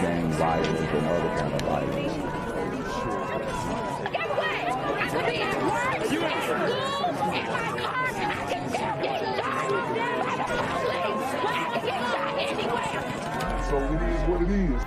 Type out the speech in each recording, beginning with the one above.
gang violence and other kind of violence. Get away! I could be at work, at school, in my car, and I can still get shot by the police. I can get shot anywhere. So it is what it is.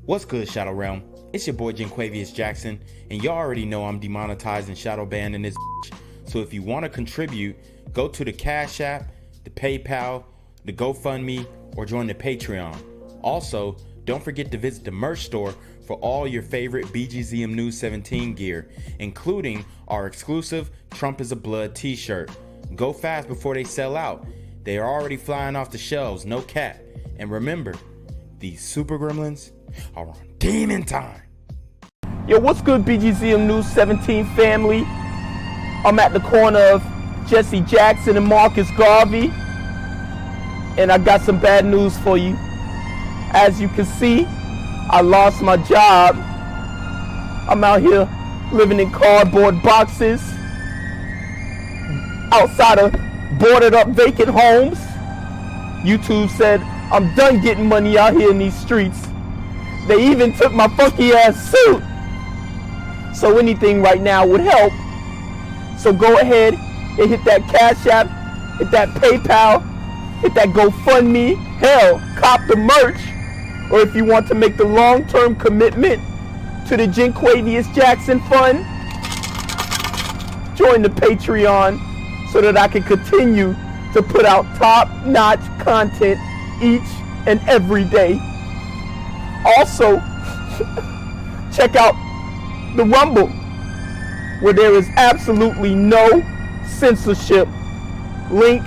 What's good, Shadow Realm? It's your boy Jenquavius Jackson, and y'all already know I'm demonetized and shadow banned in this bitch. So if you want to contribute, go to the Cash App, the PayPal, the GoFundMe, or join the Patreon. Also, don't forget to visit the merch store for all your favorite BGZM News 17 gear, including our exclusive Trump is a Blood t-shirt. Go fast before they sell out. They are already flying off the shelves, no cap. And remember, these super gremlins are on demon time. Yo, what's good, BGZM News 17 family? I'm at the corner of Jesse Jackson and Marcus Garvey, and I got some bad news for you. As you can see, I lost my job. I'm out here living in cardboard boxes outside of boarded up vacant homes. YouTube said I'm done getting money out here in these streets. They even took my funky ass suit. So anything right now would help. So go ahead and hit that Cash App, hit that PayPal, hit that GoFundMe. Hell, cop the merch. Or if you want to make the long-term commitment to the Jenquavius Jackson Fund, join the Patreon so that I can continue to put out top-notch content each and every day. Also, check out the Rumble, where there is absolutely no censorship. Link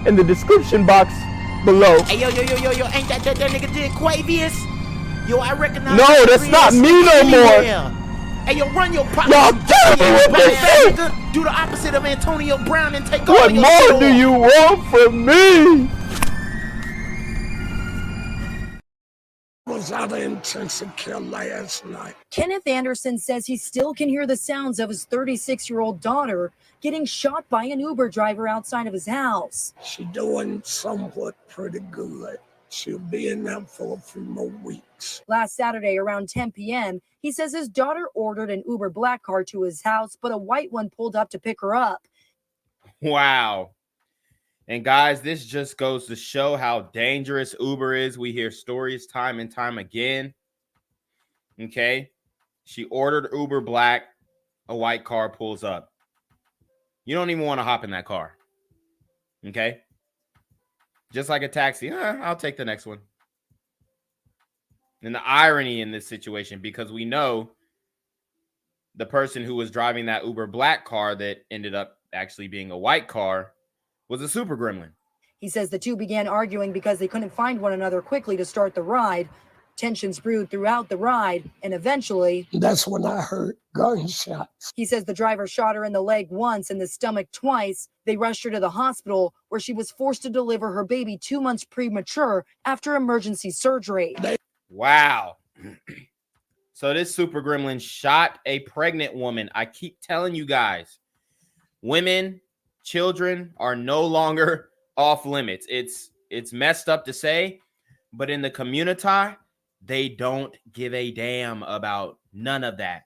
in the description box below. Hey, yo, ain't that nigga Jenquavius? Yo, I recognize. No, that's not me no more. Hey, yo, run your pocket. Y'all killing me with this shit. Do the opposite of Antonio Brown and take all What your more do you want from me? Was out of intensive care last night. Kenneth Anderson says he still can hear the sounds of his 36-year-old daughter getting shot by an Uber driver outside of his house. She's doing somewhat pretty good. She'll be in there for a few more weeks. Last Saturday around 10 p.m., he says his daughter ordered an Uber black car to his house, but a white one pulled up to pick her up. Wow. And guys, this just goes to show how dangerous Uber is. We hear stories time and time again. Okay. She ordered Uber Black. A white car pulls up. You don't even want to hop in that car. Okay. Just like a taxi. I'll take the next one. And the irony in this situation, because we know the person who was driving that Uber Black car that ended up actually being a white car was a super gremlin. He says the two began arguing because they couldn't find one another quickly to start the ride. Tensions brewed throughout the ride, and eventually... That's when I heard gunshots. He says the driver shot her in the leg once and the stomach twice. They rushed her to the hospital, where she was forced to deliver her baby 2 months premature after emergency surgery. Wow. So this super gremlin shot a pregnant woman. I keep telling you guys, women, children are no longer off limits. It's messed up to say, but in the community, they don't give a damn about none of that.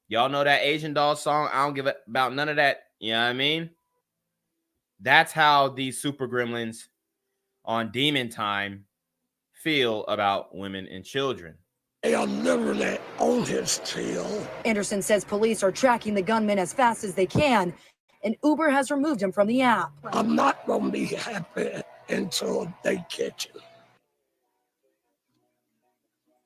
Y'all know that Asian doll song? I don't give a about none of that. You know what I mean? That's how these super gremlins on Demon Time feel about women and children. They are literally on his tail. Anderson says police are tracking the gunman as fast as they can, and Uber has removed him from the app. I'm not going to be happy until they catch him.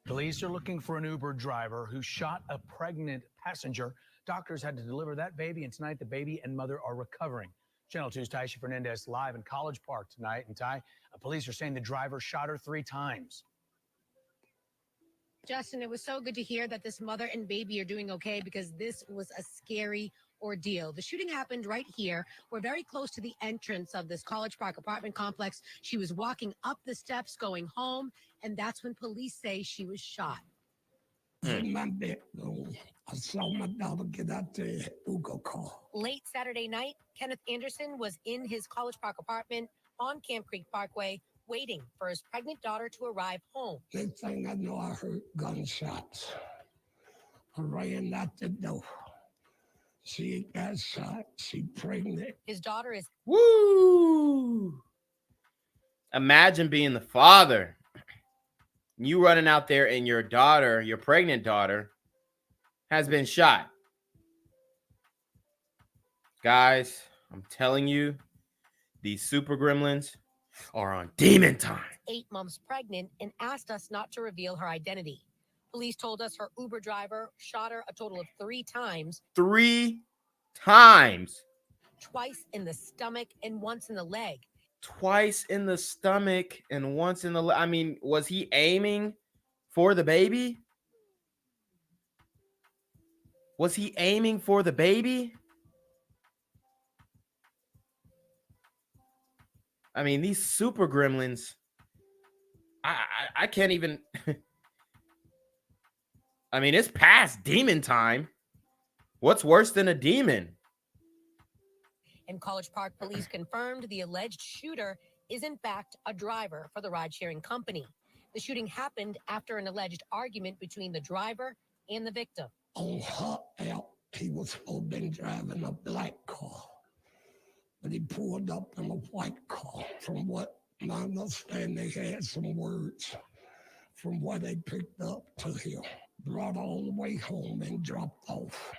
Police are looking for an Uber driver who shot a pregnant passenger. Doctors had to deliver that baby, and tonight the baby and mother are recovering. Channel 2's Taisha Fernandez live in College Park tonight. And Ty, police are saying the driver shot her 3 times. Justin, it was so good to hear that this mother and baby are doing okay, because this was a scary ordeal. The shooting happened right here. We're very close to the entrance of this College Park apartment complex. She was walking up the steps going home, and that's when police say she was shot. I saw my daughter get out the Uber car. Late Saturday night, Kenneth Anderson was in his College Park apartment on Camp Creek Parkway waiting for his pregnant daughter to arrive home. Next thing I know, I heard gunshots. I ran out the door. She got shot. She pregnant. His daughter is Woo! Imagine being the father. You running out there and your daughter, your pregnant daughter, has been shot. Guys, I'm telling you, these super gremlins are on demon time. 8 months pregnant and asked us not to reveal her identity. Police told us her Uber driver shot her a total of 3 times. 3 times. Twice in the stomach and once in the leg. Twice in the stomach and once in the leg. I mean, was he aiming for the baby? Was he aiming for the baby? I mean, these super gremlins, I can't even. I mean, it's past demon time. What's worse than a demon? And College Park police confirmed the alleged shooter is in fact a driver for the ride-sharing company. The shooting happened after an alleged argument between the driver and the victim. On her out, he was supposed to be driving a black car, but he pulled up in a white car. From what I understand, they had some words from what they picked up to him, brought all the way home and dropped off.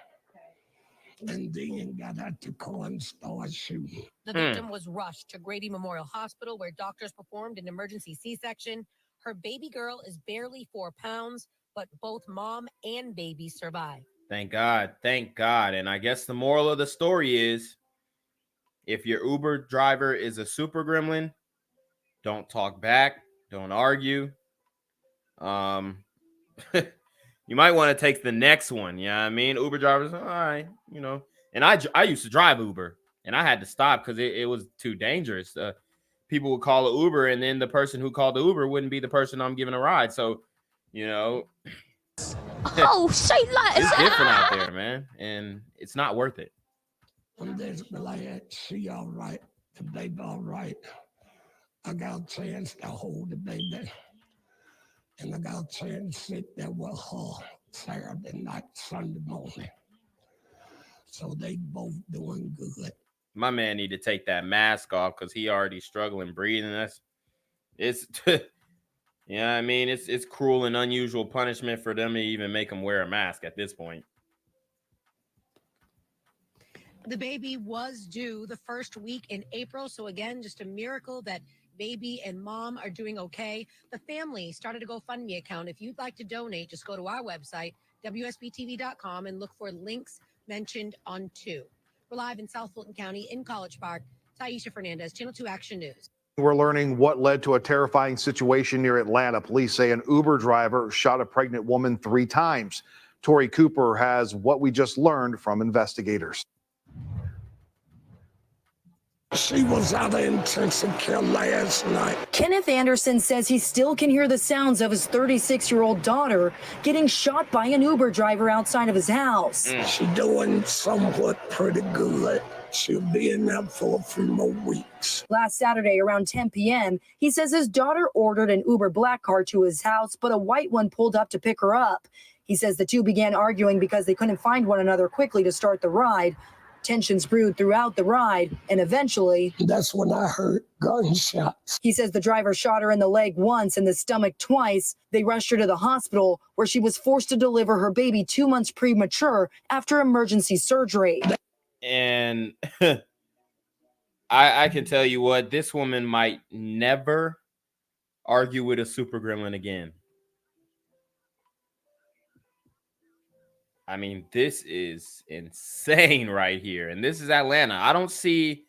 And then got out the car and started shooting. The victim was rushed to Grady Memorial Hospital, where doctors performed an emergency C-section. Her baby girl is barely 4 pounds, but both mom and baby survived. Thank God. Thank God. And I guess the moral of the story is, if your Uber driver is a super gremlin, don't talk back. Don't argue. You might want to take the next one. Yeah, I mean, Uber drivers, all right, you know. And I used to drive Uber, and I had to stop because it was too dangerous. People would call an Uber, and then the person who called the Uber wouldn't be the person I'm giving a ride. So, you know, shit like it's different out there, man, and it's not worth it. I'm just glad she all right, the baby all right. I got a chance to hold the baby. And I got a chance to sit there with her Saturday night, Sunday morning. So they both doing good. My man need to take that mask off because he already struggling breathing. It's yeah, I mean, it's cruel and unusual punishment for them to even make him wear a mask at this point. The baby was due the first week in April. So again, just a miracle that baby and mom are doing okay. The family started a GoFundMe account. If you'd like to donate, just go to our website, WSBTV.com, and look for links mentioned on 2. We're live in South Fulton County in College Park. Taisha Fernandez, Channel 2 Action News. We're learning what led to a terrifying situation near Atlanta. Police say an Uber driver shot a pregnant woman 3 times. Tori Cooper has what we just learned from investigators. She was out of intensive care last night. Kenneth Anderson says he still can hear the sounds of his 36-year-old daughter getting shot by an Uber driver outside of his house. She doing somewhat pretty good. She'll be in there for a few more weeks. Last Saturday around 10 p.m., he says his daughter ordered an Uber black car to his house, but a white one pulled up to pick her up. He says the two began arguing because they couldn't find one another quickly to start the ride. Tensions brewed throughout the ride, and eventually... That's when I heard gunshots. He says the driver shot her in the leg once and the stomach twice. They rushed her to the hospital, where she was forced to deliver her baby 2 months premature after emergency surgery. And I can tell you what, this woman might never argue with a super gremlin again. I mean, this is insane right here. And this is Atlanta. I don't see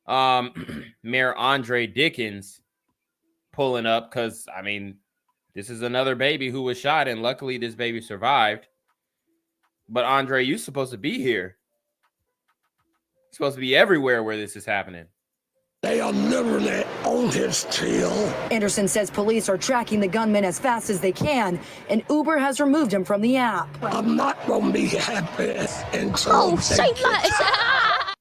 Mayor Andre Dickens pulling up because, I mean, this is another baby who was shot, and luckily this baby survived. But Andre, you're supposed to be here. You're supposed to be everywhere where this is happening. They are literally on his tail. Anderson says police are tracking the gunman as fast as they can, and Uber has removed him from the app. I'm not going to be happy until they get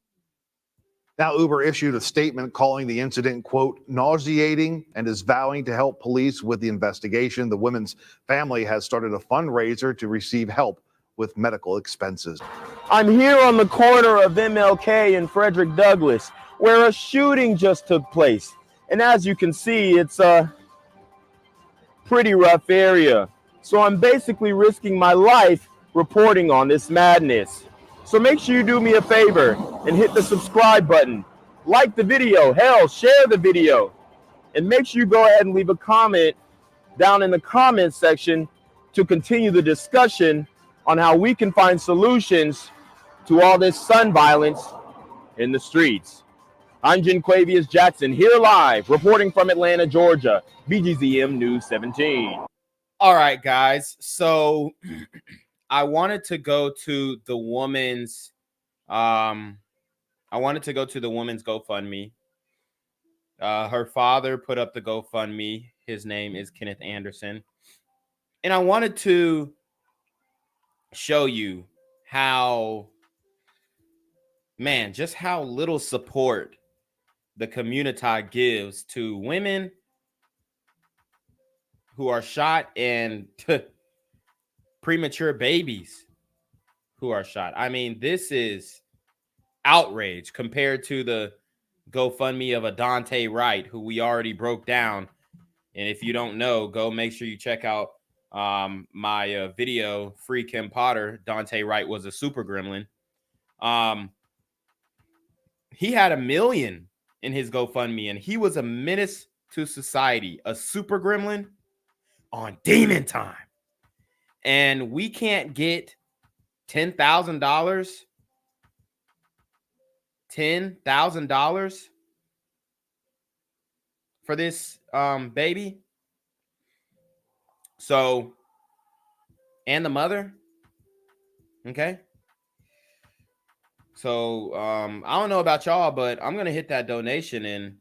Now, Uber issued a statement calling the incident, quote, nauseating, and is vowing to help police with the investigation. The women's family has started a fundraiser to receive help with medical expenses. I'm here on the corner of MLK and Frederick Douglass, where a shooting just took place. And as you can see, it's a pretty rough area. So I'm basically risking my life reporting on this madness. So make sure you do me a favor and hit the subscribe button. Like the video, hell, share the video. And make sure you go ahead and leave a comment down in the comment section to continue the discussion on how we can find solutions to all this son violence in the streets. I'm Quavius Jackson, here live, reporting from Atlanta, Georgia, BGZM News 17. All right, guys. So I wanted to go to the woman's GoFundMe. Her father put up the GoFundMe. His name is Kenneth Anderson. And I wanted to show you how, man, just how little support the community gives to women who are shot and premature babies who are shot. I mean, this is outrage compared to the GoFundMe of a Dante Wright, who we already broke down. And if you don't know, go make sure you check out my video, Free Kim Potter. Dante Wright was a super gremlin. He had 1 million in his GoFundMe, and he was a menace to society, a super gremlin on demon time. And we can't get $10,000, $10,000 for this baby. So, and the mother. Okay. So, I don't know about y'all, but I'm going to hit that donation. And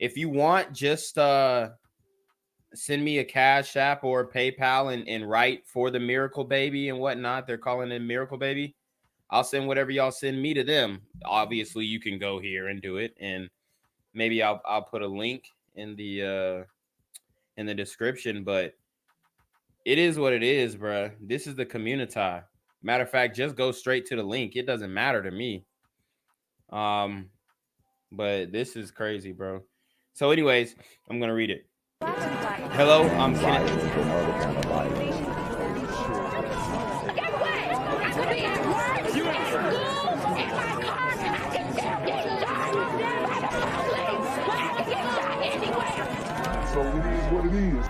if you want, just send me a Cash App or a PayPal and write for the Miracle Baby and whatnot. They're calling it Miracle Baby. I'll send whatever y'all send me to them. Obviously, you can go here and do it. And maybe I'll put a link in the description, but it is what it is, bruh. This is the community. Matter of fact, just go straight to the link. It doesn't matter to me. But this is crazy, bro. So anyways, I'm going to read it. Hello, I'm Kenneth. So it is what it is.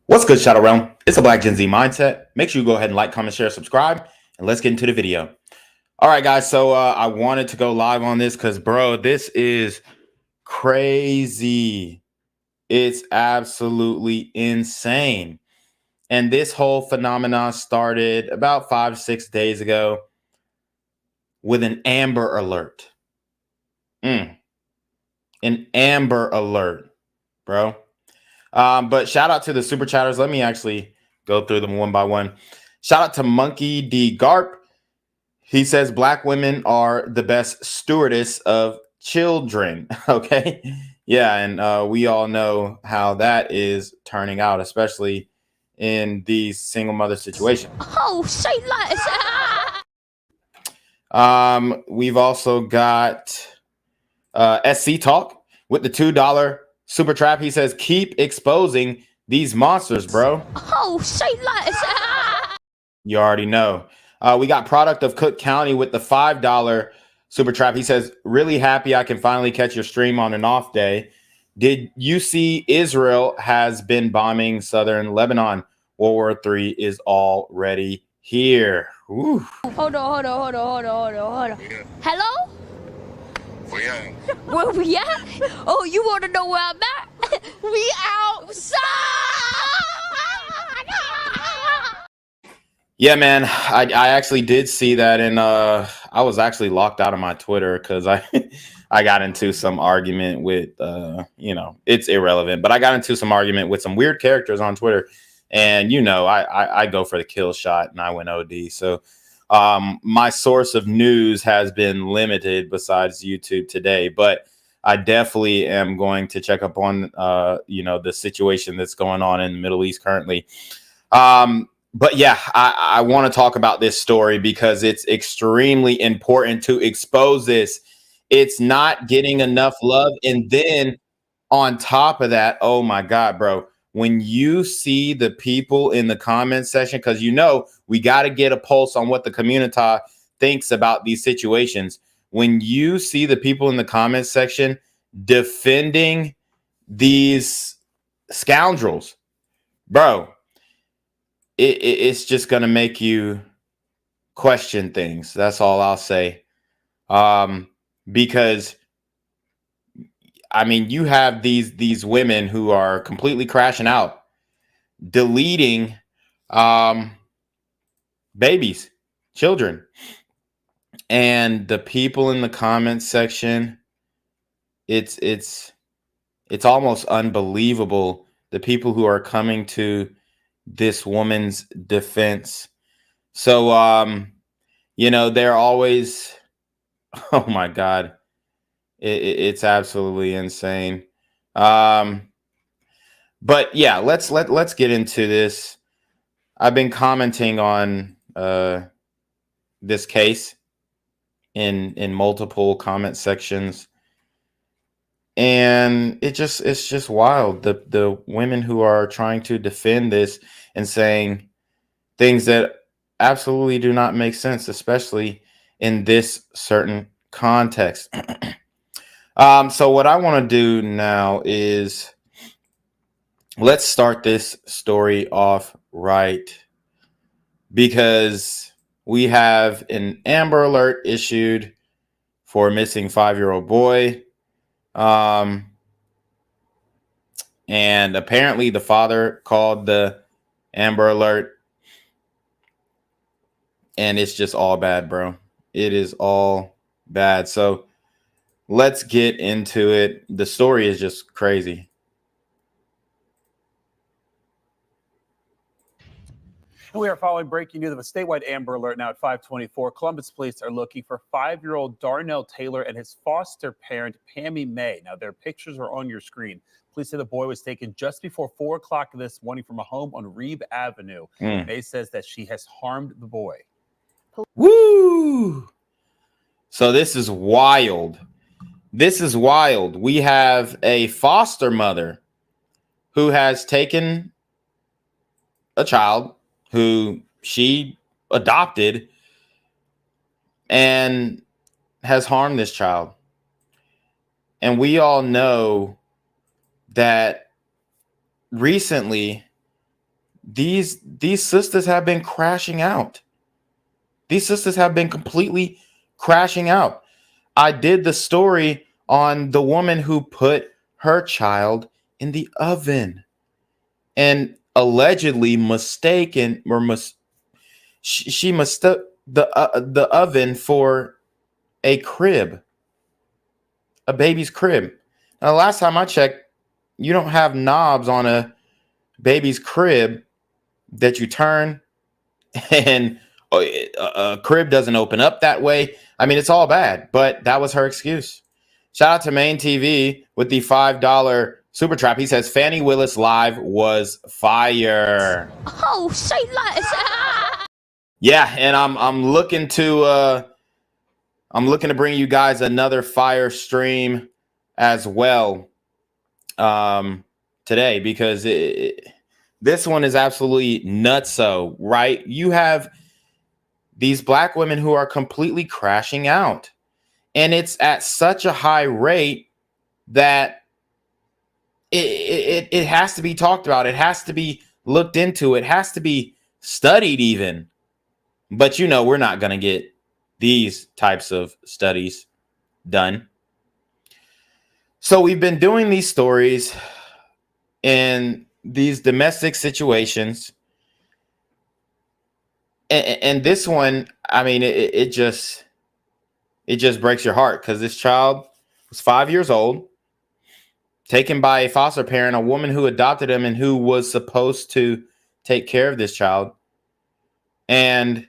What's good, Shadow Realm? It's a Black Gen Z Mindset. Make sure you go ahead and like, comment, share, subscribe, and let's get into the video. All right, guys. So I wanted to go live on this because, bro, this is crazy. It's absolutely insane. And this whole phenomenon started about 5-6 days ago with an Amber Alert. An Amber Alert, bro. But shout out to the super chatters. Let me actually go through them one by one. Shout out to Monkey D. Garp. He says black women are the best stewardess of children. Okay. Yeah. And we all know how that is turning out, especially in these single mother situations. Oh, say less. We've also got SC Talk with the $2 super trap. He says, keep exposing these monsters, bro. Oh, say less. You already know. We got Product of Cook County with the $5 super trap. He says, really happy I can finally catch your stream on an off day. Did you see Israel has been bombing southern Lebanon? World War III is already here. Woo. Hold on. Yeah. Hello? Where we at? Oh, you want to know where I'm at? We outside! Yeah, man, I actually did see that, and I was actually locked out of my Twitter because I I got into some argument with it's irrelevant, but I got into some argument with some weird characters on Twitter, and I go for the kill shot, and I went OD. So my source of news has been limited besides YouTube today, but I definitely am going to check up on the situation that's going on in the Middle East currently. But yeah, I want to talk about this story because it's extremely important to expose this. It's not getting enough love. And then on top of that, oh my God, bro, when you see the people in the comment section, because we got to get a pulse on what the community thinks about these situations. When you see the people in the comment section defending these scoundrels, bro, it's just going to make you question things. That's all I'll say. Because I mean, you have these women who are completely crashing out, deleting babies, children, and the people in the comment section. It's almost unbelievable. The people who are coming to this woman's defense. So they're always, oh my God, it's absolutely insane. But yeah, let's get into this. I've been commenting on this case in multiple comment sections, and it's just wild. The women who are trying to defend this and saying things that absolutely do not make sense, especially in this certain context. So what I want to do now is let's start this story off right, because we have an Amber Alert issued for a missing 5-year-old boy. And apparently the father called the Amber Alert, and it's just all bad, bro. It is all bad. So let's get into it. The story is just crazy. And we are following breaking news of a statewide Amber Alert now at 5:24. Columbus police are looking for 5-year-old Darnell Taylor and his foster parent, Pammy Maye. Now, their pictures are on your screen. Police say the boy was taken just before 4 o'clock this morning from a home on Reeb Avenue. Maye says that she has harmed the boy. Woo! So this is wild. This is wild. We have a foster mother who has taken a child who she adopted and has harmed this child. And we all know that recently these sisters have been crashing out. These sisters have been completely crashing out. I did the story on the woman who put her child in the oven and allegedly mistaken, or she mistook the oven for a crib, a baby's crib. Now, the last time I checked, you don't have knobs on a baby's crib that you turn, and a crib doesn't open up that way. I mean, it's all bad, but that was her excuse. Shout out to Main TV with the $5 super trap. He says Fannie Willis live was fire. Oh, say less. Yeah, and I'm looking to bring you guys another fire stream as well today, because this one is absolutely nutso, right? You have these black women who are completely crashing out, and it's at such a high rate that it has to be talked about. It has to be looked into. It has to be studied even. But we're not going to get these types of studies done. So we've been doing these stories in these domestic situations, and this one, I mean, it just breaks your heart because this child was 5 years old, taken by a foster parent, a woman who adopted him and who was supposed to take care of this child. And,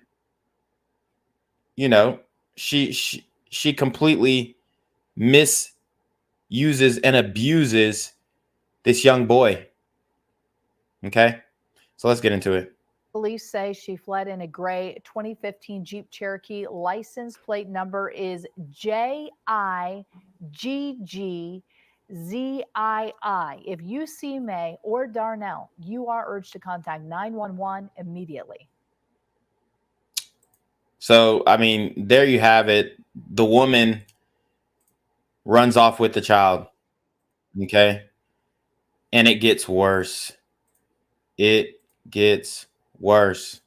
you know, she completely misuses and abuses this young boy. Okay, so let's get into it. Police say she fled in a gray 2015 Jeep Cherokee. License plate number is JIGGZII. If you see May or Darnell, you are urged to contact 911 immediately. So, I mean, there you have it. The woman runs off with the child. Okay. And it gets worse. It gets worse.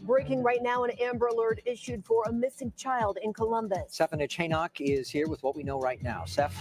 Breaking right now, an Amber Alert issued for a missing child in Columbus. Stephanie Chanock is here with what we know right now. Steph.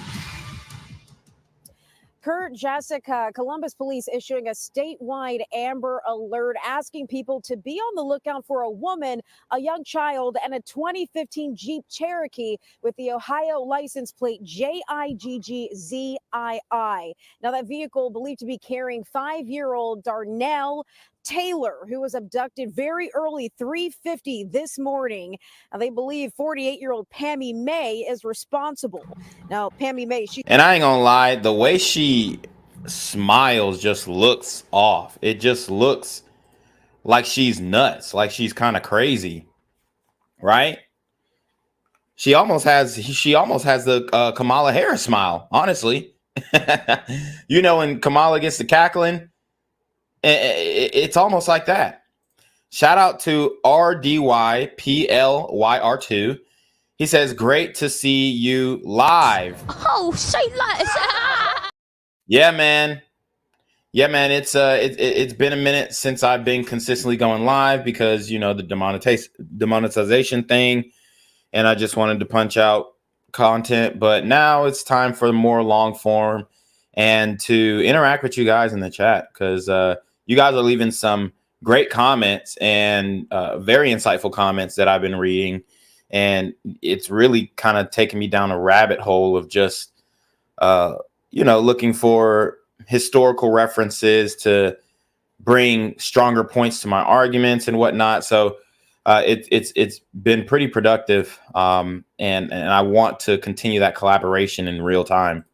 Kurt, Jessica, Columbus police issuing a statewide Amber Alert asking people to be on the lookout for a woman, a young child, and a 2015 Jeep Cherokee with the Ohio license plate JIGGZII. Now, that vehicle believed to be carrying 5-year-old Darnell Taylor, who was abducted very early, 3:50 this morning. Now, they believe 48-year-old Pammy Maye is responsible. Now, Pammy Maye, and I ain't gonna lie, the way she smiles just looks off. It just looks like she's nuts, like she's kind of crazy, right? She almost has the Kamala Harris smile, honestly. You know, when Kamala gets to cackling, it's almost like that. Shout out to RDYPLYR2. He says, great to see you live. Oh, say that. Yeah, man. Yeah, man. It's been a minute since I've been consistently going live because, you know, the demonetization thing. And I just wanted to punch out content. But now it's time for more long form and to interact with you guys in the chat because you guys are leaving some great comments and very insightful comments that I've been reading. And it's really kind of taken me down a rabbit hole of just, you know, looking for historical references to bring stronger points to my arguments and whatnot. So it's been pretty productive. And I want to continue that collaboration in real time.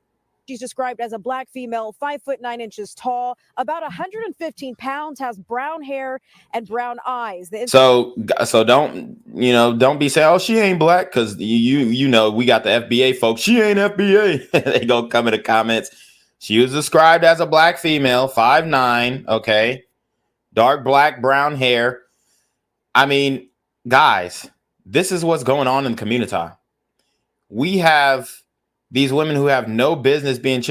She's described as a black female, 5'9" tall, about 115 pounds, has brown hair and brown eyes. So don't be saying, oh, she ain't black, because you know we got the FBA folks. She ain't FBA. They gonna come in the comments. She was described as a black female, 5'9", okay, dark black, brown hair. I mean, guys, this is what's going on in the community. We have these women who have no business being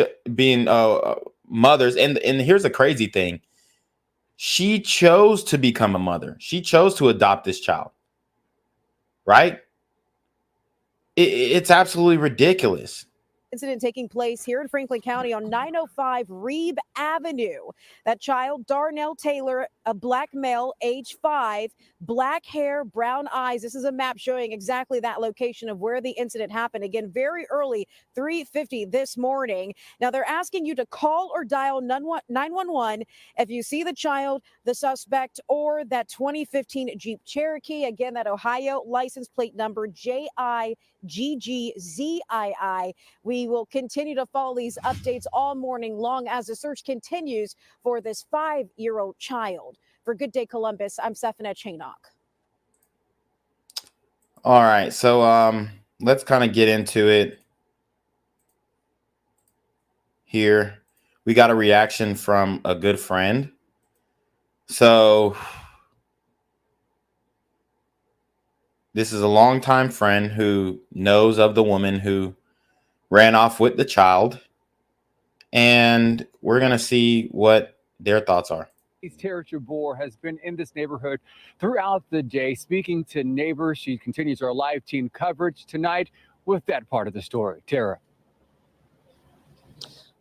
mothers. And here's the crazy thing. She chose to become a mother. She chose to adopt this child. Right? It's absolutely ridiculous. Incident taking place here in Franklin County on 905 Reeb Avenue. That child, Darnell Taylor, a black male, age 5, black hair, brown eyes. This is a map showing exactly that location of where the incident happened. Again, very early, 3:50 this morning. Now, they're asking you to call or dial 911 if you see the child, the suspect, or that 2015 Jeep Cherokee. Again, that Ohio license plate number JIGGZII. We will continue to follow these updates all morning long as the search continues for this 5-year-old child. For Good Day Columbus, I'm Stephanie Chanock. All right, so let's kind of get into it here. We got a reaction from a good friend. So this is a longtime friend who knows of the woman who ran off with the child, and we're going to see what their thoughts are. Tara Jabor has been in this neighborhood throughout the day, speaking to neighbors. She continues our live team coverage tonight with that part of the story. Tara.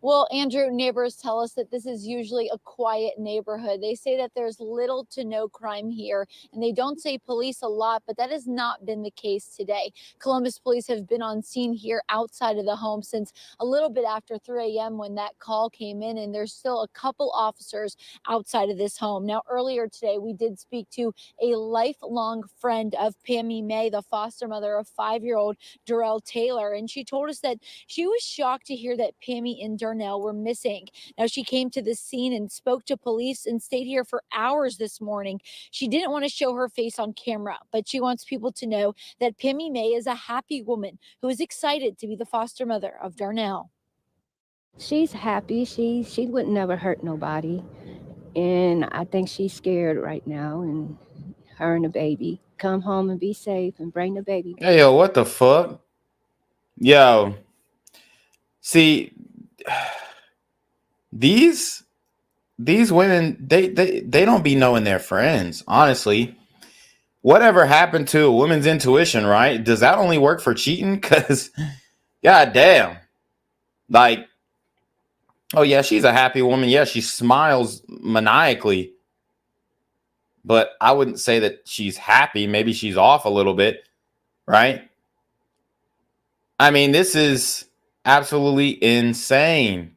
Well, Andrew, neighbors tell us that this is usually a quiet neighborhood. They say that there's little to no crime here, and they don't say police a lot, but that has not been the case today. Columbus police have been on scene here outside of the home since a little bit after 3 a.m. when that call came in, and there's still a couple officers outside of this home. Now, earlier today, we did speak to a lifelong friend of Pammy Maye, the foster mother of 5-year-old Darnell Taylor, and she told us that she was shocked to hear that Pammy and Darnell were missing. Now, she came to the scene and spoke to police and stayed here for hours this morning. She didn't want to show her face on camera, but she wants people to know that Pammy Maye is a happy woman who is excited to be the foster mother of Darnell. She's happy. She would never hurt nobody. And I think she's scared right now. And her and the baby. Come home and be safe and bring the baby. Hey, yo, what the fuck? Yo. See, these women, they don't be knowing their friends, honestly. Whatever happened to a woman's intuition, right? Does that only work for cheating? Because, goddamn. Like, oh, yeah, she's a happy woman. Yeah, she smiles maniacally. But I wouldn't say that she's happy. Maybe she's off a little bit, right? I mean, this is absolutely insane.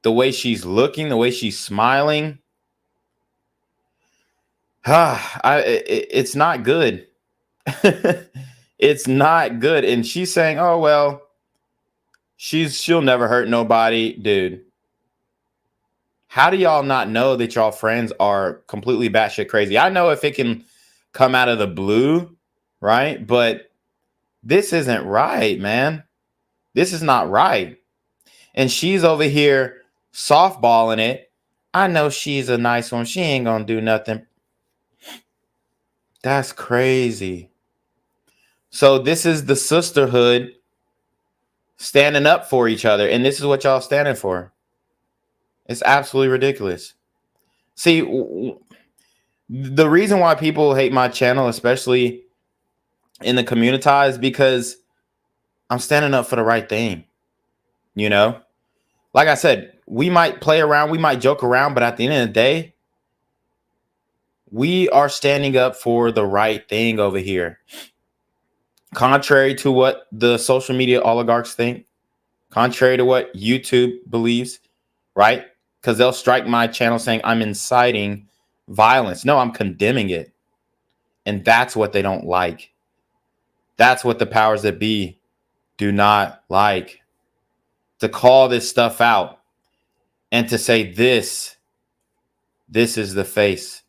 The way she's looking, the way she's smiling. It's not good. It's not good. And she's saying, oh, well, she'll never hurt nobody. Dude, how do y'all not know that y'all friends are completely batshit crazy? I know if it can come out of the blue, right? But this isn't right, man. This is not right. And she's over here softballing it. I know she's a nice one. She ain't gonna do nothing. That's crazy. So this is the sisterhood standing up for each other. And this is what y'all standing for. It's absolutely ridiculous. See, the reason why people hate my channel, especially in the community, is because I'm standing up for the right thing. You know, like I said, we might play around, we might joke around, but at the end of the day, we are standing up for the right thing over here. Contrary to what the social media oligarchs think, contrary to what YouTube believes, right? Because they'll strike my channel saying I'm inciting violence. No, I'm condemning it. And that's what they don't like. That's what the powers that be do not like. To call this stuff out and to say this is the face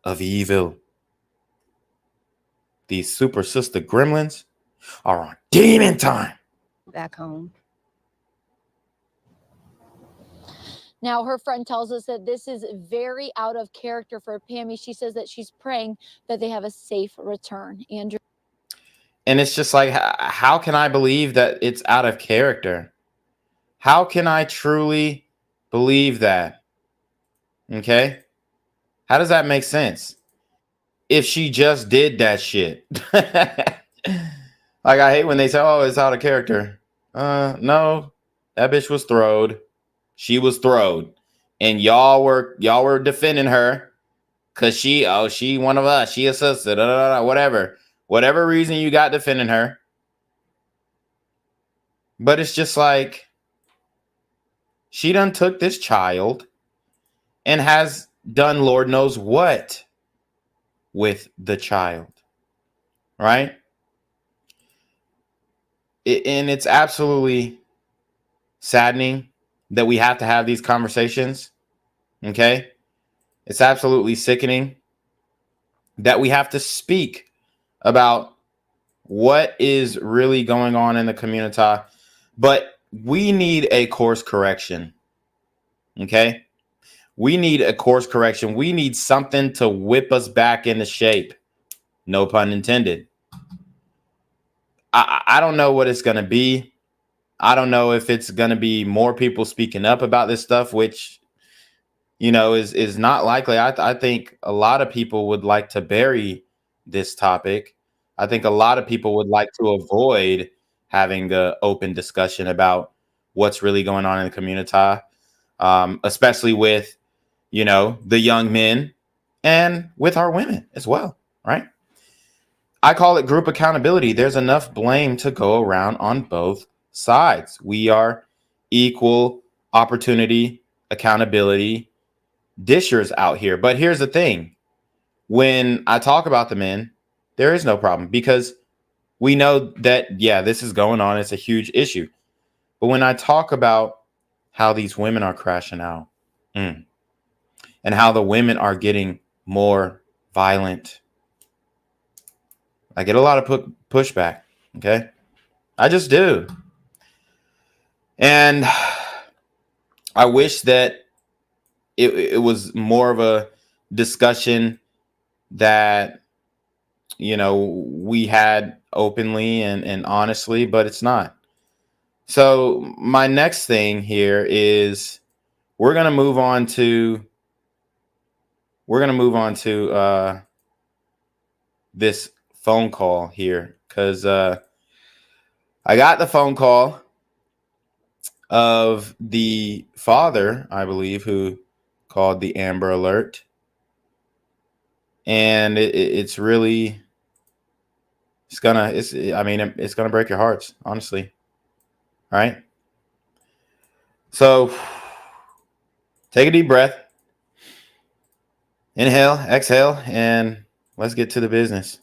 of evil. These super sister gremlins are on demon time. Back home. Now, her friend tells us that this is very out of character for Pammy. She says that she's praying that they have a safe return. Andrew. And it's just like, how can I believe that it's out of character? How can I truly believe that? Okay. How does that make sense? If she just did that shit. Like, I hate when they say, oh, it's out of character. No, that bitch was throwed. She was throwed. And y'all were defending her because she one of us. She a sister, whatever. Whatever reason you got defending her. But it's just like, she done took this child and has done Lord knows what with the child, right? And it's absolutely saddening that we have to have these conversations, okay? It's absolutely sickening that we have to speak about what is really going on in the community, but we need a course correction, okay? We need a course correction. We need something to whip us back into shape. No pun intended. I don't know what it's going to be. I don't know if it's going to be more people speaking up about this stuff, which, you know, is not likely. I think a lot of people would like to bury this topic. I think a lot of people would like to avoid having an open discussion about what's really going on in the community, especially with, you know, the young men and with our women as well, right? I call it group accountability. There's enough blame to go around on both sides. We are equal opportunity accountability dishers out here. But here's the thing. When I talk about the men, there is no problem because we know that, yeah, this is going on. It's a huge issue. But when I talk about how these women are crashing out and how the women are getting more violent, I get a lot of pushback. Okay. I just do. And I wish that it was more of a discussion that, you know, we had openly and honestly, but it's not. So my next thing here is we're going to move on to this phone call here, because I got the phone call of the father, I believe, who called the Amber Alert. And it's really, it's gonna break your hearts, honestly. All right. So take a deep breath, inhale, exhale, and let's get to the business.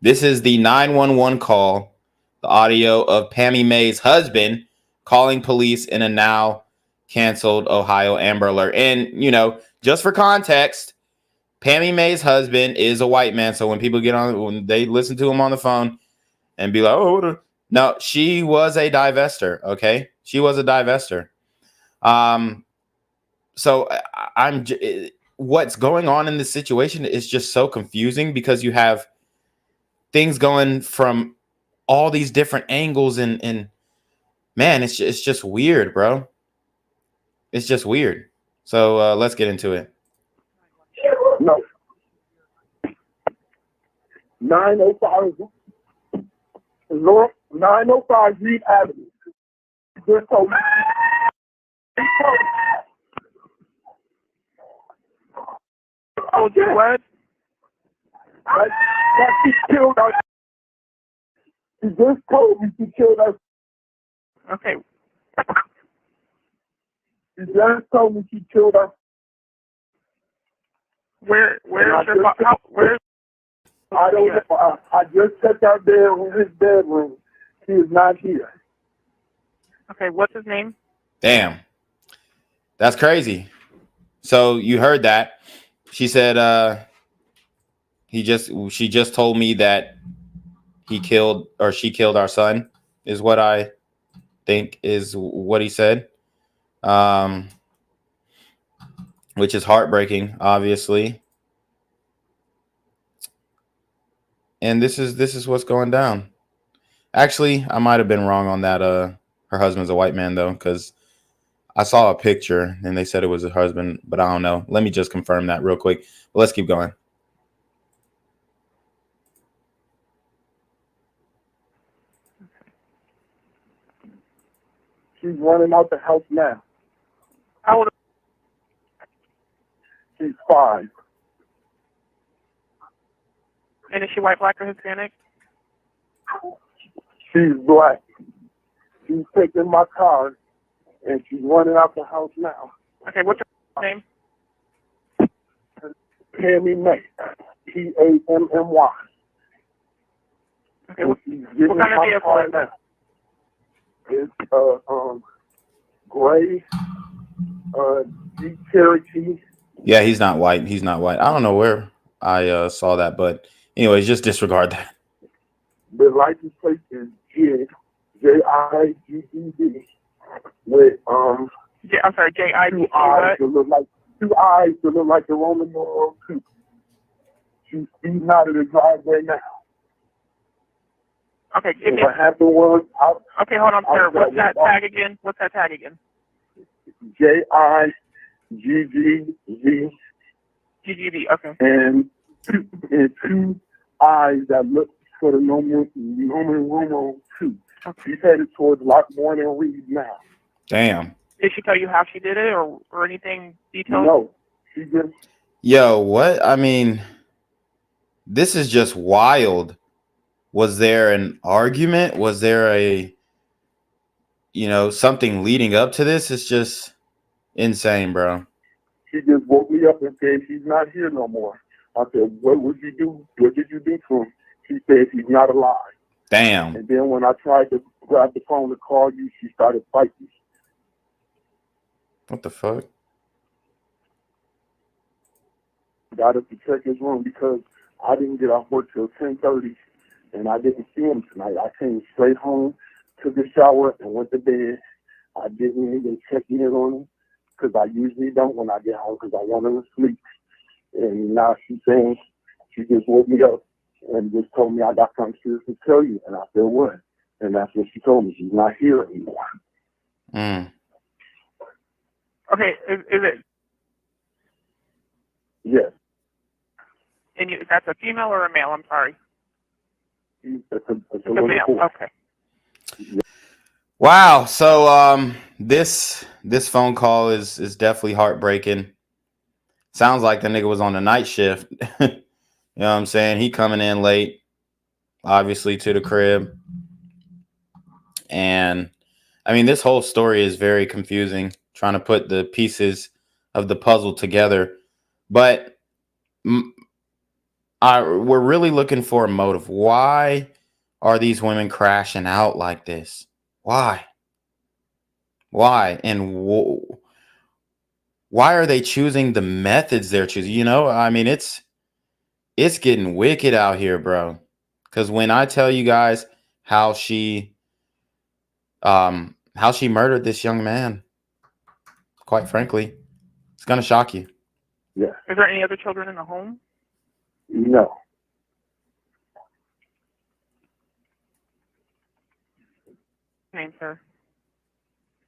This is the 911 call, the audio of Pammy Maye's husband calling police in a now canceled Ohio Amber Alert. And, you know, just for context, Pammy Maye's husband is a white man. So when people when they listen to him on the phone and be like, oh, no, she was a divester. Okay. She was a divester. So what's going on in this situation is just so confusing because you have things going from all these different angles and man, it's just weird, bro. It's just weird. So let's get into it. No. 905 North 905 Reed Avenue. Just told me. Oh, what? That she killed us. She just told me she killed us. Okay. She just told me she killed us. Where's your where's? I don't know. I just checked out there in his bedroom. He is not here. Okay, what's his name? Damn. That's crazy. So you heard that. She said she just told me that she killed our son, is what I think is what he said. Which is heartbreaking, obviously. And this is what's going down. Actually, I might have been wrong on that. Her husband's a white man, though, because I saw a picture and they said it was her husband, but I don't know. Let me just confirm that real quick. But let's keep going. She's running out the house now. How old? She's 5. And is she white, black, or Hispanic? She's black. She's taking my car, and she's running out the house now. Okay, what's her name? Pammy Maye. P-A-M-M-Y. Okay, what kind of vehicle is that? It's gray, Jeep Cherokee. Yeah, he's not white. He's not white. I don't know where I saw that, but anyways, just disregard that. The license plate is J-I-G-E-D with I'm sorry, J-I-G-E-D. Two eyes that look like the Roman numeral 2. She's speeding out of the driveway now. Okay, give me. What happened was, okay, hold on, sir. What's that tag again? What's that tag again? J-I-G-G-Z. G-G-V, okay. And 2 eyes that look for the Roman numeral 2. She's headed towards Lockbourne and Reed now. Damn. Did she tell you how she did it or anything detailed? No, she just. Yo, what? I mean, this is just wild. Was there an argument? Was there something leading up to this? It's just insane, bro. She just woke me up and said she's not here no more. I said, what would you do? What did you do to him? She said she's not alive. Damn. And then when I tried to grab the phone to call you, she started fighting. What the fuck? Got up to check his room because I didn't get off work till 10:30, and I didn't see him tonight. I came straight home, took a shower, and went to bed. I didn't even check in on him because I usually don't when I get home because I want him to sleep. And now she's saying she just woke me up and just told me I got something serious to tell you. And I said, what? And that's what she told me. She's not here anymore. Mm. Okay, is it? Yes. And that's a female or a male? I'm sorry. It's a male. boy. Okay. Wow. So this phone call is definitely heartbreaking. Sounds like the nigga was on the night shift. You know what I'm saying? He coming in late, obviously, to the crib. And I mean, this whole story is very confusing, trying to put the pieces of the puzzle together. But we're really looking for a motive. Why are these women crashing out like this? Why? And why are they choosing the methods they're choosing? You know, I mean, it's getting wicked out here, bro. Because when I tell you guys how she murdered this young man, quite frankly, it's gonna shock you. Yeah. Is there any other children in the home? No. Name, sir.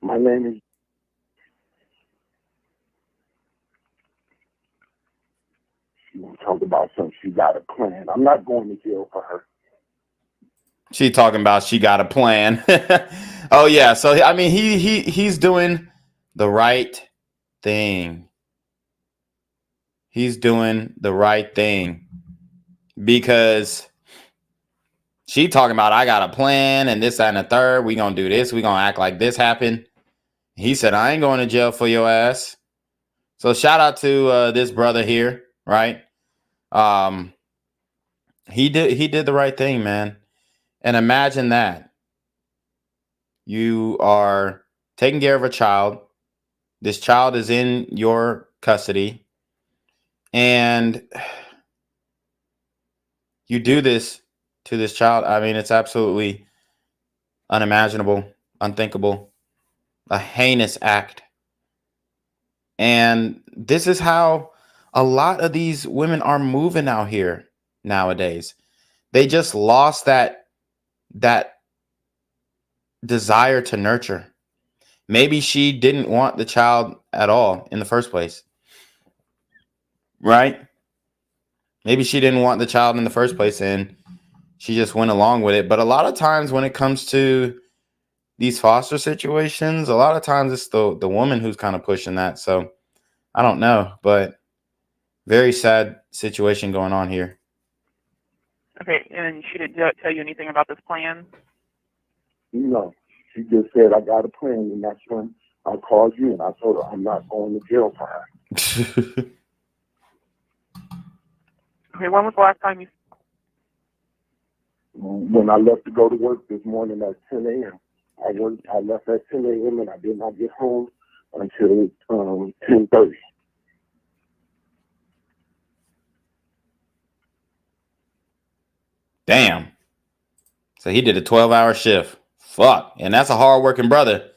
My name is. She talked about something. She got a plan. I'm not going to jail for her. She talking about she got a plan. Oh yeah, so I mean he's doing the right thing. He's doing the right thing because she talking about I got a plan and this, that, and the third. We gonna do this. We gonna act like this happened. He said I ain't going to jail for your ass. So shout out to this brother here, right? He did the right thing, man. And imagine that you are taking care of a child. This child is in your custody, and you do this to this child. I mean, it's absolutely unimaginable, unthinkable, a heinous act. And this is how a lot of these women are moving out here nowadays. They just lost that desire to nurture. Maybe she didn't want the child at all in the first place. Right? Maybe she didn't want the child in the first place and she just went along with it. But a lot of times when it comes to these foster situations, a lot of times it's the woman who's kind of pushing that. So I don't know, but very sad situation going on here. Okay, and she didn't tell you anything about this plan? No. She just said, I got a plan, and that's when I called you, and I told her I'm not going to jail for her. Okay, when was the last time you... When I left to go to work this morning at 10 a.m. I left at 10 a.m. and I did not get home until 10:30. Damn. So he did a 12-hour shift. Fuck. And that's a hard-working brother.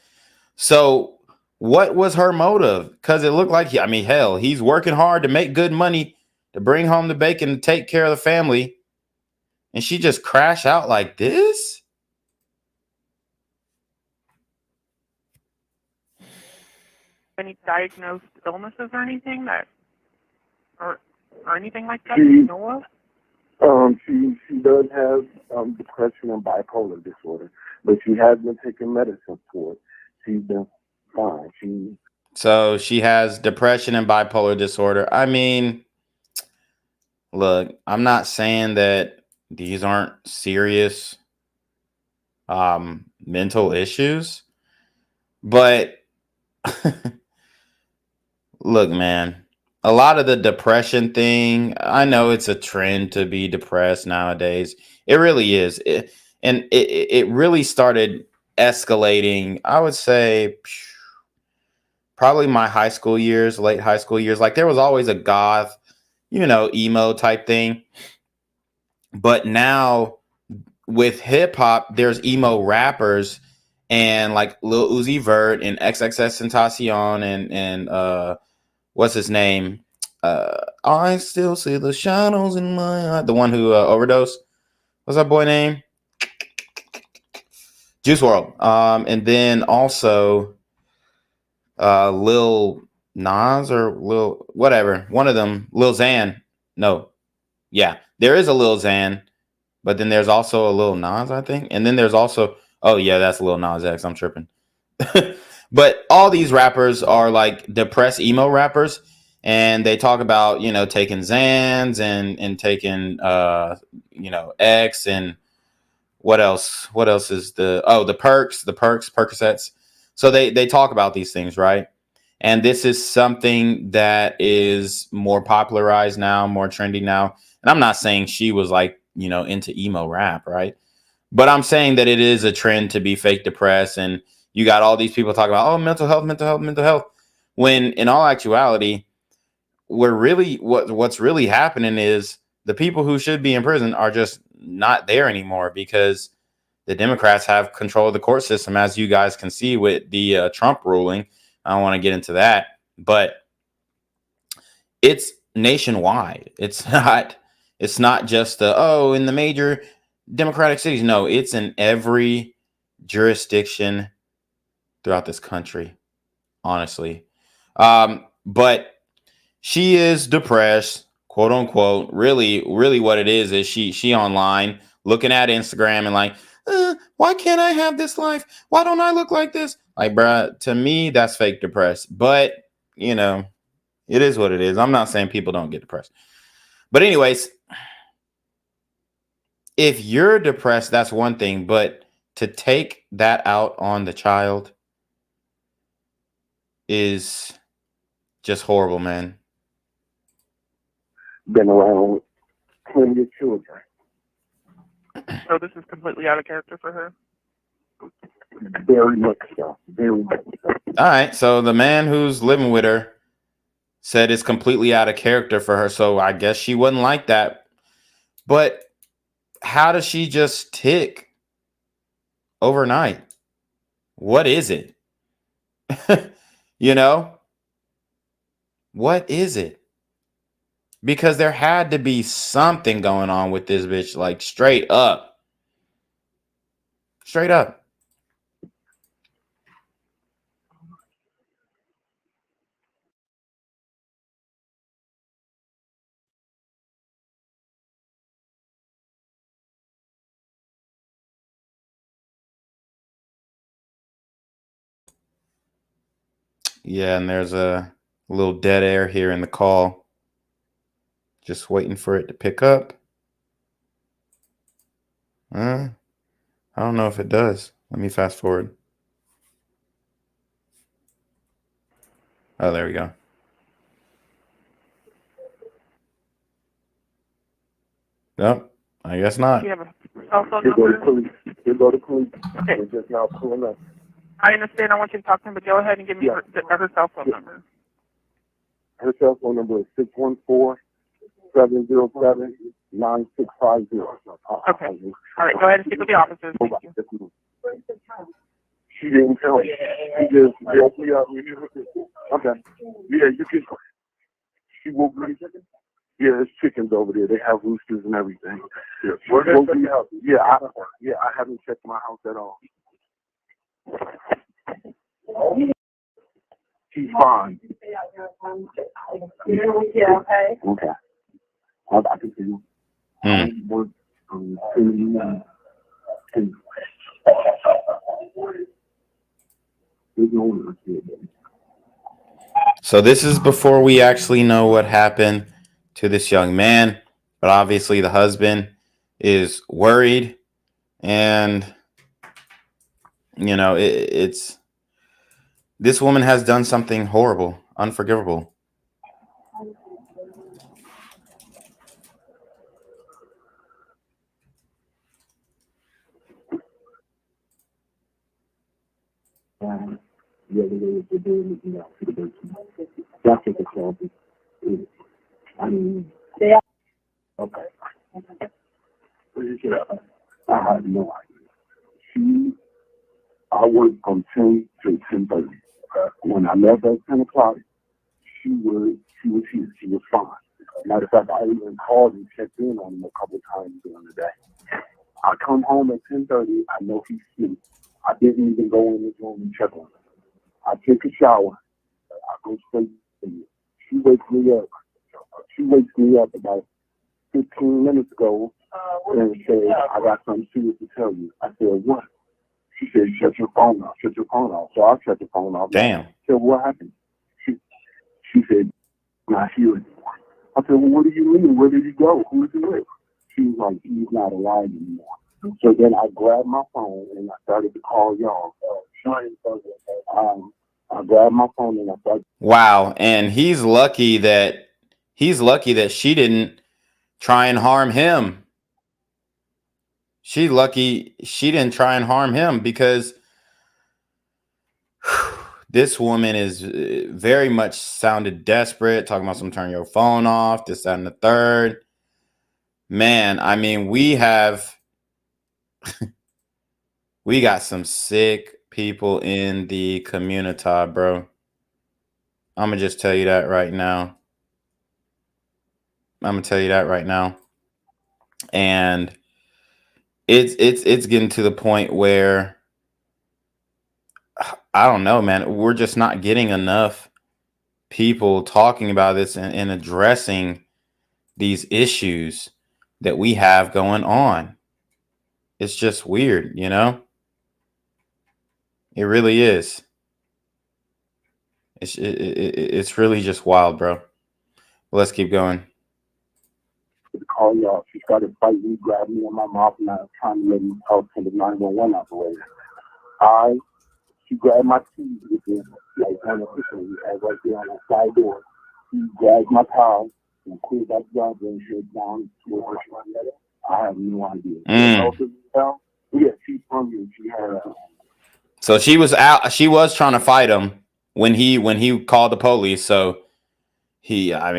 So what was her motive? Because it looked like, hell, he's working hard to make good money, to bring home the bacon, to take care of the family. And she just crashed out like this? Any diagnosed illnesses or anything or anything like that you know of? She does have depression and bipolar disorder, but she has been taking medicine for it. She's been fine. So she has depression and bipolar disorder. I mean, look, I'm not saying that these aren't serious mental issues, but look, man, a lot of the depression thing, I know it's a trend to be depressed nowadays. It really is. It really started escalating, I would say, probably my high school years, late high school years. Like there was always a goth, emo type thing. But now with hip hop, there's emo rappers and like Lil Uzi Vert and XXXTentacion and what's his name? I still see the shadows in my eye. The one who overdosed. What's that boy name? Juice WRLD. And then also Lil Nas or Lil whatever. One of them, Lil Xan. No. Yeah, there is a Lil Xan, but then there's also a Lil Nas, I think. And then there's also, oh yeah, that's Lil Nas X. I'm tripping. But all these rappers are like depressed emo rappers, and they talk about, taking Xans and taking X and what else? What else is the Percocets. So they talk about these things, right? And this is something that is more popularized now, more trendy now. And I'm not saying she was like, into emo rap, right? But I'm saying that it is a trend to be fake depressed. And you got all these people talking about, oh, mental health, mental health, mental health. When in all actuality, what's really happening is the people who should be in prison are just not there anymore because the Democrats have control of the court system, as you guys can see with the Trump ruling. I don't want to get into that, but it's nationwide. It's not just in the major Democratic cities. No, it's in every jurisdiction throughout this country, honestly. But she is depressed, quote unquote. Really, really what it is she online looking at Instagram and like, why can't I have this life? Why don't I look like this? Like, bruh, to me, that's fake depressed. But, it is what it is. I'm not saying people don't get depressed. But anyways, if you're depressed, that's one thing. But to take that out on the child is just horrible, man. Been around plenty of children. So this is completely out of character for her? Very much so. Very much so. All right. So the man who's living with her said it's completely out of character for her. So I guess she wouldn't like that. But how does she just tick overnight? What is it? What is it? Because there had to be something going on with this bitch, like straight up. Straight up. Yeah, and there's a little dead air here in the call. Just waiting for it to pick up. I don't know if it does. Let me fast forward. Oh, there we go. Nope, I guess not. Do you have a cell phone He'll go to number? police. He'll go to police. Okay. They're just now pulling up. I understand. I want you to talk to him, but go ahead and give me her cell phone number. Her cell phone number is 614-707-9650. Okay. All right. Go ahead and speak with the officers. Thank you. She didn't tell me. She just woke me up. Okay. Yeah, you can. She woke me. Yeah, there's chickens over there. They have roosters and everything. Yeah, she woke me up. Yeah, I haven't checked my house at all. She's fine. Yeah, okay. Okay. I can see you. I work and there's no one here. So this is before we actually know what happened to this young man, but obviously the husband is worried, and you know it's this woman has done something horrible, unforgivable. The other way they're doing it, to the basement. That's what the club is. I mean, yeah. Okay. I have no idea. I worked from 10 to 10:30. When I left at 10 o'clock, she was here. She was fine. Matter of fact, I even called and checked in on him a couple of times during the day. I come home at 10:30. I know he's asleep. I didn't even go in his room and check on him. I take a shower. I go straight to bed. She wakes me up. She wakes me up about 15 minutes ago and said, I got something serious to tell you. I said, what? She said, shut your phone off. Shut your phone off. So I shut the phone off. Damn. I said, what happened? She said, not here anymore. I said, well, what do you mean? Where did he go? Who is he with? She was like, he's not alive anymore. So then I grabbed my phone and I started to call y'all. I grabbed my phone and I started. Wow, and he's lucky that she didn't try and harm him. She's lucky she didn't try and harm him, because this woman is very much sounded desperate, talking about some turn your phone off, this, that, and the third. Man, I mean, we got some sick people in the community, bro. I'm gonna just tell you that right now. And it's getting to the point where I don't know, man. We're just not getting enough people talking about this and addressing these issues that we have going on. It's just weird, you know? It really is. It's really just wild, bro. Let's keep going. To call y'all. She started fighting, grabbed me in my mouth, and I was trying to let me talk to the 911 operator. She grabbed my keys again, like unofficially, right there on the side door. She grabbed my towel and cleared that job and shit down to her. I have no idea. Yeah, she's from here. She had So she was out. She was trying to fight him when he called the police. So he got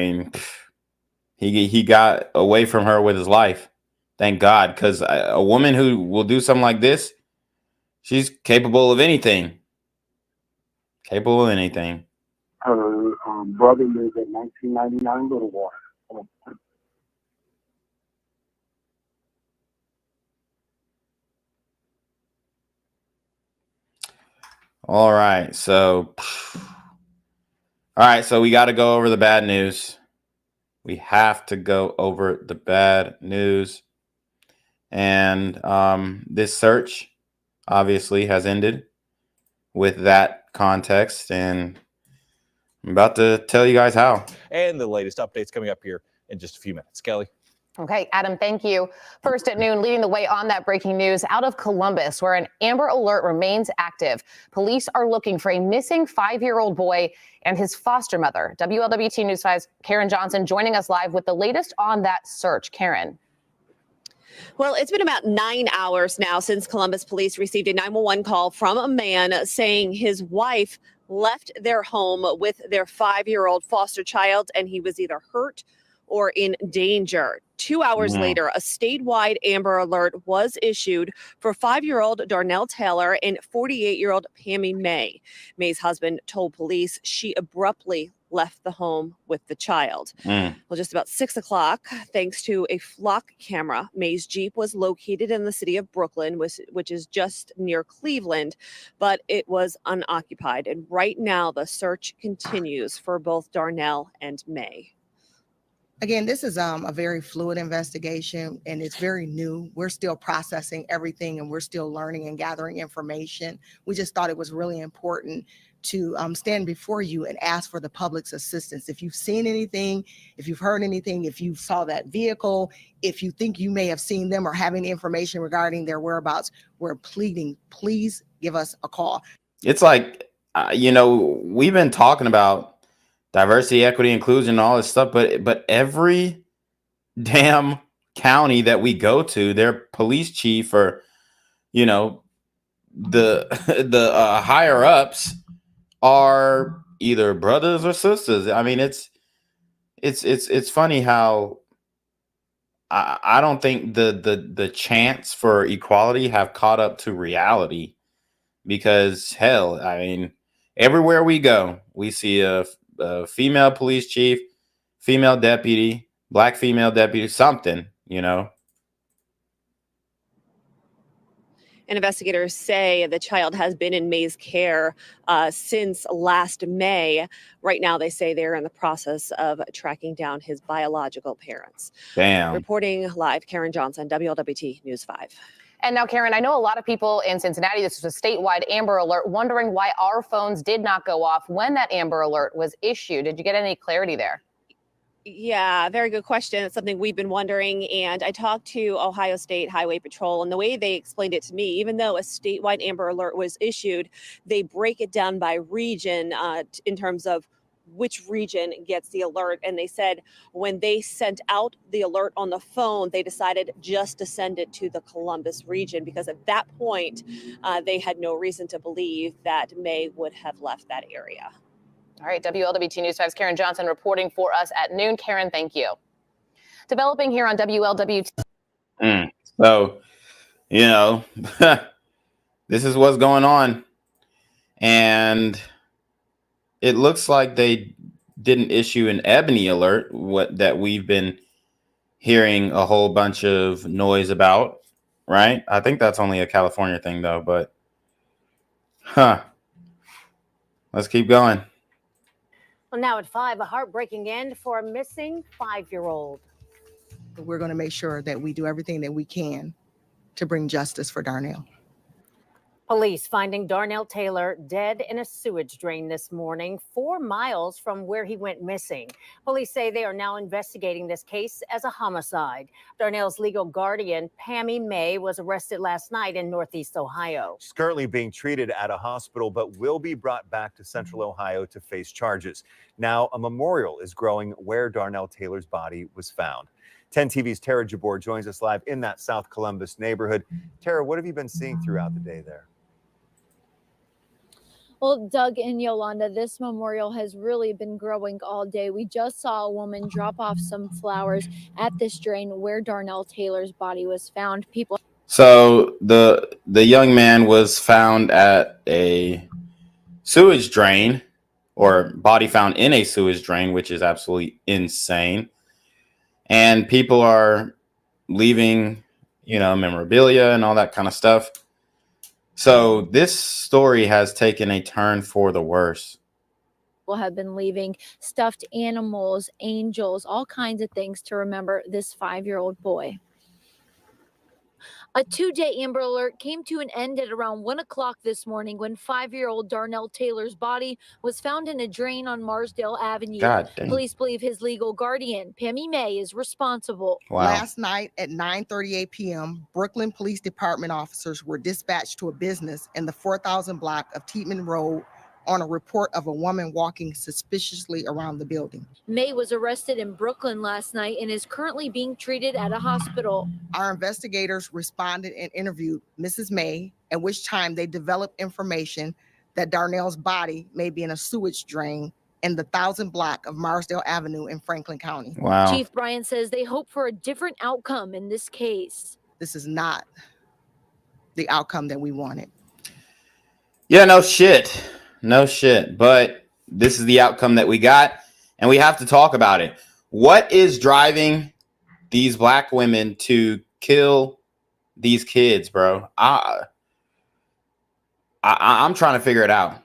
away from her with his life. Thank God, because a woman who will do something like this, she's capable of anything. Her brother lived at 1999 Littlewater. All right, so we got to go over the bad news. We have to go over the bad news. And this search obviously has ended with that context, and I'm about to tell you guys how. And the latest updates coming up here in just a few minutes. Kelly. Okay, Adam, thank you. First at noon, leading the way on that breaking news out of Columbus, where an Amber Alert remains active. Police are looking for a missing 5-year-old boy and his foster mother. WLWT News 5's Karen Johnson joining us live with the latest on that search. Karen. Well, it's been about 9 hours now since Columbus police received a 911 call from a man saying his wife left their home with their 5-year-old foster child, and he was either hurt or in danger. 2 hours later, a statewide Amber Alert was issued for 5-year-old Darnell Taylor and 48-year-old Pammy Maye. May's husband told police she abruptly left the home with the child. Well, just about 6 o'clock, thanks to a flock camera, May's Jeep was located in the city of Brooklyn, which is just near Cleveland, but it was unoccupied. And right now, the search continues for both Darnell and Maye. Again, this is a very fluid investigation and it's very new. We're still processing everything and we're still learning and gathering information. We just thought it was really important to stand before you and ask for the public's assistance. If you've seen anything, if you've heard anything, if you saw that vehicle, if you think you may have seen them or have any information regarding their whereabouts, we're pleading, please give us a call. It's like, we've been talking about diversity, equity, inclusion, and all this stuff, but every damn county that we go to, their police chief or, the the higher ups are either brothers or sisters. I mean, it's funny how I don't think the chants for equality have caught up to reality, because hell, I mean, everywhere we go, we see a female police chief, female deputy, black female deputy, something, And investigators say the child has been in May's care since last May. Right now, they say they're in the process of tracking down his biological parents. Damn. Reporting live, Karen Johnson, WLWT News 5. And now, Karen, I know a lot of people in Cincinnati, this was a statewide Amber Alert, wondering why our phones did not go off when that Amber Alert was issued. Did you get any clarity there? Yeah, very good question. It's something we've been wondering. And I talked to Ohio State Highway Patrol, and the way they explained it to me, even though a statewide Amber Alert was issued, they break it down by region in terms of which region gets the alert. And they said when they sent out the alert on the phone, they decided just to send it to the Columbus region, because at that point, they had no reason to believe that May would have left that area. All right, WLWT News 5's Karen Johnson reporting for us at noon. Karen, thank you. Developing here on WLWT. So, this is what's going on. And it looks like they didn't issue an Ebony alert, that we've been hearing a whole bunch of noise about, right? I think that's only a California thing, though, but let's keep going. Well, now at 5, a heartbreaking end for a missing 5-year-old. We're going to make sure that we do everything that we can to bring justice for Darnell. Police finding Darnell Taylor dead in a sewage drain this morning, 4 miles from where he went missing. Police say they are now investigating this case as a homicide. Darnell's legal guardian, Pammy Maye, was arrested last night in Northeast Ohio. She's currently being treated at a hospital, but will be brought back to Central Ohio to face charges. Now, a memorial is growing where Darnell Taylor's body was found. 10 TV's Tara Jabor joins us live in that South Columbus neighborhood. Tara, what have you been seeing throughout the day there? Well, Doug and Yolanda, this memorial has really been growing all day. We just saw a woman drop off some flowers at this drain where Darnell Taylor's body was found. People. So the young man was found at a sewage drain, or body found in a sewage drain, which is absolutely insane. And people are leaving, memorabilia and all that kind of stuff. So this story has taken a turn for the worse. People have been leaving stuffed animals, angels, all kinds of things to remember this 5-year-old boy. A 2-day Amber Alert came to an end at around 1 o'clock this morning when 5-year-old Darnell Taylor's body was found in a drain on Marsdale Avenue. God dang. Police believe his legal guardian, Pammy Maye, is responsible. Wow. Last night at 9:38 p.m., Brooklyn Police Department officers were dispatched to a business in the 4000 block of Tietman Road on a report of a woman walking suspiciously around the building. Maye was arrested in Brooklyn last night and is currently being treated at a hospital. Our investigators responded and interviewed Mrs. Maye, at which time they developed information that Darnell's body may be in a sewage drain in the 1000 block of Marsdale Avenue in Franklin County. Wow. Chief Bryan says they hope for a different outcome in this case. This is not the outcome that we wanted. Yeah, no shit. No shit. But this is the outcome that we got, and we have to talk about it. What is driving these black women to kill these kids, bro? I'm trying to figure it out.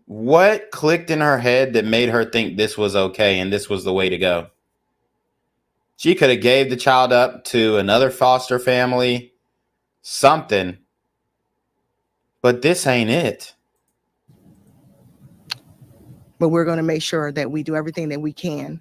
What clicked in her head that made her think this was okay and this was the way to go? She could have gave the child up to another foster family, something. But this ain't it. But we're going to make sure that we do everything that we can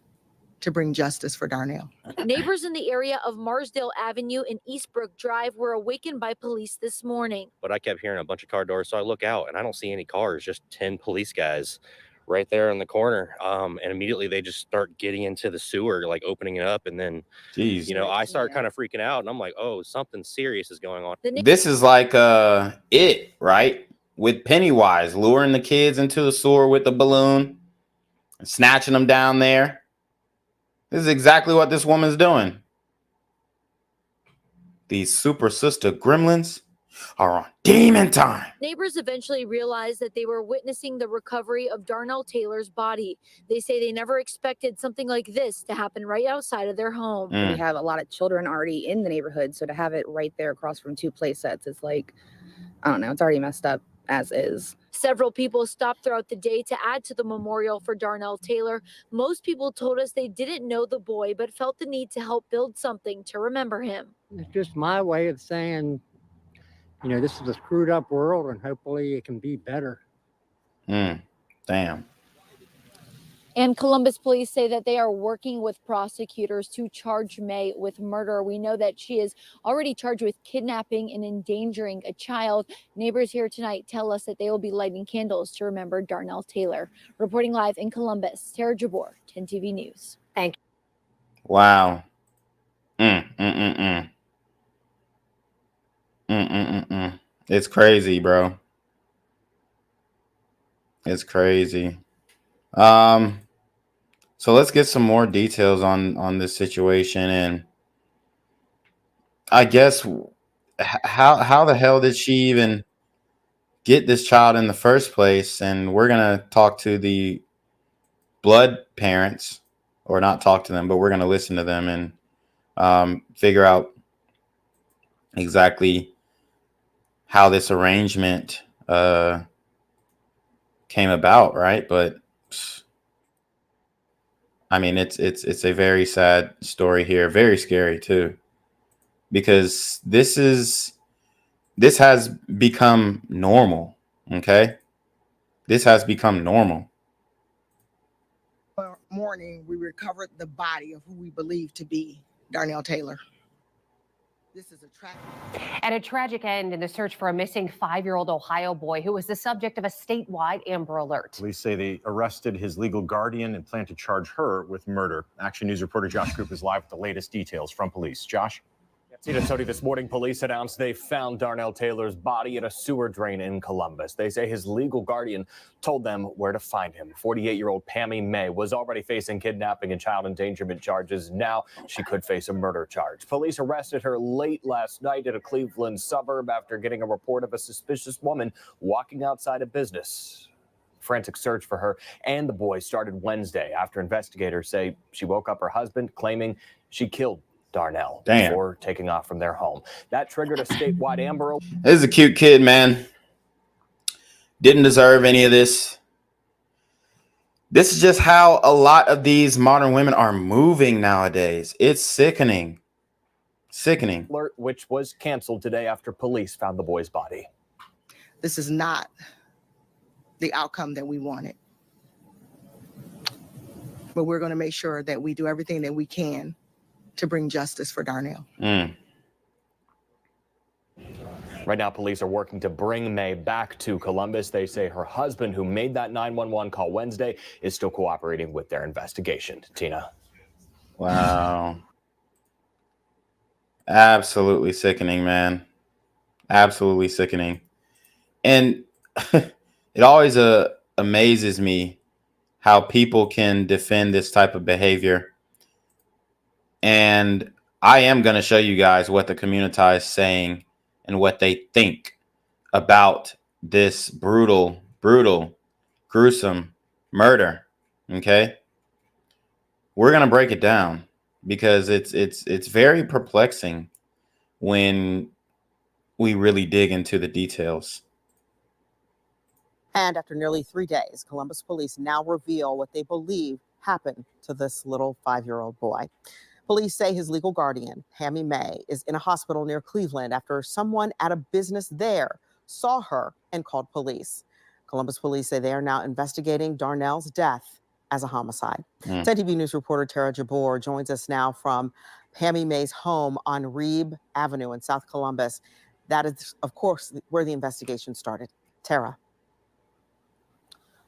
to bring justice for Darnell. Neighbors in the area of Marsdale Avenue and Eastbrook Drive were awakened by police this morning. But I kept hearing a bunch of car doors, so I look out and I don't see any cars, just 10 police guys right there in the corner. And immediately they just start getting into the sewer, like opening it up. And then, Jeez. you know, I start kind of freaking out and I'm like, oh, something serious is going on. This is like it, right? With Pennywise luring the kids into the sewer with the balloon and snatching them down there. This is exactly what this woman's doing. These super sister gremlins are on demon time. Neighbors eventually realized that they were witnessing the recovery of Darnell Taylor's body. They say they never expected something like this to happen right outside of their home. We have a lot of children already in the neighborhood, so to have it right there across from two play sets is like, I don't know, it's already messed up as is. Several people stopped throughout the day to add to the memorial for Darnell Taylor. Most people told us they didn't know the boy, but felt the need to help build something to remember him. It's just my way of saying, you know, this is a screwed up world and hopefully it can be better. Damn. And Columbus police say that they are working with prosecutors to charge May with murder. We know that she is already charged with kidnapping and endangering a child. Neighbors here tonight tell us that they will be lighting candles to remember Darnell Taylor. Reporting live in Columbus, Sarah Jabor, 10 TV News. Thank you. Wow. It's crazy, bro. It's crazy. So let's get some more details on this situation, and I guess how the hell did she even get this child in the first place? And we're gonna talk to the blood parents, or not talk to them, but we're gonna listen to them and figure out exactly how this arrangement came about, right? But I mean, it's a very sad story here, very scary too, because this has become normal. Okay, this has become normal. Morning, we recovered the body of who we believe to be Darnell Taylor. This is a tragic. And a tragic end in the search for a missing 5-year-old Ohio boy who was the subject of a statewide Amber Alert. Police say they arrested his legal guardian and plan to charge her with murder. Action News reporter Josh Coop is live with the latest details from police. Josh? Tina Tony, this morning, police announced they found Darnell Taylor's body in a sewer drain in Columbus. They say his legal guardian told them where to find him. 48-year-old Pammy Maye was already facing kidnapping and child endangerment charges. Now she could face a murder charge. Police arrested her late last night at a Cleveland suburb after getting a report of a suspicious woman walking outside a business. Forensic search for her and the boy started Wednesday after investigators say she woke up her husband claiming she killed Darnell before taking off from their home. That triggered a statewide Amber Alert. This is a cute kid, man. Didn't deserve any of this. This is just how a lot of these modern women are moving nowadays. It's sickening. Sickening. Alert, which was canceled today after police found the boy's body. This is not the outcome that we wanted. But we're going to make sure that we do everything that we can to bring justice for Darnell. Right now, police are working to bring May back to Columbus. They say her husband, who made that 911 call Wednesday, is still cooperating with their investigation. Tina. Wow. Absolutely sickening, man. Absolutely sickening. And it always amazes me how people can defend this type of behavior. And I am going to show you guys what the community is saying and what they think about this brutal, gruesome murder. Okay. We're going to break it down because it's very perplexing when we really dig into the details. And after nearly 3 days, Columbus police now reveal what they believe happened to this little 5-year-old boy. Police say his legal guardian, Pammy Maye, is in a hospital near Cleveland after someone at a business there saw her and called police. Columbus police say they are now investigating Darnell's death as a homicide. 10 TV News reporter Tara Jabor joins us now from Pammy Maye's home on Reeb Avenue in South Columbus. That is, of course, where the investigation started. Tara.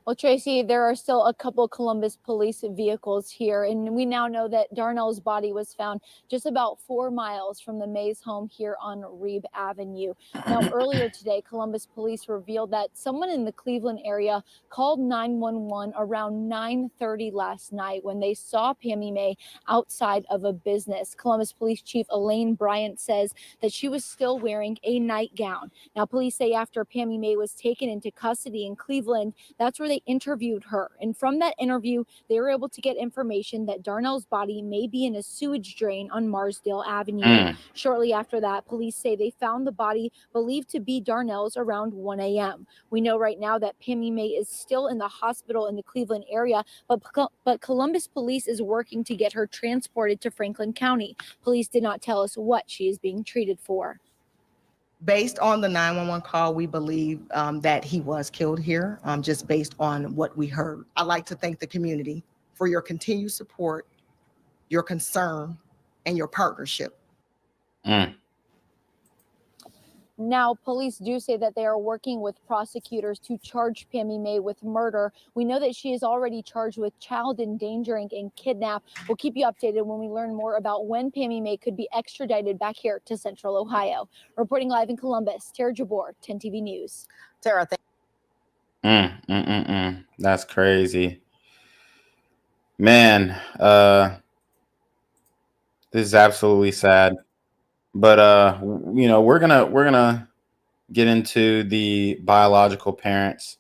Well, Tracy, there are still a couple Columbus police vehicles here, and we now know that Darnell's body was found just about 4 miles from the Mays home here on Reeb Avenue. Now, earlier today, Columbus police revealed that someone in the Cleveland area called 911 around 9:30 last night when they saw Pammy Maye outside of a business. Columbus Police Chief Elaine Bryant says that she was still wearing a nightgown. Now, police say after Pammy Maye was taken into custody in Cleveland, that's where they interviewed her. And from that interview, they were able to get information that Darnell's body may be in a sewage drain on Marsdale Avenue. Shortly after that, police say they found the body believed to be Darnell's around 1 a.m. We know right now that Pammy Maye is still in the hospital in the Cleveland area, but Columbus police is working to get her transported to Franklin County. Police did not tell us what she is being treated for. Based on the 911 call, we believe that he was killed here, just based on what we heard. I'd like to thank the community for your continued support, your concern, and your partnership. Now, police do say that they are working with prosecutors to charge Pammy Maye with murder. We know that she is already charged with child endangering and kidnap. We'll keep you updated when we learn more about when Pammy Maye could be extradited back here to Central Ohio. Reporting live in Columbus, Tara Jabor, 10 TV News. Tara, That's crazy. Man, this is absolutely sad. But you know, we're gonna get into the biological parents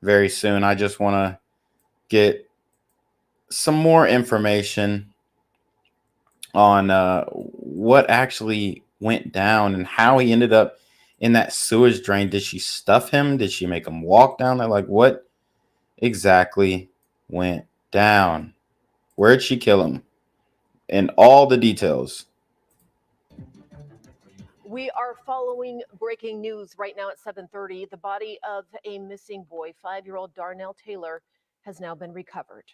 very soon. I just want to get some more information on what actually went down and how he ended up in that sewage drain. Did she stuff him? Did she make him walk down there? Like, what exactly went down? Where'd she kill him? And all the details. We are following breaking news right now at 7:30. The body of a missing boy, 5-year-old Darnell Taylor, has now been recovered.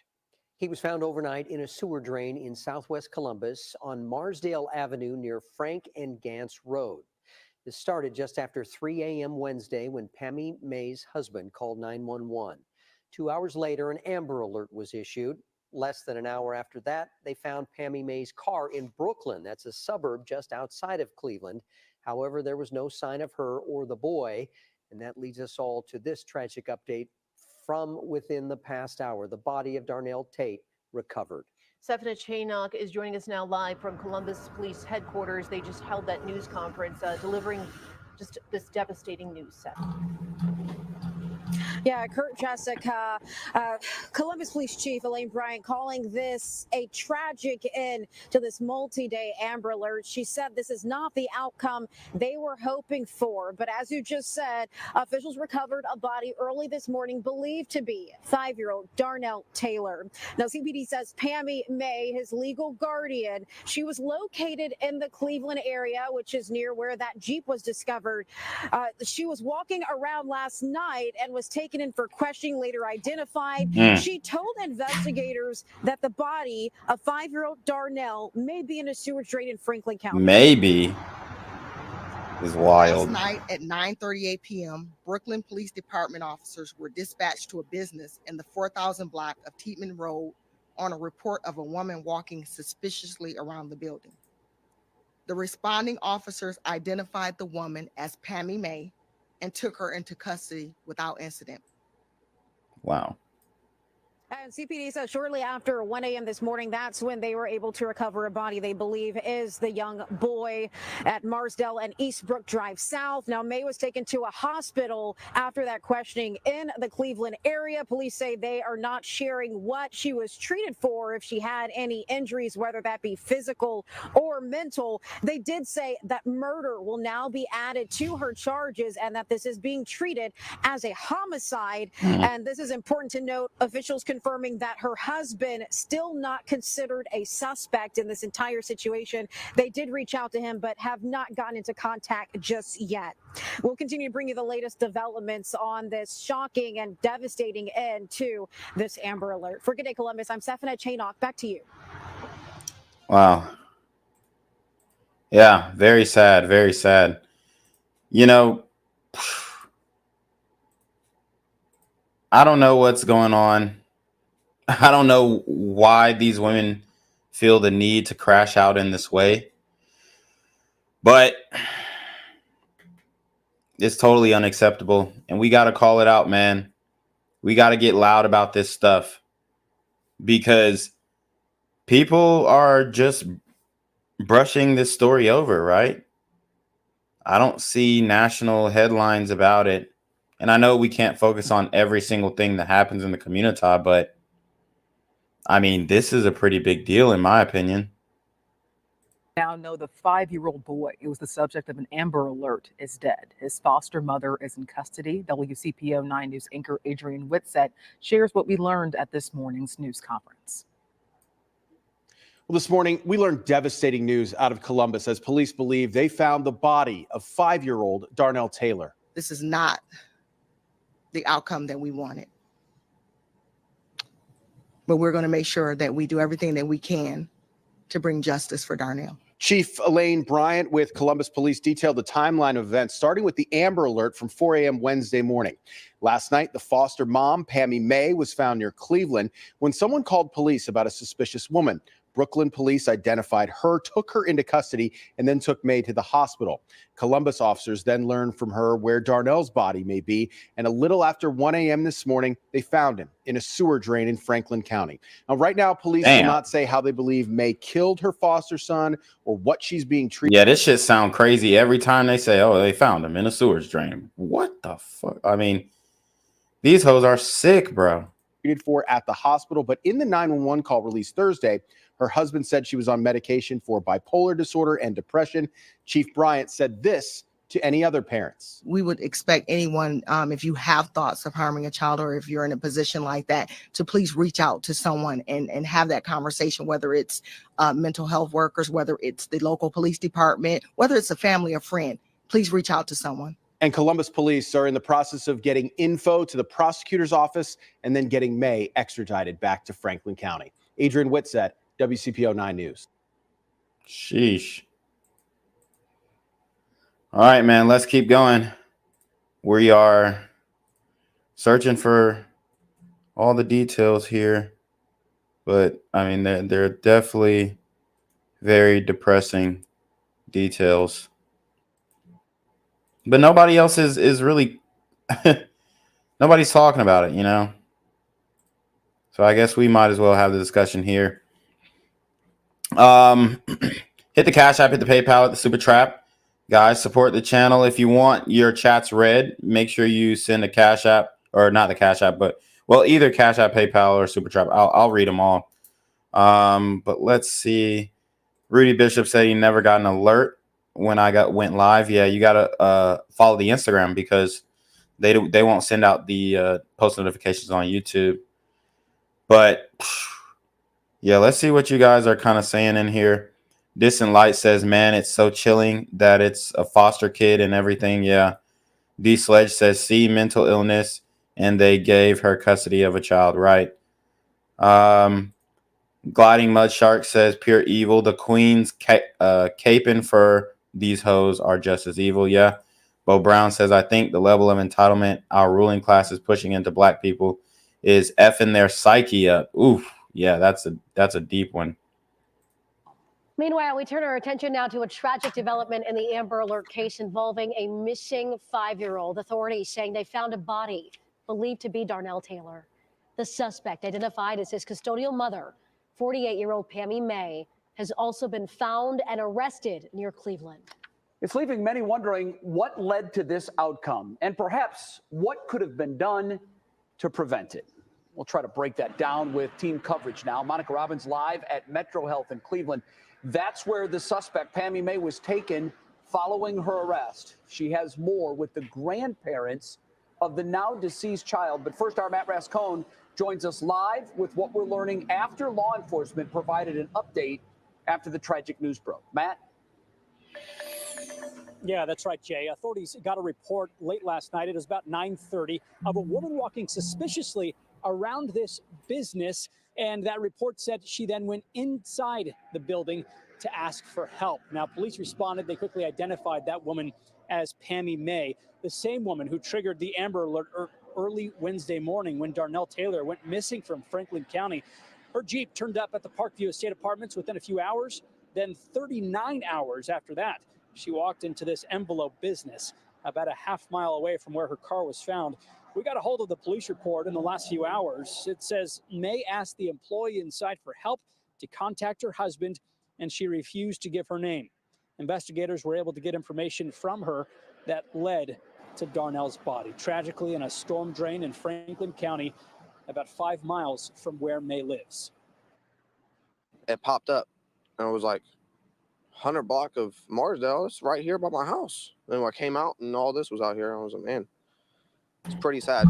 He was found overnight in a sewer drain in southwest Columbus on Marsdale Avenue near Frank and Gantz Road. This started just after 3 a.m. Wednesday when Pammy Maye's husband called 911. 2 hours later, an Amber Alert was issued. Less than an hour after that, they found Pammy Maye's car in Brooklyn. That's a suburb just outside of Cleveland. However, there was no sign of her or the boy. And that leads us all to this tragic update from within the past hour. The body of Darnell Tate recovered. Stephanie Chaynock is joining us now live from Columbus Police Headquarters. They just held that news conference delivering just this devastating news, Seth. Yeah, Kurt, Jessica, Columbus Police Chief Elaine Bryant calling this a tragic end to this multi-day Amber Alert. She said this is not the outcome they were hoping for. But as you just said, officials recovered a body early this morning believed to be 5-year-old Darnell Taylor. Now, CPD says Pammy Maye, his legal guardian, she was located in the Cleveland area, which is near where that Jeep was discovered. She was walking around last night and was taken in for questioning, later identified. She told investigators that the body of 5-year-old Darnell may be in a sewer drain in Franklin County. Maybe is wild. Last night at 9:38 p.m., Brooklyn Police Department officers were dispatched to a business in the 4000 block of Tietman Road on a report of a woman walking suspiciously around the building. The responding officers identified the woman as Pammy Maye and took her into custody without incident. Wow. And CPD says shortly after 1 a.m. this morning, that's when they were able to recover a body they believe is the young boy at Marsdale and Eastbrook Drive South. Now, May was taken to a hospital after that questioning in the Cleveland area. Police say they are not sharing what she was treated for, if she had any injuries, whether that be physical or mental. They did say that murder will now be added to her charges and that this is being treated as a homicide. And this is important to note. Officials confirmed confirming that her husband still not considered a suspect in this entire situation. They did reach out to him, but have not gotten into contact just yet. We'll continue to bring you the latest developments on this shocking and devastating end to this Amber Alert. For Good Day Columbus, I'm Stephanie Chainock. Back to you. Wow. Yeah, very sad, very sad. You know, I don't know what's going on. I don't know why these women feel the need to crash out in this way, but it's totally unacceptable. And we got to call it out, man. We got to get loud about this stuff because people are just brushing this story over, right? I don't see national headlines about it. And I know we can't focus on every single thing that happens in the community, but I mean, this is a pretty big deal, in my opinion. Now know the 5-year-old boy who was the subject of an Amber Alert is dead. His foster mother is in custody. WCPO 9 News anchor Adrian Whitsett shares what we learned at this morning's news conference. Well, this morning, we learned devastating news out of Columbus as police believe they found the body of 5-year-old Darnell Taylor. This is not the outcome that we wanted. But we're going to make sure that we do everything that we can to bring justice for Darnell. Chief Elaine Bryant with Columbus Police detailed the timeline of events, starting with the Amber Alert from 4 a.m. Wednesday morning. Last night, the foster mom, Pammy Maye, was found near Cleveland when someone called police about a suspicious woman. Brooklyn police identified her, took her into custody, and then took Maye to the hospital. Columbus officers then learned from her where Darnell's body may be, and a little after 1 a.m. this morning, they found him in a sewer drain in Franklin County. Now, right now, police will not say how they believe Maye killed her foster son or what she's being treated. Yeah, this shit sound crazy every time they say, oh, they found him in a sewage drain. What the fuck? I mean, these hoes are sick, bro. Treated for at the hospital, but in the 911 call released Thursday, her husband said she was on medication for bipolar disorder and depression. Chief Bryant said this to any other parents. We would expect anyone, if you have thoughts of harming a child or if you're in a position like that, to please reach out to someone and have that conversation, whether it's mental health workers, whether it's the local police department, whether it's a family or friend. Please reach out to someone. And Columbus police are in the process of getting info to the prosecutor's office and then getting Maye extradited back to Franklin County. Adrian Whitsett, WCPO 9 News. Sheesh. All right, man, let's keep going. We are searching for all the details here, but I mean, they're definitely very depressing details. But nobody else is really, nobody's talking about it, you know? So I guess we might as well have the discussion here. Hit the Cash App, hit the PayPal, hit the Super Trap. Guys, support the channel. If you want your chats read, make sure you send a Cash App, or not the Cash App, but, well, either Cash App, PayPal, or Super Trap. I'll read them all. But let's see. Rudy Bishop said he never got an alert when I went live. Yeah, you gotta follow the Instagram because they won't send out the post notifications on YouTube. But yeah, let's see what you guys are kind of saying in here. Distant Light says, man, it's so chilling that it's a foster kid and everything. Yeah. D Sledge says, see, mental illness, and they gave her custody of a child, right? Gliding Mud Shark says, pure evil. The queens caping for these hoes are just as evil. Yeah. Bo Brown says, I think the level of entitlement our ruling class is pushing into black people is effing their psyche up. Oof. Yeah, that's a deep one. Meanwhile, we turn our attention now to a tragic development in the Amber Alert case involving a missing 5-year-old. Authorities saying they found a body believed to be Darnell Taylor. The suspect, identified as his custodial mother, 48-year-old Pammy Maye, has also been found and arrested near Cleveland. It's leaving many wondering what led to this outcome and perhaps what could have been done to prevent it. We'll try to break that down with team coverage now. Monica Robbins live at Metro Health in Cleveland. That's where the suspect, Pammy Maye, was taken following her arrest. She has more with the grandparents of the now deceased child. But first, our Matt Rascone joins us live with what we're learning after law enforcement provided an update after the tragic news broke. Matt? Yeah, that's right, Jay. Authorities got a report late last night. It was about 9:30 of a woman walking suspiciously around this business. And that report said she then went inside the building to ask for help. Now, police responded. They quickly identified that woman as Pammy Maye, the same woman who triggered the Amber Alert early Wednesday morning when Darnell Taylor went missing from Franklin County. Her Jeep turned up at the Parkview Estate Apartments within a few hours. Then 39 hours after that, she walked into this envelope business about a half-mile away from where her car was found. We got a hold of the police report in the last few hours. It says May asked the employee inside for help to contact her husband, and she refused to give her name. Investigators were able to get information from her that led to Darnell's body, tragically in a storm drain in Franklin County, about 5 miles from where May lives. It popped up, and it was like 100 block of Marsdale. It's right here by my house. Then when I came out and all this was out here, I was like, man, it's pretty sad.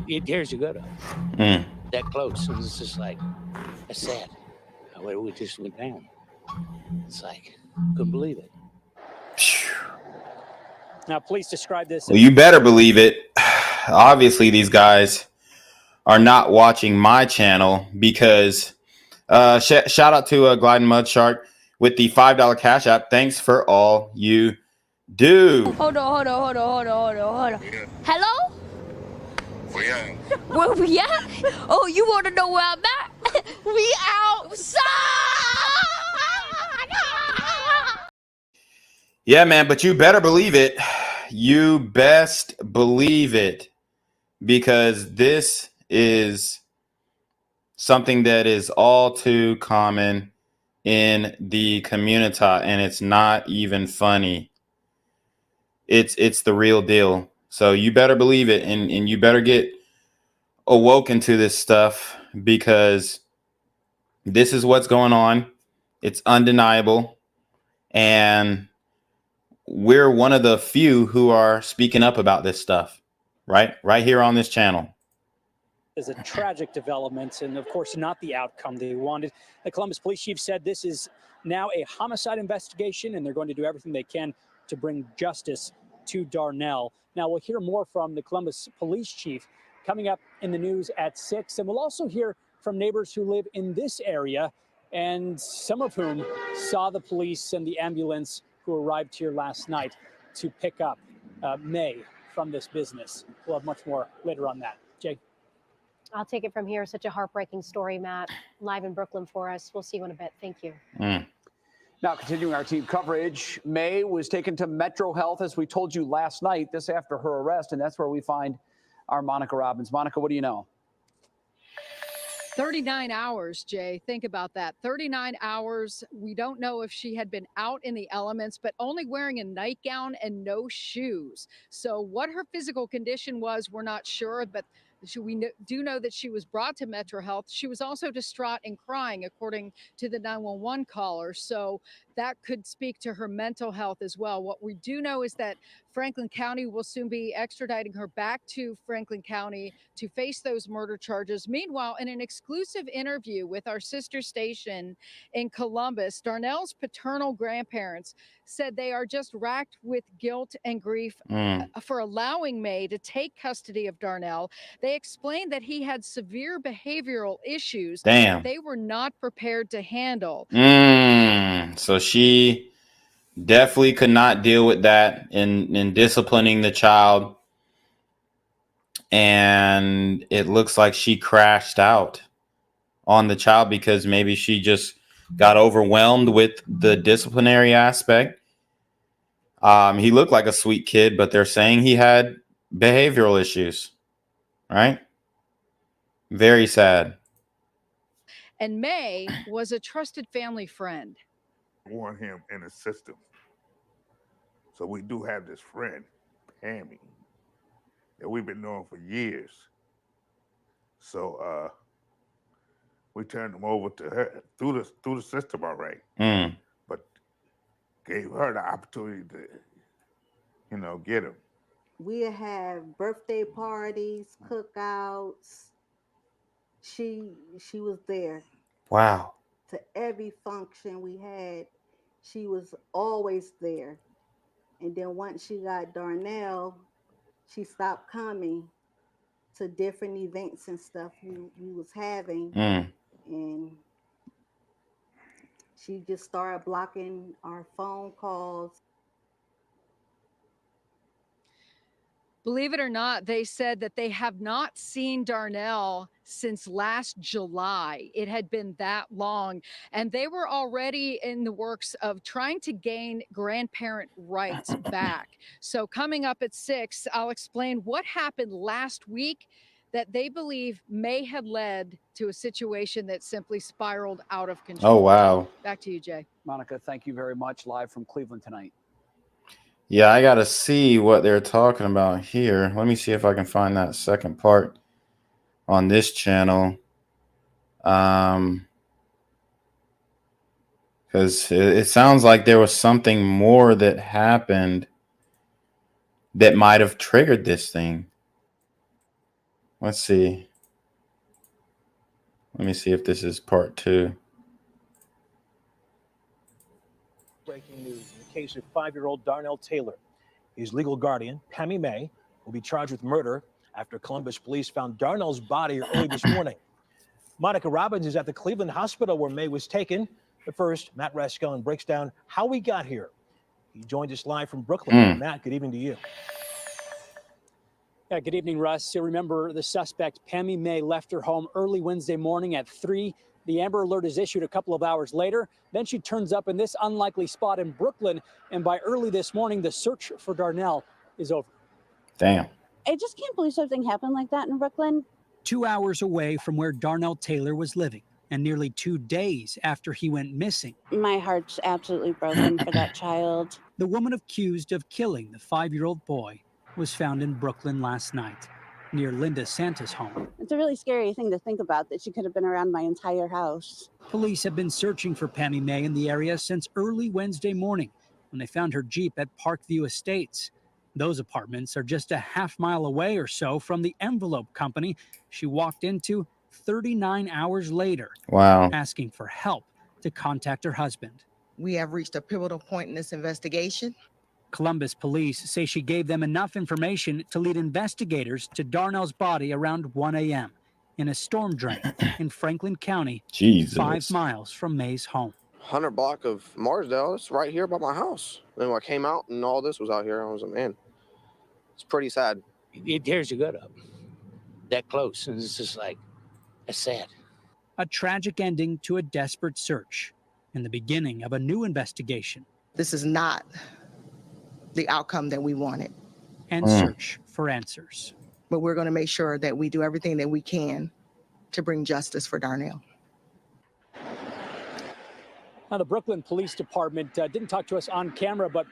It tears you good up. That close. It's just like, that's sad. We just went down. It's like, couldn't believe it. Now, police describe this. Well, you better believe it. Obviously, these guys are not watching my channel because shout out to Gliding Mud Shark with the $5 Cash App. Thanks for all you do. Hold on. Hello? Where we at? Oh, you want to know where I'm at? We outside! Yeah, man, but you better believe it. You best believe it, because this is something that is all too common in the community, and it's not even funny. It's the real deal. So you better believe it, and you better get awoken to this stuff, because this is what's going on. It's undeniable, and we're one of the few who are speaking up about this stuff, right here on this channel. Is a tragic development, and of course not the outcome they wanted. The Columbus police chief said this is now a homicide investigation, and they're going to do everything they can to bring justice to Darnell. Now, we'll hear more from the Columbus police chief coming up in the news at 6, and we'll also hear from neighbors who live in this area, and some of whom saw the police and the ambulance who arrived here last night to pick up May from this business. We'll have much more later on that. Jay? I'll take it from here. Such a heartbreaking story, Matt. Live in Brooklyn for us. We'll see you in a bit. Thank you. Now, continuing our team coverage, May was taken to Metro Health, as we told you last night, this after her arrest, and that's where we find our Monica Robbins. Monica, what do you know? 39 hours, Jay. Think about that. 39 hours. We don't know if she had been out in the elements, but only wearing a nightgown and no shoes. So what her physical condition was, we're not sure, but we do know that she was brought to Metro Health. She was also distraught and crying, according to the 911 caller. So that could speak to her mental health as well. What we do know is that Franklin County will soon be extraditing her back to Franklin County to face those murder charges. Meanwhile, in an exclusive interview with our sister station in Columbus, Darnell's paternal grandparents said they are just racked with guilt and grief for allowing May to take custody of Darnell. They explained that he had severe behavioral issues that they were not prepared to handle. So she definitely could not deal with that in disciplining the child. And it looks like she crashed out on the child because maybe she just got overwhelmed with the disciplinary aspect. He looked like a sweet kid, but they're saying he had behavioral issues, right? Very sad. And May was a trusted family friend. Want him in the system. So we do have this friend, Pammy, that we've been knowing for years. So we turned him over to her through the system, all right. But gave her the opportunity to, get him. We have birthday parties, cookouts. She was there Wow. to every function we had. She was always there. And then once she got Darnell, she stopped coming to different events and stuff we was having. And she just started blocking our phone calls. Believe it or not, they said that they have not seen Darnell since last July. It had been that long. And they were already in the works of trying to gain grandparent rights back. So coming up at 6, I'll explain what happened last week that they believe may have led to a situation that simply spiraled out of control. Oh, wow. Back to you, Jay. Monica, thank you very much. Live from Cleveland tonight. Yeah, I got to see what they're talking about here. Let me see if I can find that second part on this channel. Because it sounds like there was something more that happened that might have triggered this thing. Let's see. Let me see if this is part 2. Breaking news in the case of 5-year-old Darnell Taylor. His legal guardian, Pammy Maye, will be charged with murder after Columbus police found Darnell's body early this morning. Monica Robbins is at the Cleveland hospital where Maye was taken. But first, Matt Rascone breaks down how we got here. He joined us live from Brooklyn. Matt, good evening to you. Yeah, good evening, Russ. You remember the suspect, Pammy Maye, left her home early Wednesday morning at 3. The Amber Alert is issued a couple of hours later. Then she turns up in this unlikely spot in Brooklyn. And by early this morning, the search for Darnell is over. Damn. I just can't believe something happened like that in Brooklyn. 2 hours away from where Darnell Taylor was living, and nearly 2 days after he went missing. My heart's absolutely broken for that child. The woman accused of killing the 5-year-old boy was found in Brooklyn last night, near Linda Santa's home. It's a really scary thing to think about, that she could have been around my entire house. Police have been searching for Pammy Maye in the area since early Wednesday morning when they found her Jeep at Parkview Estates. Those apartments are just a half-mile away or so from the envelope company she walked into 39 hours later. Wow. Asking for help to contact her husband. We have reached a pivotal point in this investigation. Columbus police say she gave them enough information to lead investigators to Darnell's body around 1 a.m. in a storm drain in Franklin County, Jesus. 5 miles from Maye's home. 100 block of Marsdale. It's right here by my house. Then when I came out and all this was out here, I was like, man, it's pretty sad. It tears your gut up. That close. And it's just like, it's sad. A tragic ending to a desperate search and the beginning of a new investigation. This is not the outcome that we wanted. And search for answers. But we're going to make sure that we do everything that we can to bring justice for Darnell. Now, the Brooklyn Police Department didn't talk to us on camera, but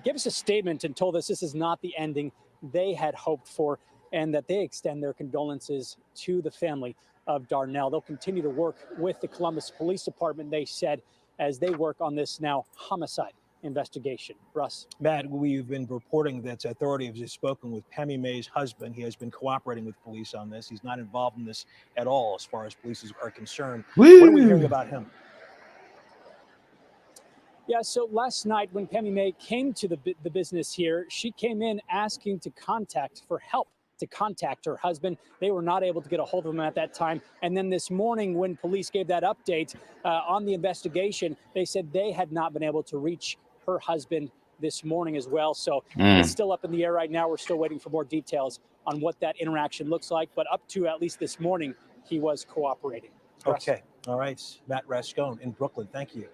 gave us a statement and told us this is not the ending they had hoped for, and that they extend their condolences to the family of Darnell. They'll continue to work with the Columbus Police Department, they said, as they work on this now homicide investigation. Russ. Matt, we've been reporting that authorities have spoken with Pammy Maye's husband. He has been cooperating with police on this. He's not involved in this at all as far as police are concerned. Woo! What are we hearing about him? Yeah, so last night when Pammy Maye came to the business here, she came in asking to contact her husband. They were not able to get a hold of him at that time. And then this morning when police gave that update on the investigation, they said they had not been able to reach her husband this morning as well. So it's still up in the air right now. We're still waiting for more details on what that interaction looks like. But up to at least this morning, he was cooperating. Okay. All right. Matt Rascone in Brooklyn. Thank you.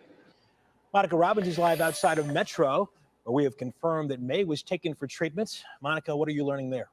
Monica Robbins is live outside of Metro, where we have confirmed that Maye was taken for treatment. Monica, what are you learning there?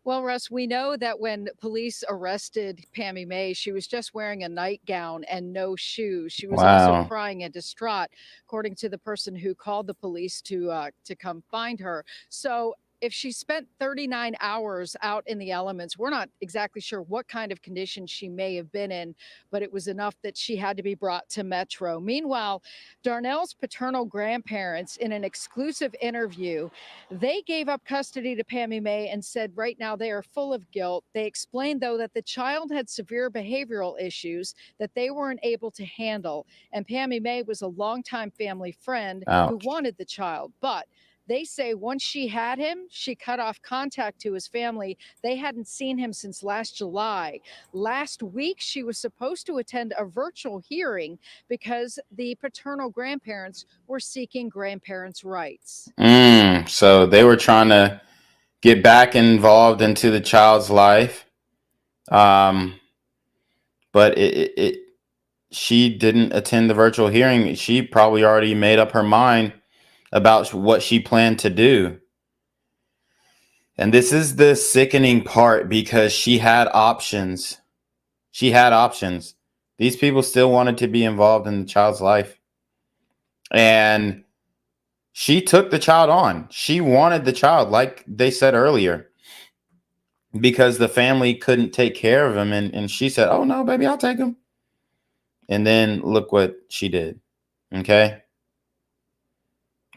Well, Russ, we know that when police arrested Pammy Maye, she was just wearing a nightgown and no shoes. She was also crying and distraught, according to the person who called the police to come find her. So if she spent 39 hours out in the elements, we're not exactly sure what kind of condition she may have been in, but it was enough that she had to be brought to Metro. Meanwhile, Darnell's paternal grandparents, in an exclusive interview, they gave up custody to Pammy Maye and said right now they are full of guilt. They explained, though, that the child had severe behavioral issues that they weren't able to handle. And Pammy Maye was a longtime family friend who Ouch. wanted the child. But they say once she had him, she cut off contact to his family. They hadn't seen him since last July. Last week, she was supposed to attend a virtual hearing because the paternal grandparents were seeking grandparents' rights. So they were trying to get back involved into the child's life. But she didn't attend the virtual hearing. She probably already made up her mind about what she planned to do. And this is the sickening part because she had options. She had options. These people still wanted to be involved in the child's life. And she took the child on. She wanted the child, like they said earlier, because the family couldn't take care of him. And she said, oh, no, baby, I'll take him. And then look what she did. Okay.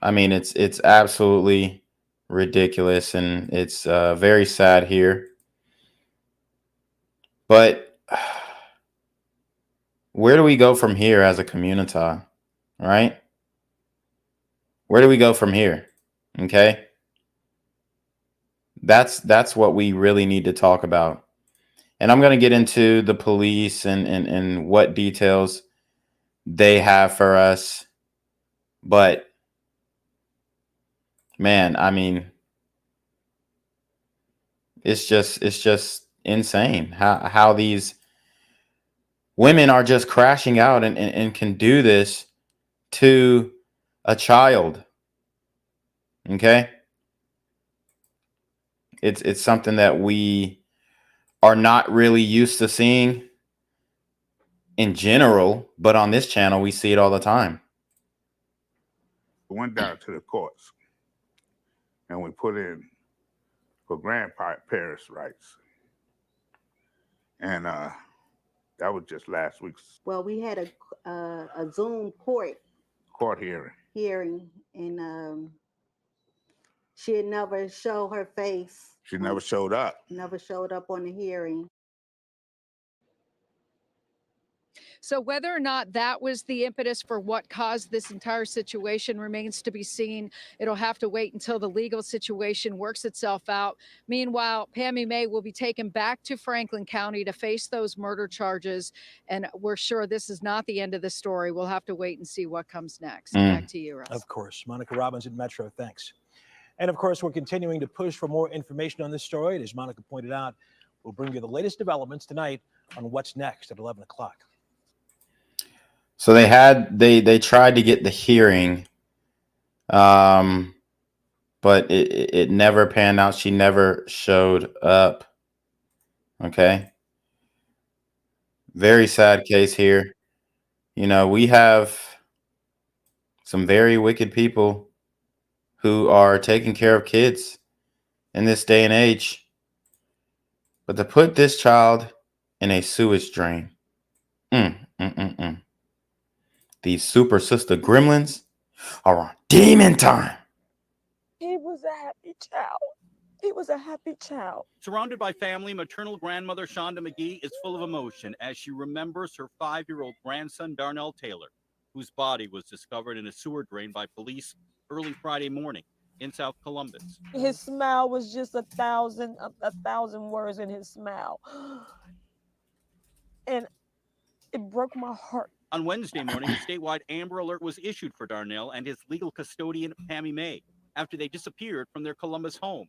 I mean, it's absolutely ridiculous, and it's very sad here. But where do we go from here as a community, right? Where do we go from here? Okay. That's what we really need to talk about. And I'm going to get into the police and what details they have for us. But man, I mean, it's just insane how these women are just crashing out and can do this to a child. Okay. It's something that we are not really used to seeing in general, but on this channel, we see it all the time. We went down to the courts and we put in for grandparents' rights. And that was just last week's Well, we had a Zoom court hearing. and she had never showed her face. She never showed up. Never showed up on the hearing. So whether or not that was the impetus for what caused this entire situation remains to be seen. It'll have to wait until the legal situation works itself out. Meanwhile, Pammy Maye will be taken back to Franklin County to face those murder charges. And we're sure this is not the end of the story. We'll have to wait and see what comes next. Back to you, Russ. Of course. Monica Robbins in Metro. Thanks. And of course, we're continuing to push for more information on this story. And as Monica pointed out, we'll bring you the latest developments tonight on What's Next at 11 o'clock. So they tried to get the hearing, but it never panned out. She never showed up. Okay. Very sad case here. You know, we have some very wicked people who are taking care of kids in this day and age. But to put this child in a sewage drain. These super sister gremlins are on demon time. He was a happy child. He was a happy child. Surrounded by family, maternal grandmother Shonda McGee is full of emotion as she remembers her 5-year-old grandson, Darnell Taylor, whose body was discovered in a sewer drain by police early Friday morning in South Columbus. His smile was just a thousand words in his smile. And it broke my heart. On Wednesday morning, a statewide Amber Alert was issued for Darnell and his legal custodian, Pammy Maye, after they disappeared from their Columbus home.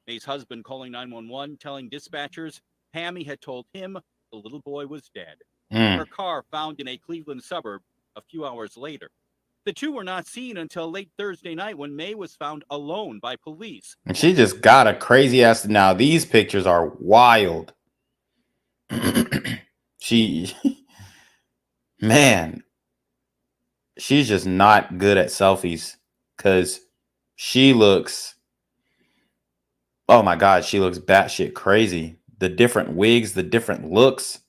May's husband calling 911, telling dispatchers Pammy had told him the little boy was dead. Her car found in a Cleveland suburb a few hours later. The two were not seen until late Thursday night when Maye was found alone by police. And she just got a crazy ass. Now, these pictures are wild. Man, she's just not good at selfies because she looks Oh my God, she looks batshit crazy. The different wigs, the different looks.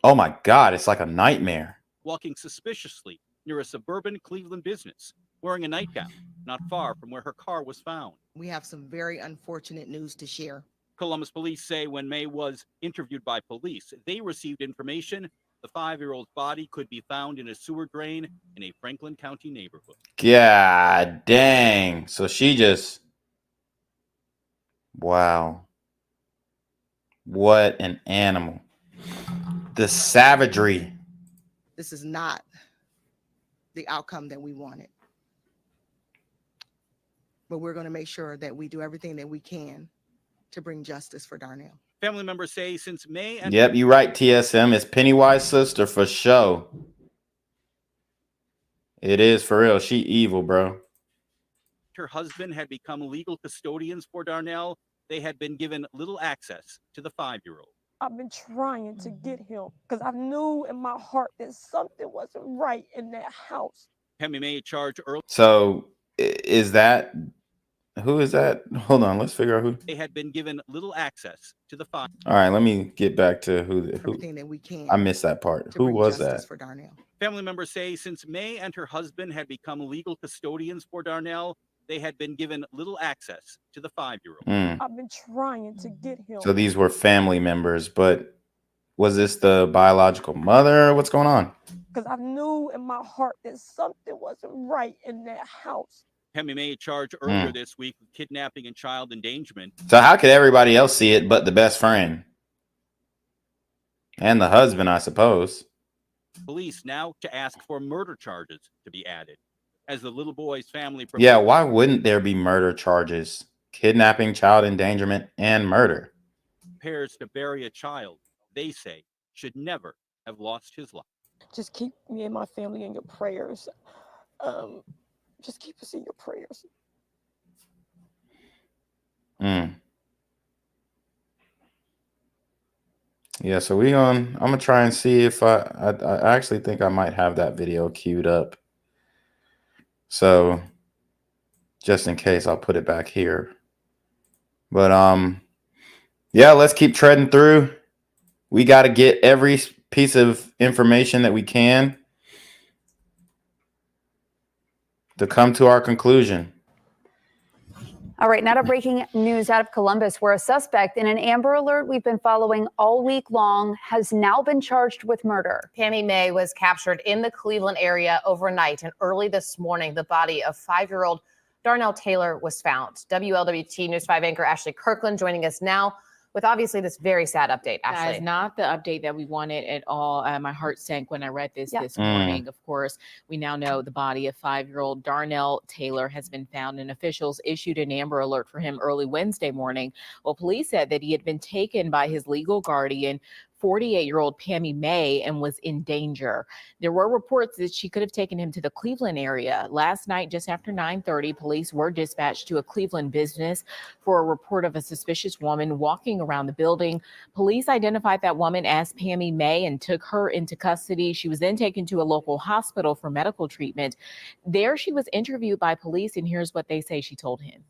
Oh my God, it's like a nightmare. Walking suspiciously near a suburban Cleveland business, wearing a nightgown, not far from where her car was found. We have some very unfortunate news to share. Columbus police say when May was interviewed by police, they received information the 5-year-old's body could be found in a sewer drain in a Franklin County neighborhood. God dang. So she just, wow. What an animal. The savagery. This is not the outcome that we wanted. But we're going to make sure that we do everything that we can to bring justice for Darnell. Family members say since May and Yep, you right, TSM. It's Pennywise's sister for sure. It is for real. She evil, bro. her husband had become legal custodians for Darnell, they had been given little access to the 5-year-old. I've been trying to get him because I knew in my heart that something wasn't right in that house. Pammy Maye charged early. So is that, who is that? Hold on, let's figure out who. They had been given little access to the 5. All right, let me get back to who Everything that we can. I missed that part. To Who bring was justice that? for Darnell. Family members say since May and her husband had become legal custodians for Darnell, they had been given little access to the 5-year-old. I've been trying to get him. So these were family members, but was this the biological mother? What's going on? Because I knew in my heart that something wasn't right in that house. Pammy Maye charged earlier this week with kidnapping and child endangerment. So how could everybody else see it but the best friend? And the husband, I suppose. Police now to ask for murder charges to be added. As the little boy's family Yeah, why wouldn't there be murder charges? Kidnapping, child endangerment, and murder. prepares to bury a child they say should never have lost his life. Just keep me and my family in your prayers. Just keep us in your prayers. Yeah, so I'm gonna try and see if I actually think I might have that video queued up. So just in case, I'll put it back here. But yeah, let's keep treading through. We got to get every piece of information that we can to come to our conclusion. All right, now to breaking news out of Columbus, where a suspect in an Amber Alert we've been following all week long has now been charged with murder. Pammy Maye was captured in the Cleveland area overnight, and early this morning, the body of 5-year-old Darnell Taylor was found. WLWT News 5 anchor Ashley Kirkland joining us now with obviously this very sad update. Ashley. That is not the update that we wanted at all. My heart sank when I read this morning. Of course, we now know the body of 5-year-old Darnell Taylor has been found, and officials issued an Amber Alert for him early Wednesday morning. Well, police said that he had been taken by his legal guardian, 48-year-old Pammy Maye, and was in danger. There were reports that she could have taken him to the Cleveland area. Last night, just after 9:30, police were dispatched to a Cleveland business for a report of a suspicious woman walking around the building. Police identified that woman as Pammy Maye and took her into custody. She was then taken to a local hospital for medical treatment. There she was interviewed by police, and here's what they say she told him.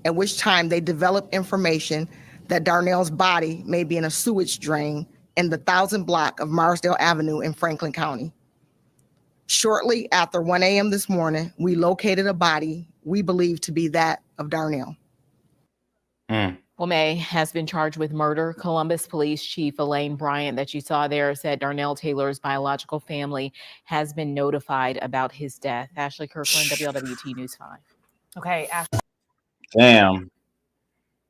At which time they developed information that Darnell's body may be in a sewage drain in the 1000 block of Marsdale Avenue in Franklin County. Shortly after 1 a.m. this morning, we located a body we believe to be that of Darnell. Well, Maye has been charged with murder. Columbus Police Chief Elaine Bryant, that you saw there, said Darnell Taylor's biological family has been notified about his death. Ashley Kirkland, WLWT News 5. Okay, Ashley. Damn.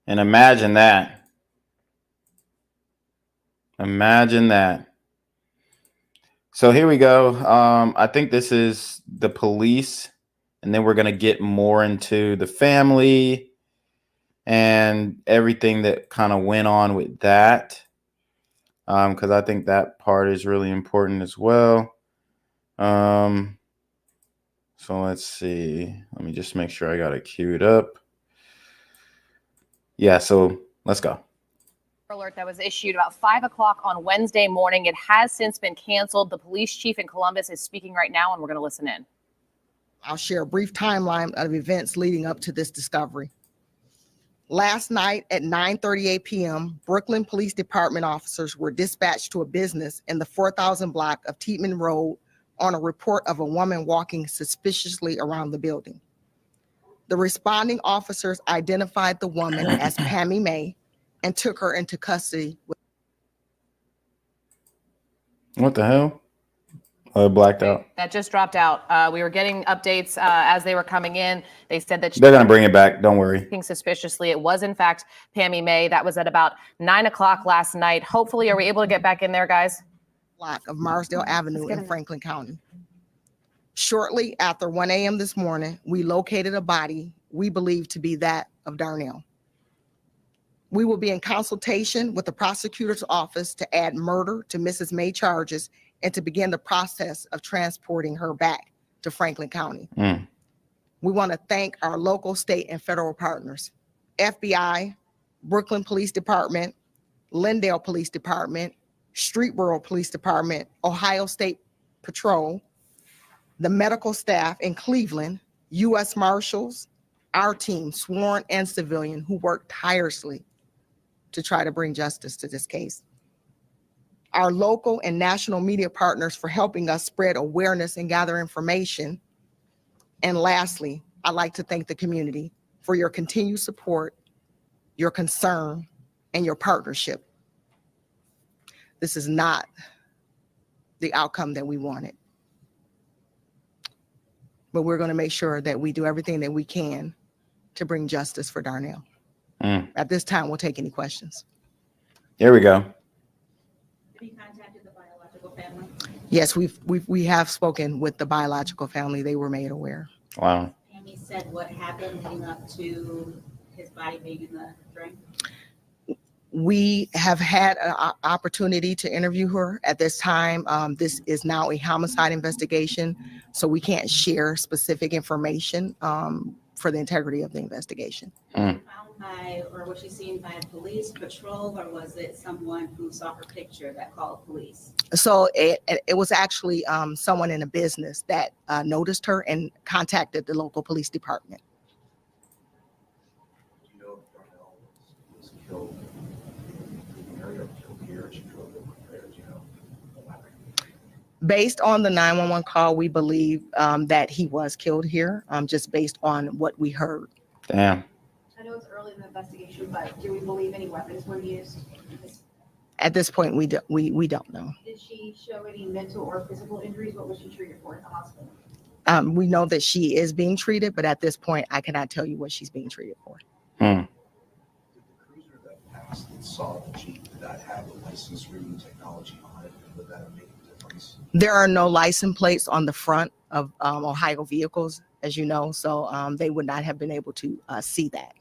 And imagine that. Imagine that. So here we go. I think this is the police, and then we're going to get more into the family and everything that kind of went on with that. Because I think that part is really important as well. So let's see. Let me just make sure I got it queued up. Yeah, so let's go. Alert that was issued about 5 o'clock on Wednesday morning. It has since been canceled. The police chief in Columbus is speaking right now, and we're going to listen in. I'll share a brief timeline of events leading up to this discovery. Last night at 9:38 p.m., Brooklyn Police Department officers were dispatched to a business in the 4000 block of Tietman Road on a report of a woman walking suspiciously around the building. The responding officers identified the woman as Pammy Maye and took her into custody. What the hell? Oh, it blacked out. That just dropped out. We were getting updates as they were coming in. They said that They're gonna bring it back. Don't worry. Looking suspiciously. It was in fact Pammy Maye. That was at about 9 o'clock last night. Hopefully, are we able to get back in there, guys? Block of Marsdale Avenue in Franklin County. Shortly after 1 a.m. this morning, we located a body we believe to be that of Darnell. We will be in consultation with the prosecutor's office to add murder to Mrs. Maye charges and to begin the process of transporting her back to Franklin County. We want to thank our local, state, and federal partners, FBI, Brooklyn Police Department, Lindale Police Department, Streetboro Police Department, Ohio State Patrol, the medical staff in Cleveland, U.S. Marshals, our team, sworn and civilian, who worked tirelessly to try to bring justice to this case. Our local and national media partners for helping us spread awareness and gather information. And lastly, I'd like to thank the community for your continued support, your concern, and your partnership. This is not the outcome that we wanted. But we're going to make sure that we do everything that we can to bring justice for Darnell. At this time, we'll take any questions. Here we go. Have you contacted the biological family? Yes, we have spoken with the biological family. They were made aware. Wow. Pammy said what happened leading up to his body being in the drain. We have had an opportunity to interview her at this time. This is now a homicide investigation, so we can't share specific information for the integrity of the investigation. Found by, or was she seen by a police patrol, or was it someone who saw her picture that called police? So it was actually someone in a business that noticed her and contacted the local police department. You know, Darnell was killed in the area or killed here. She drove over there, you know. Based on the 911 call, we believe that he was killed here, just based on what we heard. Damn. I know it's early in the investigation, but do we believe any weapons were used? At this point, we don't know. Did she show any mental or physical injuries? What was she treated for at the hospital? We know that she is being treated, but at this point, I cannot tell you what she's being treated for. Did the cruiser that passed that saw the Jeep, did that have the license reading technology on it? Would that have made a difference? There are no license plates on the front of Ohio vehicles, as you know, so they would not have been able to see that.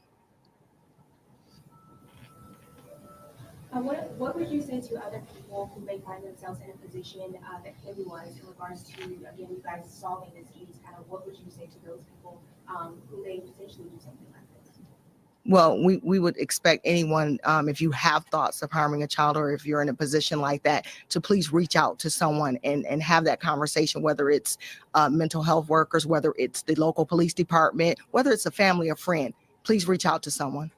What would you say to other people who may find themselves in a position that Pammy was in regards to, again, you guys solving this case? Kind of what would you say to those people who may potentially do something like this? Well, we would expect anyone, if you have thoughts of harming a child or if you're in a position like that, to please reach out to someone and have that conversation, whether it's mental health workers, whether it's the local police department, whether it's a family or friend. Please reach out to someone.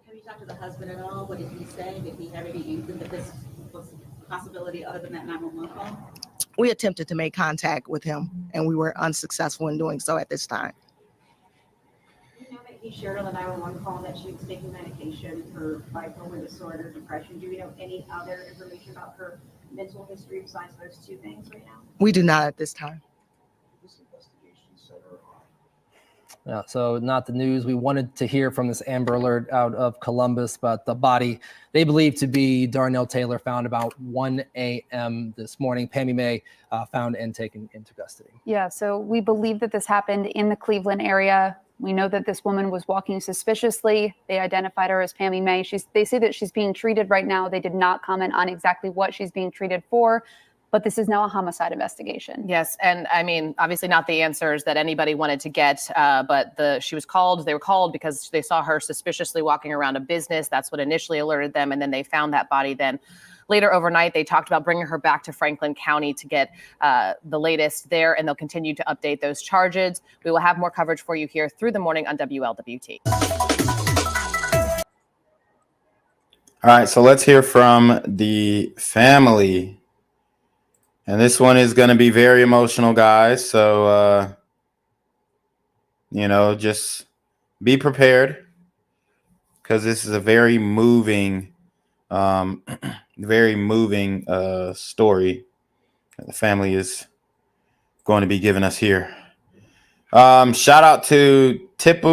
Have you talked to the husband at all? What did he say? Did he have any inkling that this was a possibility other than that 911 call? We attempted to make contact with him and we were unsuccessful in doing so at this time. You know that he shared on the 911 call that she was taking medication for bipolar disorder, depression. Do we know any other information about her mental history besides those two things right now? We do not at this time. This investigation center on So not the news we wanted to hear from this Amber Alert out of Columbus, but the body they believe to be Darnell Taylor found about 1 a.m. this morning. Pammy Maye found and taken into custody. Yeah, so we believe that this happened in the Cleveland area. We know that this woman was walking suspiciously. They identified her as Pammy Maye. They say that she's being treated right now. They did not comment on exactly what she's being treated for. But this is now a homicide investigation. Yes, and I mean, obviously not the answers that anybody wanted to get, but they were called because they saw her suspiciously walking around a business. That's what initially alerted them, and then they found that body then. Later overnight, they talked about bringing her back to Franklin County to get the latest there, and they'll continue to update those charges. We will have more coverage for you here through the morning on WLWT. All right, so let's hear from the family. And this one is going to be very emotional, guys. So, just be prepared because this is a very moving, very moving story that the family is going to be giving us here. Shout out to Tip.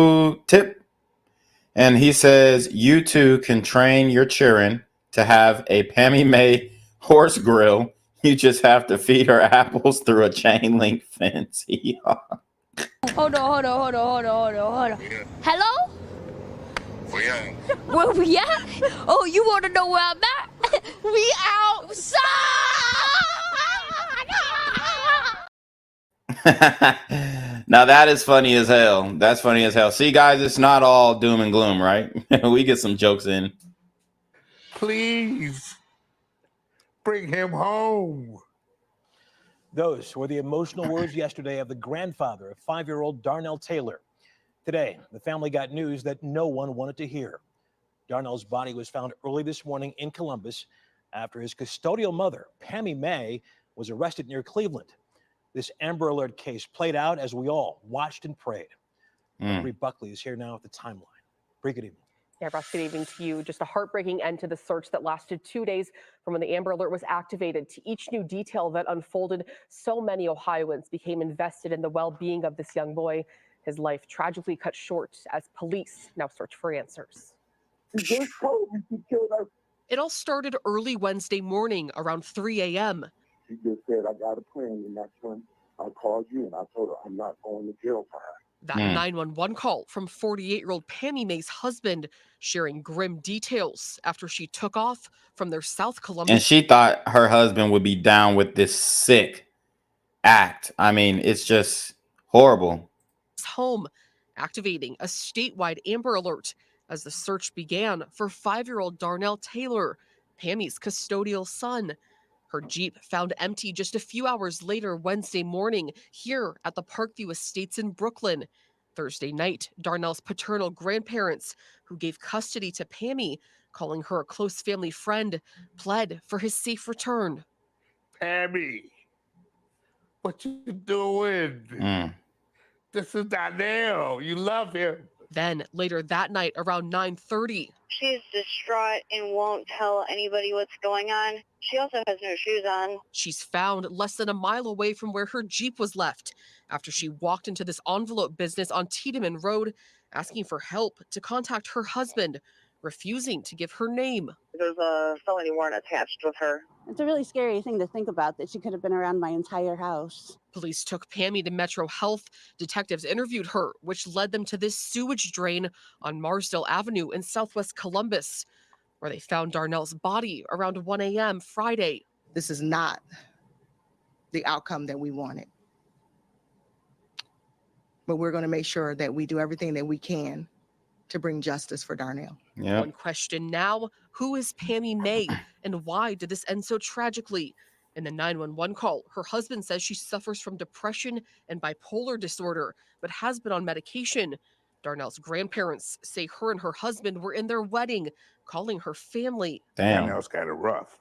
And he says, you too can train your children to have a Pammy Maye horse grill. You just have to feed her apples through a chain link fence. Hold on. Hello? Where we at? Oh, you want to know where I'm at? We outside! Now that is funny as hell. That's funny as hell. See, guys, it's not all doom and gloom, right? We get some jokes in. Please bring him home. Those were the emotional words yesterday of the grandfather of 5-year-old Darnell Taylor. Today, the family got news that no one wanted to hear. Darnell's body was found early this morning in Columbus after his custodial mother, Pammy Maye, was arrested near Cleveland. This Amber Alert case played out as we all watched and prayed. Bree Buckley is here now with the timeline. Bree, good evening. Yeah, Russ, good evening to you. Just a heartbreaking end to the search that lasted 2 days from when the Amber Alert was activated to each new detail that unfolded. So many Ohioans became invested in the well-being of this young boy. His life tragically cut short as police now search for answers. It all started early Wednesday morning around 3 a.m. She just said, I got a plan, and that's when I called you, and I told her I'm not going to jail for her. That 911 call from 48-year-old Pammy Maye's husband, sharing grim details after she took off from their South Columbus. And she thought her husband would be down with this sick act. I mean, it's just horrible. Home, activating a statewide Amber Alert as the search began for 5-year-old Darnell Taylor, Pammy's custodial son. Her Jeep found empty just a few hours later Wednesday morning here at the Parkview Estates in Brooklyn. Thursday night, Darnell's paternal grandparents, who gave custody to Pammy, calling her a close family friend, pled for his safe return. Pammy, what you doing? This is Darnell. You love him. Then later that night around 9:30. She's distraught and won't tell anybody what's going on. She also has no shoes on. She's found less than a mile away from where her Jeep was left after she walked into this envelope business on Tiedemann Road, asking for help to contact her husband, refusing to give her name. There's a felony warrant attached with her. It's a really scary thing to think about, that she could have been around my entire house. Police took Pammy to Metro Health. Detectives interviewed her, which led them to this sewage drain on Marsdale Avenue in Southwest Columbus, where they found Darnell's body around 1 a.m. Friday. This is not the outcome that we wanted. But we're going to make sure that we do everything that we can to bring justice for Darnell. One question now, who is Pammy Maye and why did this end so tragically? In the 911 call, her husband says she suffers from depression and bipolar disorder, but has been on medication. Darnell's grandparents say her and her husband were in their wedding, calling her family. Damn. Darnell's got it rough.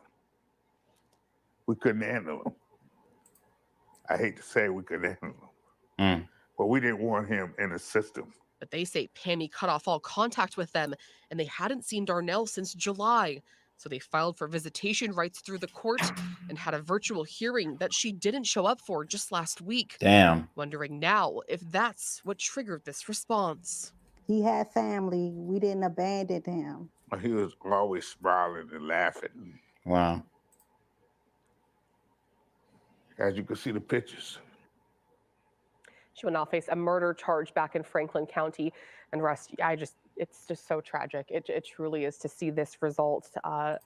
We couldn't handle him. I hate to say we couldn't handle him, but we didn't want him in the system. But they say Pammy cut off all contact with them, and they hadn't seen Darnell since July. So they filed for visitation rights through the court and had a virtual hearing that she didn't show up for just last week. Damn. Wondering now if that's what triggered this response. He had family. We didn't abandon him. He was always smiling and laughing. Wow. As you can see the pictures. She will now face a murder charge back in Franklin County. And Russ, it's just so tragic. It truly is to see this result.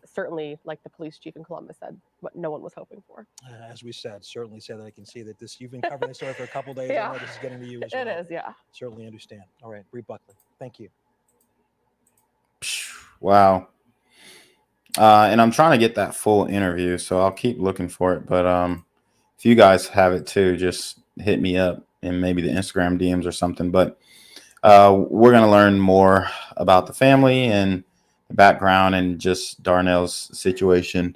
Certainly, like the police chief in Columbus said, what no one was hoping for. As we said, certainly said that I can see that this, you've been covering this story for a couple of days. Yeah. I know this is getting to you as It well. is, yeah. Certainly understand. All right, Bree Buckley, thank you. Wow. And I'm trying to get that full interview, so I'll keep looking for it. But if you guys have it too, just hit me up in maybe the Instagram DMs or something. But we're going to learn more about the family and background and just Darnell's situation.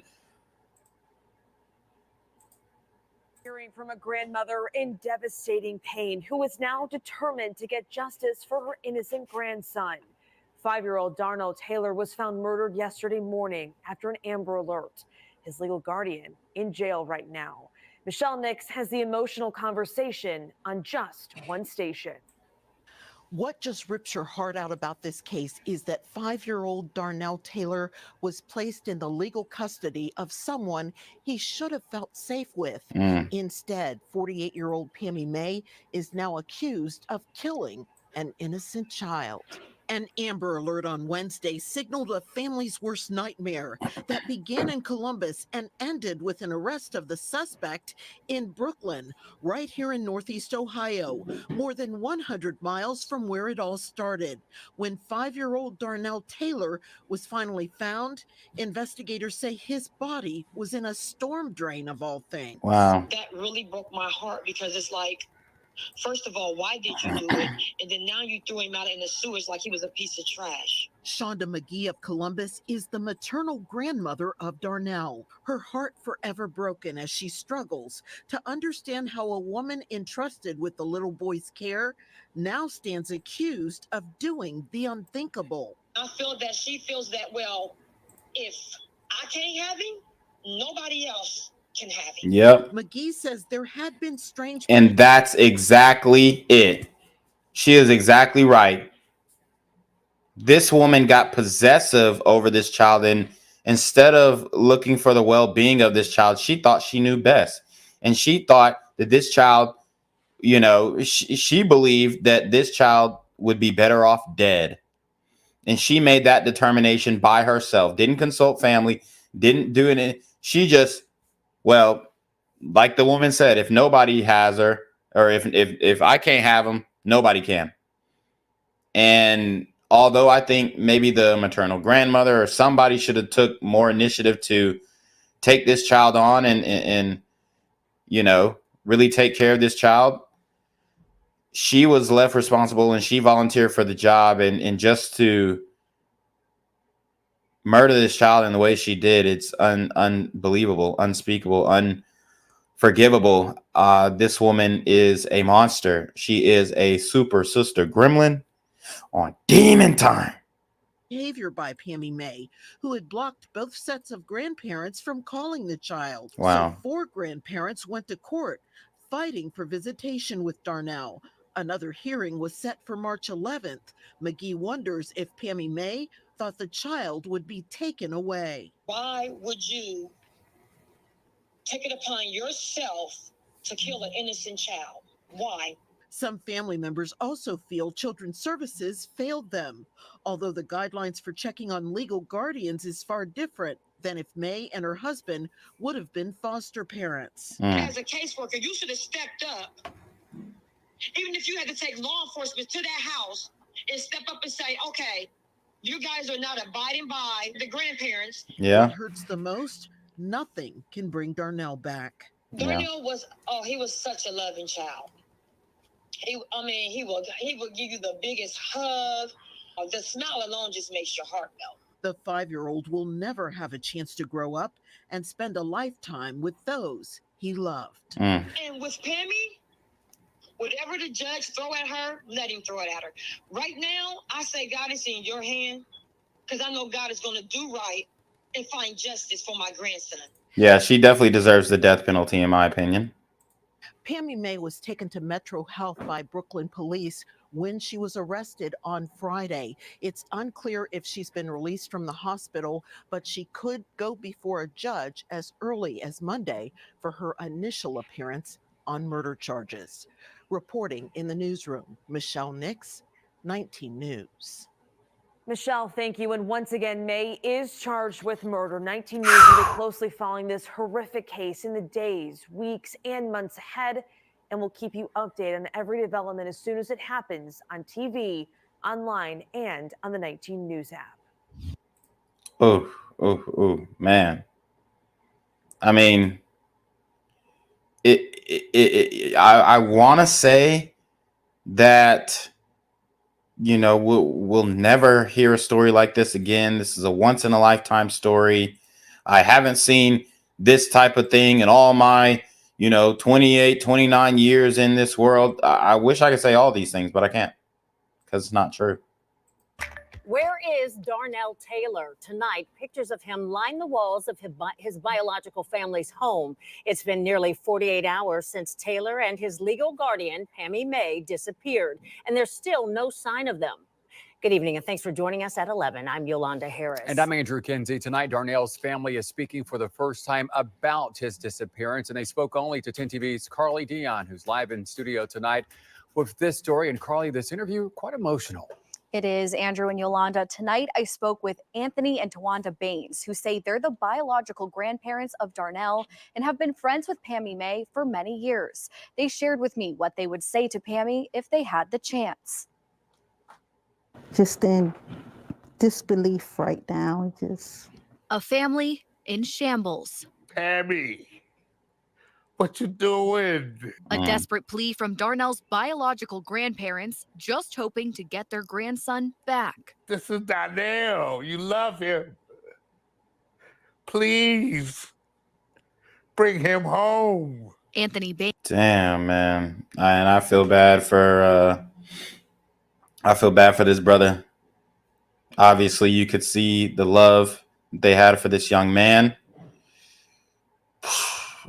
Hearing from a grandmother in devastating pain who is now determined to get justice for her innocent grandson. 5-year-old Darnell Taylor was found murdered yesterday morning after an Amber Alert. His legal guardian in jail right now. Michelle Nix has the emotional conversation on just one station. What just rips your heart out about this case is that 5-year-old Darnell Taylor was placed in the legal custody of someone he should have felt safe with. Instead, 48-year-old Pammy Maye is now accused of killing an innocent child. An Amber Alert on Wednesday signaled a family's worst nightmare that began in Columbus and ended with an arrest of the suspect in Brooklyn, right here in Northeast Ohio, more than 100 miles from where it all started. When 5-year-old Darnell Taylor was finally found, investigators say his body was in a storm drain of all things. Wow. That really broke my heart because it's like, first of all, why did you do it? And then now you threw him out in the sewers like he was a piece of trash. Shonda McGee of Columbus is the maternal grandmother of Darnell. Her heart forever broken as she struggles to understand how a woman entrusted with the little boy's care now stands accused of doing the unthinkable. I feel that she feels that, well, if I can't have him, nobody else can have him. Yep. McGee says there had been strange. And that's exactly it. She is exactly right. This woman got possessive over this child, and instead of looking for the well-being of this child, she thought she knew best. And she thought that this child, you know, she believed that this child would be better off dead. And she made that determination by herself, didn't consult family, didn't do it. She just, well, like the woman said, if nobody has her, or if I can't have them, nobody can. And although I think maybe the maternal grandmother or somebody should have took more initiative to take this child on and you know, really take care of this child, she was left responsible and she volunteered for the job, and just to murder this child in the way she did, it's unbelievable, unspeakable, unforgivable. This woman is a monster. She is a super sister gremlin on demon time. Behavior by Pammy Maye, who had blocked both sets of grandparents from calling the child. Wow. So 4 grandparents went to court fighting for visitation with Darnell. Another hearing was set for March 11th. McGee wonders if Pammy Maye thought the child would be taken away. Why would you take it upon yourself to kill an innocent child? Why? Some family members also feel Children's Services failed them, although the guidelines for checking on legal guardians is far different than if Maye and her husband would have been foster parents. As a caseworker, you should have stepped up. Even if you had to take law enforcement to that house and step up and say, okay, you guys are not abiding by the grandparents. Yeah. What hurts the most? Nothing can bring Darnell back. Darnell was, he was such a loving child. He will give you the biggest hug. The smile alone just makes your heart melt. The 5-year-old will never have a chance to grow up and spend a lifetime with those he loved. And with Pammy, whatever the judge throw at her, let him throw it at her. Right now, I say God is in your hand, because I know God is going to do right and find justice for my grandson. Yeah, she definitely deserves the death penalty, in my opinion. Pammy Maye was taken to Metro Health by Brooklyn police when she was arrested on Friday. It's unclear if she's been released from the hospital, but she could go before a judge as early as Monday for her initial appearance on murder charges. Reporting in the newsroom, Michelle Nix, 19 News. Michelle, thank you. And once again, Maye is charged with murder. 19 News will be closely following this horrific case in the days, weeks, and months ahead. And we'll keep you updated on every development as soon as it happens on TV, online, and on the 19 News app. Oh, man. I mean, I want to say that we'll never hear a story like this again. This is a once in a lifetime story. I haven't seen this type of thing in all my 28, 29 years in this world. I wish I could say all these things, but I can't, because it's not true. Where is Darnell Taylor? Tonight, pictures of him line the walls of his biological family's home. It's been nearly 48 hours since Taylor and his legal guardian, Pammy Maye, disappeared, and there's still no sign of them. Good evening, and thanks for joining us at 11. I'm Yolanda Harris. And I'm Andrew Kinsey. Tonight, Darnell's family is speaking for the first time about his disappearance, and they spoke only to 10 TV's Carly Dion, who's live in studio tonight with this story. And Carly, this interview, quite emotional. It is, Andrew and Yolanda. Tonight, I spoke with Anthony and Tawanda Baines, who say they're the biological grandparents of Darnell and have been friends with Pammy Maye for many years. They shared with me what they would say to Pammy if they had the chance. Just in disbelief right now. Just A family in shambles. Pammy, what you doing? A desperate plea from Darnell's biological grandparents, just hoping to get their grandson back. This is Darnell. You love him. Please bring him home. Anthony Baines. Damn, man. And I feel bad for this brother. Obviously, you could see the love they had for this young man.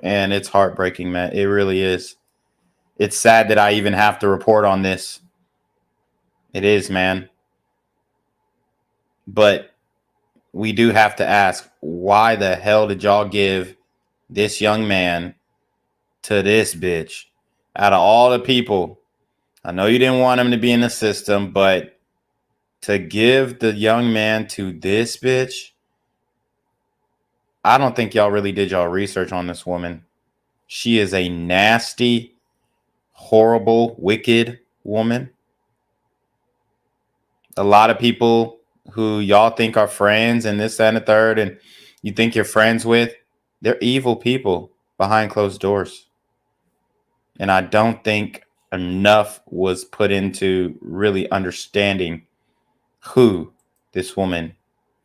And it's heartbreaking, man. It really is. It's sad that I even have to report on this. It is, man. But we do have to ask, why the hell did y'all give this young man to this bitch? Out of all the people, I know you didn't want him to be in the system, but to give the young man to this bitch, I don't think y'all really did y'all research on this woman. She is a nasty, horrible, wicked woman. A lot of people who y'all think are friends and this, that, and the third, and you think you're friends with, they're evil people behind closed doors. And I don't think enough was put into really understanding who this woman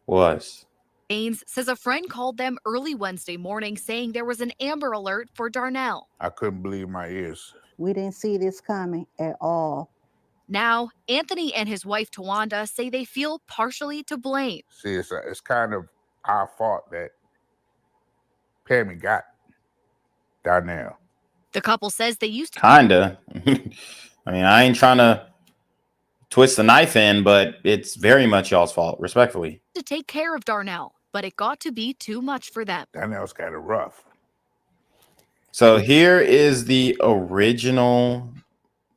was. Baines says a friend called them early Wednesday morning saying there was an Amber Alert for Darnell. I couldn't believe my ears. we didn't see this coming at all. Now, Anthony and his wife Tawanda say they feel partially to blame. See, it's kind of our fault that Pammy got Darnell. The couple says they used to. Kinda. I mean, I ain't trying to twist the knife in, but it's very much y'all's fault, respectfully. To take care of Darnell, but it got to be too much for them. Darnell's kind of rough. So here is the original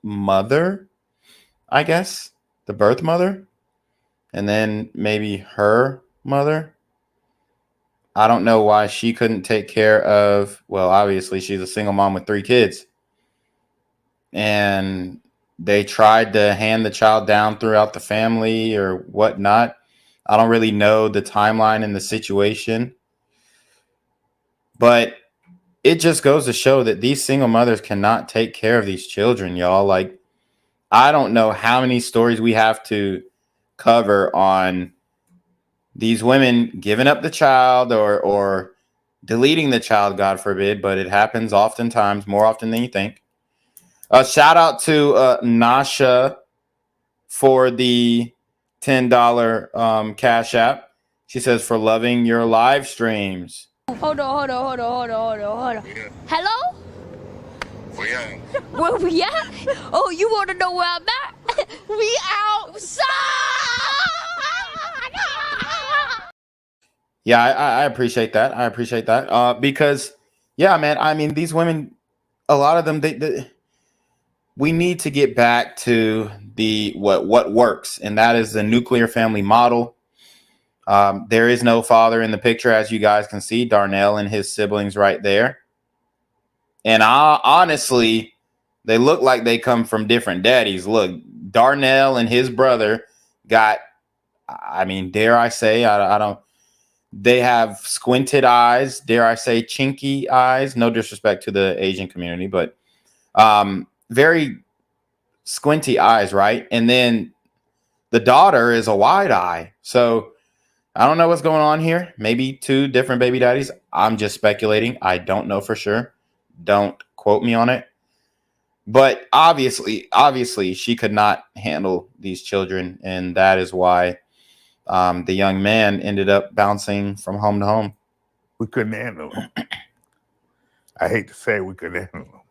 mother, I guess, the birth mother, and then maybe her mother. I don't know why she couldn't take care of, well, obviously she's a single mom with 3 kids. And they tried to hand the child down throughout the family or whatnot. I don't really know the timeline and the situation. But it just goes to show that these single mothers cannot take care of these children, y'all. Like, I don't know how many stories we have to cover on these women giving up the child or deleting the child, God forbid, but it happens oftentimes, more often than you think. Shout out to Nasha for the $10 Cash App. She says, for loving your live streams. Hold on. Hello? Where we at? Oh, you want to know where I'm at? We outside! Yeah, I appreciate that. I appreciate that. Because, yeah, man, I mean, these women, a lot of them, we need to get back to the what works, and that is the nuclear family model. There is no father in the picture, as you guys can see. Darnell and his siblings right there. And honestly, they look like they come from different daddies. Look, Darnell and his brother got, I mean, dare I say, I don't, they have squinted eyes, dare I say, chinky eyes. No disrespect to the Asian community, but very squinty eyes, right? And then The daughter is a wide eye. So I don't know what's going on here. Maybe 2 different baby daddies. I'm just speculating. I don't know for sure. Don't quote me on it. But obviously, she could not handle these children. And that is why the young man ended up bouncing from home to home. We couldn't handle him. I hate to say we couldn't handle him,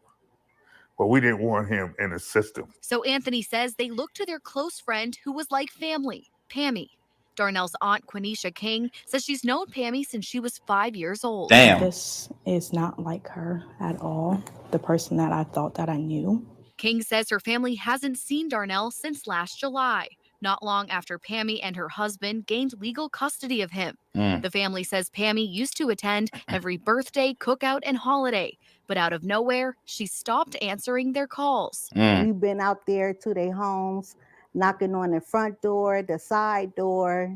but we didn't want him in the system. So Anthony says they looked to their close friend who was like family, Pammy. Darnell's aunt, Quenisha King, says she's known Pammy since she was 5 years old. Damn. This is not like her at all, the person that I thought that I knew. King says her family hasn't seen Darnell since last July, not long after Pammy and her husband gained legal custody of him. The family says Pammy used to attend every birthday, cookout, and holiday, but out of nowhere, she stopped answering their calls. We've been out there to their homes, knocking on the front door, the side door.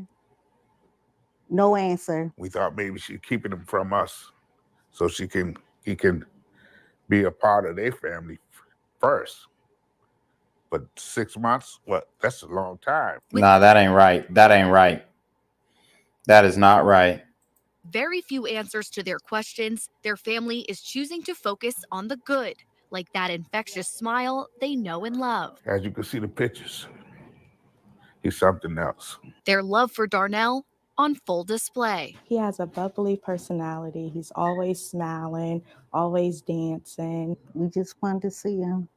No answer. We thought maybe she's keeping him from us so he can be a part of their family first. But 6 months, what? That's a long time. Nah, that ain't right. That ain't right. That is not right. Very few answers to their questions. Their family is choosing to focus on the good, like that infectious smile they know and love. As you can see the pictures, he's something else. Their love for Darnell on full display. He has a bubbly personality. He's always smiling, always dancing. We just wanted to see him,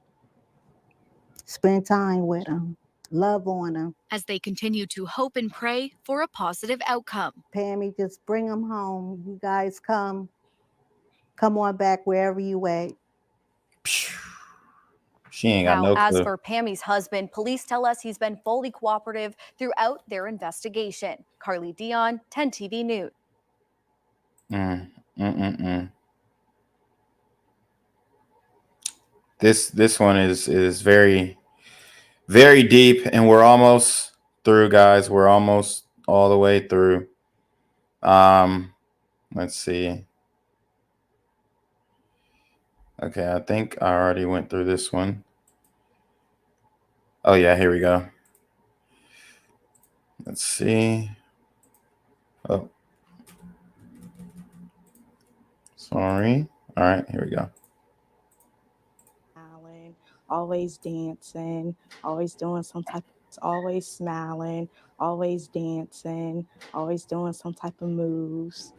spend time with him, love on him. As they continue to hope and pray for a positive outcome. Pammy, just bring him home. You guys come on back wherever you at. She ain't got no Now, as clue. for Pammy's husband, police tell us he's been fully cooperative throughout their investigation. Carly Dion, 10 TV News. This one is very, very deep, and we're almost through, guys. We're almost all the way through. Let's see. Okay, I think I already went through this one. Oh yeah, here we go. Let's see. Oh, sorry. All right, here we go. Always dancing, always doing always smiling, always dancing, always doing some type of moves.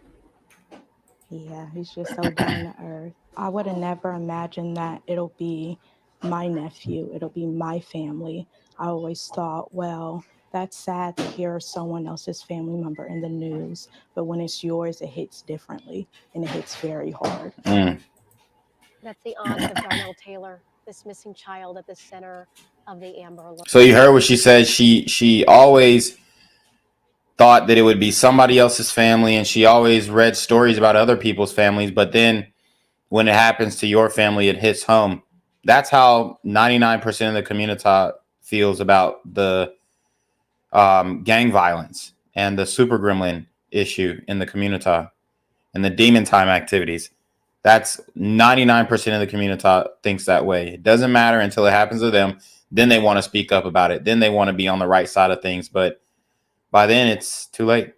Yeah, he's just so down to earth. I would have never imagined that it'll be my nephew, it'll be my family. I always thought, well, that's sad to hear someone else's family member in the news, but when it's yours, it hits differently and it hits very hard. That's the aunt of Darnell Taylor, this missing child at the center of the Amber Alert. So you heard what she said. She always thought that it would be somebody else's family, and she always read stories about other people's families. But then when it happens to your family, it hits home. That's how 99% of the community feels about the gang violence and the super gremlin issue in the community and the demon time activities. That's 99% of the community thinks that way. It doesn't matter until it happens to them. Then they want to speak up about it. Then they want to be on the right side of things. But by then, it's too late.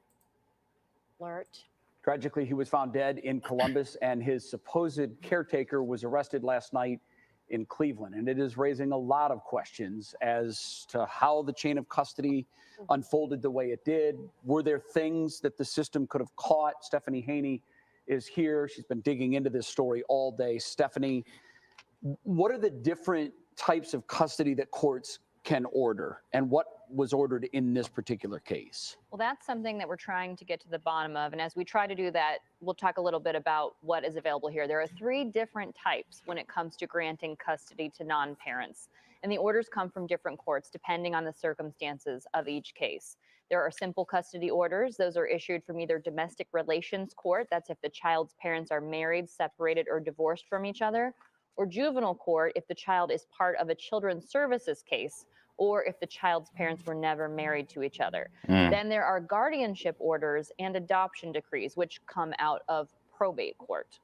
Alert. Tragically, he was found dead in Columbus, and his supposed caretaker was arrested last night in Cleveland. And it is raising a lot of questions as to how the chain of custody unfolded the way it did. Were there things that the system could have caught? Stephanie Haney is here. She's been digging into this story all day. Stephanie, what are the different types of custody that courts can order, and what was ordered in this particular case? Well, that's something that we're trying to get to the bottom of. And as we try to do that, we'll talk a little bit about what is available here. There are 3 different types when it comes to granting custody to non-parents. And the orders come from different courts depending on the circumstances of each case. There are simple custody orders. Those are issued from either domestic relations court, that's if the child's parents are married, separated, or divorced from each other, or juvenile court if the child is part of a children's services case, or if the child's parents were never married to each other. Then there are guardianship orders and adoption decrees, which come out of probate court.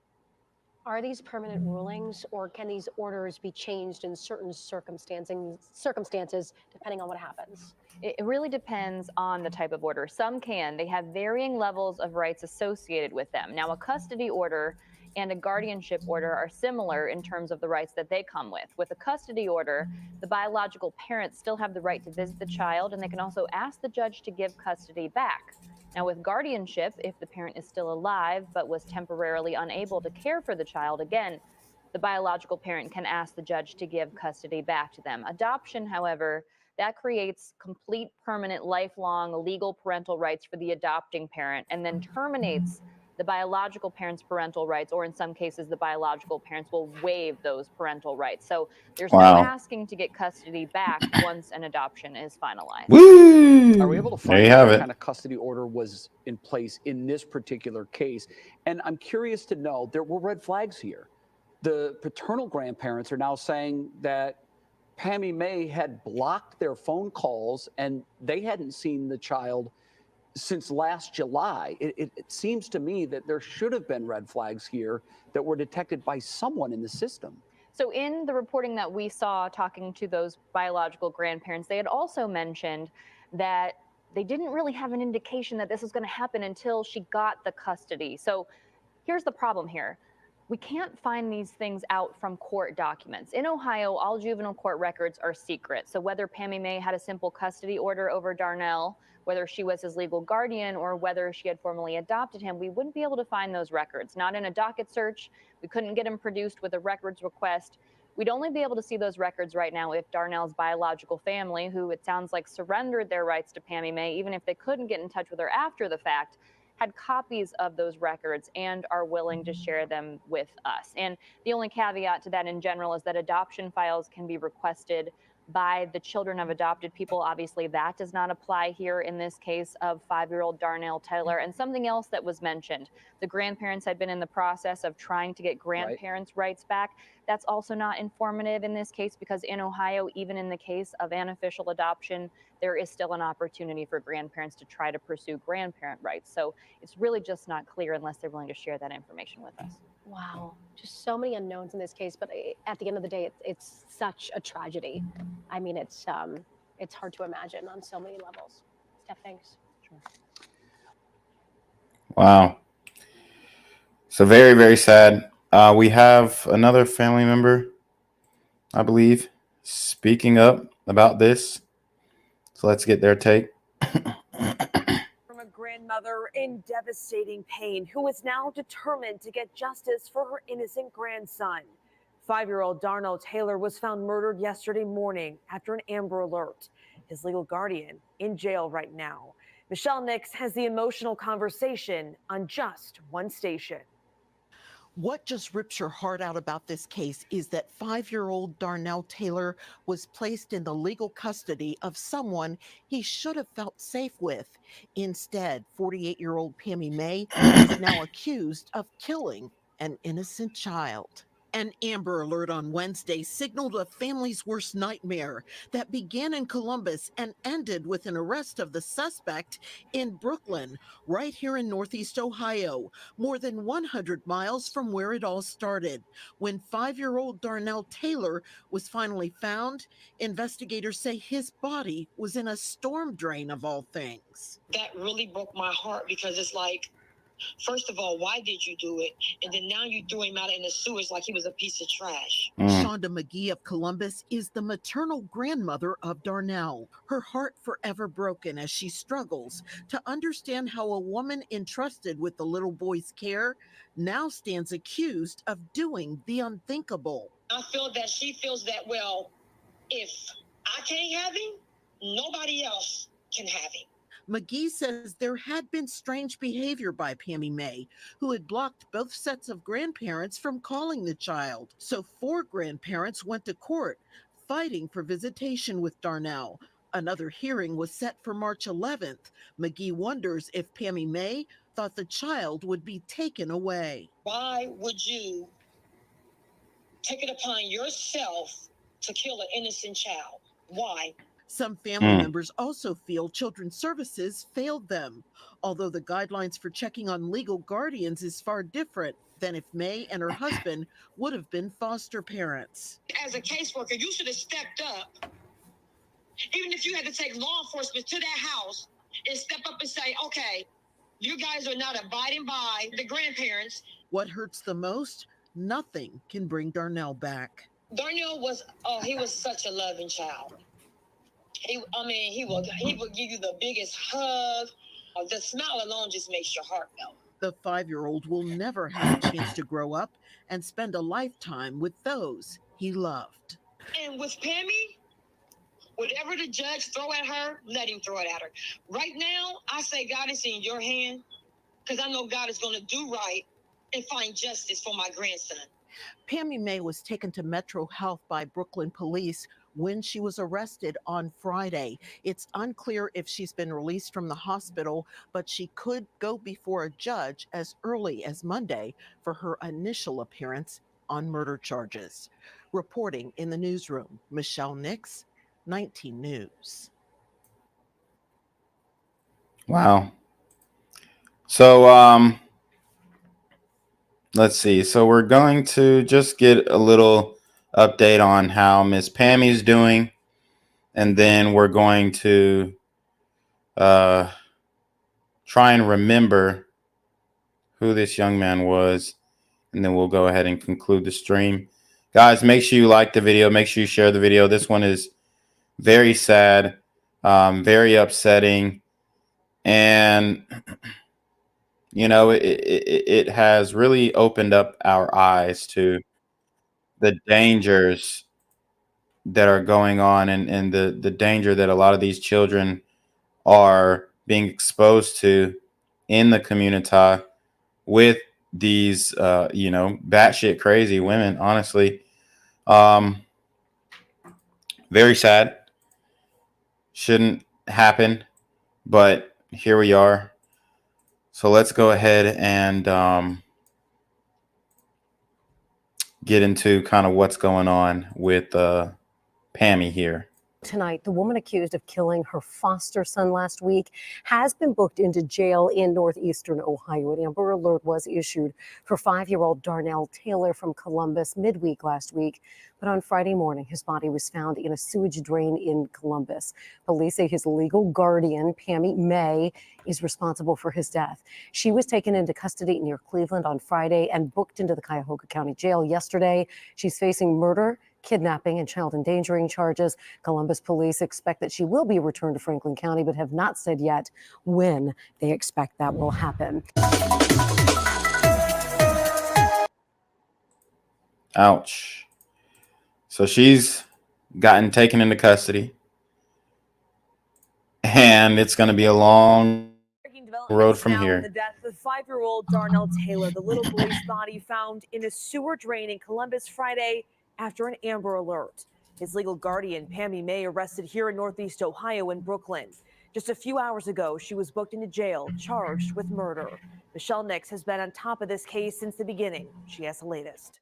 Are these permanent rulings, or can these orders be changed in certain circumstances depending on what happens? It really depends on the type of order. Some can. They have varying levels of rights associated with them. Now, a custody order and a guardianship order are similar in terms of the rights that they come with. With a custody order, the biological parents still have the right to visit the child, and they can also ask the judge to give custody back. Now, with guardianship, if the parent is still alive but was temporarily unable to care for the child, again, the biological parent can ask the judge to give custody back to them. Adoption, however, that creates complete, permanent, lifelong legal parental rights for the adopting parent and then terminates the biological parent's parental rights, or in some cases, the biological parents will waive those parental rights. So there's no asking to get custody back once an adoption is finalized. Woo! Are we able to There you find out have what it. kind of custody order was in place in this particular case? And I'm curious to know, there were red flags here. The paternal grandparents are now saying that Pammy Maye had blocked their phone calls and they hadn't seen the child since last July. It seems to me that there should have been red flags here that were detected by someone in the system. So in the reporting that we saw talking to those biological grandparents, they had also mentioned that they didn't really have an indication that this was going to happen until she got the custody. So here's the problem here. We can't find these things out from court documents. In Ohio, all juvenile court records are secret. So whether Pammy Maye had a simple custody order over Darnell, whether she was his legal guardian, or whether she had formally adopted him, we wouldn't be able to find those records. Not in a docket search. We couldn't get them produced with a records request. We'd only be able to see those records right now if Darnell's biological family, who it sounds like surrendered their rights to Pammy Maye, even if they couldn't get in touch with her after the fact, had copies of those records and are willing to share them with us. And the only caveat to that in general is that adoption files can be requested by the children of adopted people. Obviously, that does not apply here in this case of 5-year-old Darnell Taylor. And something else that was mentioned, the grandparents had been in the process of trying to get grandparents' rights back. That's also not informative in this case because in Ohio, even in the case of unofficial adoption, there is still an opportunity for grandparents to try to pursue grandparent rights. So it's really just not clear unless they're willing to share that information with us. Wow, just so many unknowns in this case. But at the end of the day, it's such a tragedy. I mean, it's hard to imagine on so many levels. Steph, thanks. Sure. Wow. So very, very sad. We have another family member, I believe, speaking up about this. So let's get their take. From a grandmother in devastating pain who is now determined to get justice for her innocent grandson. 5-year-old Darnell Taylor was found murdered yesterday morning after an Amber Alert. His legal guardian in jail right now. Michelle Nix has the emotional conversation on Just One Station. What just rips your heart out about this case is that 5-year-old Darnell Taylor was placed in the legal custody of someone he should have felt safe with. Instead, 48-year-old Pammy Maye is now accused of killing an innocent child. An Amber Alert on Wednesday signaled a family's worst nightmare that began in Columbus and ended with an arrest of the suspect in Brooklyn, right here in Northeast Ohio, more than 100 miles from where it all started. When 5-year-old Darnell Taylor was finally found, investigators say his body was in a storm drain of all things. That really broke my heart because it's like, first of all, why did you do it? And then now you threw him out in the sewers like he was a piece of trash. Shonda McGee of Columbus is the maternal grandmother of Darnell. Her heart forever broken as she struggles to understand how a woman entrusted with the little boy's care now stands accused of doing the unthinkable. I feel that she feels that, well, if I can't have him, nobody else can have him. McGee says there had been strange behavior by Pammy Maye, who had blocked both sets of grandparents from calling the child. So 4 grandparents went to court, fighting for visitation with Darnell. Another hearing was set for March 11th. McGee wonders if Pammy Maye thought the child would be taken away. Why would you take it upon yourself to kill an innocent child? Why? Some family members also feel Children's Services failed them, although the guidelines for checking on legal guardians is far different than if May and her husband would have been foster parents. As a caseworker, you should have stepped up. Even if you had to take law enforcement to that house and step up and say, okay, you guys are not abiding by the grandparents. What hurts the most? Nothing can bring Darnell back. Darnell was, he was such a loving child. He would give you the biggest hug. The smile alone just makes your heart melt. The 5-year-old will never have a chance to grow up and spend a lifetime with those he loved. And with Pammy, whatever the judge throw at her, let him throw it at her. Right now, I say God is in your hand, because I know God is going to do right and find justice for my grandson. Pammy Maye was taken to Metro Health by Brooklyn police when she was arrested on Friday. It's unclear if she's been released from the hospital, but she could go before a judge as early as Monday for her initial appearance on murder charges. Reporting in the newsroom, Michelle Nix, 19 News. Wow. So, let's see. So we're going to just get a little update on how Miss Pammy's doing. And then we're going to try and remember who this young man was. And then we'll go ahead and conclude the stream. Guys, make sure you like the video. Make sure you share the video. This one is very sad, very upsetting. And, you know, it has really opened up our eyes to the dangers that are going on and the danger that a lot of these children are being exposed to in the community with these, you know, batshit crazy women, honestly. Very sad. Shouldn't happen, but here we are. So let's go ahead and get into kind of what's going on with Pammy here. Tonight, the woman accused of killing her foster son last week has been booked into jail in northeastern Ohio. An Amber Alert was issued for 5-year-old Darnell Taylor from Columbus midweek last week. But on Friday morning, his body was found in a sewage drain in Columbus. Police say his legal guardian, Pammy Maye, is responsible for his death. She was taken into custody near Cleveland on Friday and booked into the Cuyahoga County Jail yesterday. She's facing murder, kidnapping, and child endangering charges. Columbus police expect that she will be returned to Franklin County, but have not said yet when they expect that will happen. Ouch. So she's gotten taken into custody, and it's going to be a long road from here. The death of 5-year-old Darnell Taylor, the little boy's body found in a sewer drain in Columbus Friday after an Amber Alert. His legal guardian, Pammy Maye, arrested here in Northeast Ohio in Brooklyn. Just a few hours ago, she was booked into jail, charged with murder. Michelle Nix has been on top of this case since the beginning. She has the latest.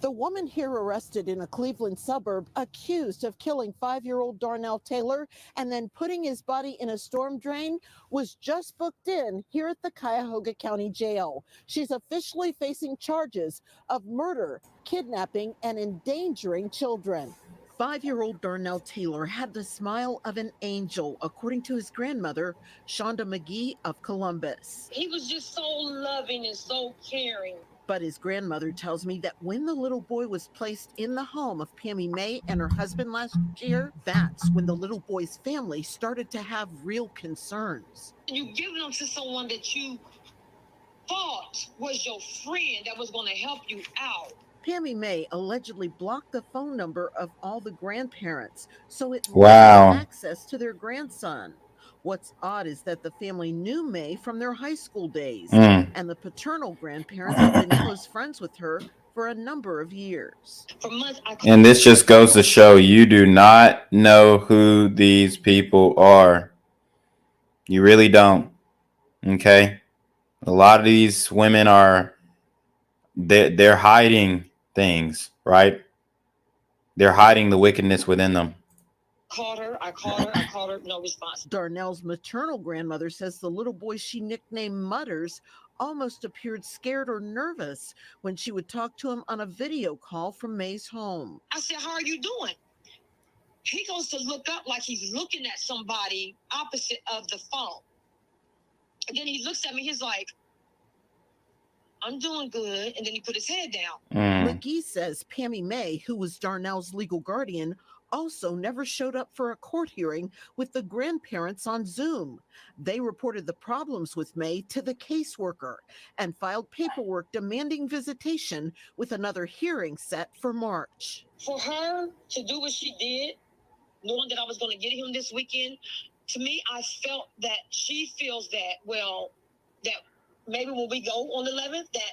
The woman here arrested in a Cleveland suburb accused of killing 5-year-old Darnell Taylor and then putting his body in a storm drain was just booked in here at the Cuyahoga County Jail. She's officially facing charges of murder, kidnapping, and endangering children. 5-year-old Darnell Taylor had the smile of an angel, according to his grandmother, Shonda McGee of Columbus. He was just so loving and so caring. But his grandmother tells me that when the little boy was placed in the home of Pammy Maye and her husband last year, that's when the little boy's family started to have real concerns. You give them to someone that you thought was your friend that was going to help you out. Pammy Maye allegedly blocked the phone number of all the grandparents, so it Wow. limited access to their grandson. What's odd is that the family knew Maye from their high school days, and the paternal grandparents have been close friends with her for a number of years. For months, And this just goes to show you do not know who these people are. You really don't. Okay? A lot of these women are, they're hiding things, right? They're hiding the wickedness within them. called her, I called her, no response. Darnell's maternal grandmother says the little boy she nicknamed Mutters almost appeared scared or nervous when she would talk to him on a video call from Maye's home. I said, how are you doing? He goes to look up like he's looking at somebody opposite of the phone. And then he looks at me, he's like, I'm doing good. And then he put his head down. McGee says Pammy Maye, who was Darnell's legal guardian, also never showed up for a court hearing with the grandparents on Zoom. They reported the problems with Maye to the caseworker and filed paperwork demanding visitation with another hearing set for March. For her to do what she did, knowing that I was going to get him this weekend, to me, I felt that she feels that, well, that maybe when we go on the 11th, that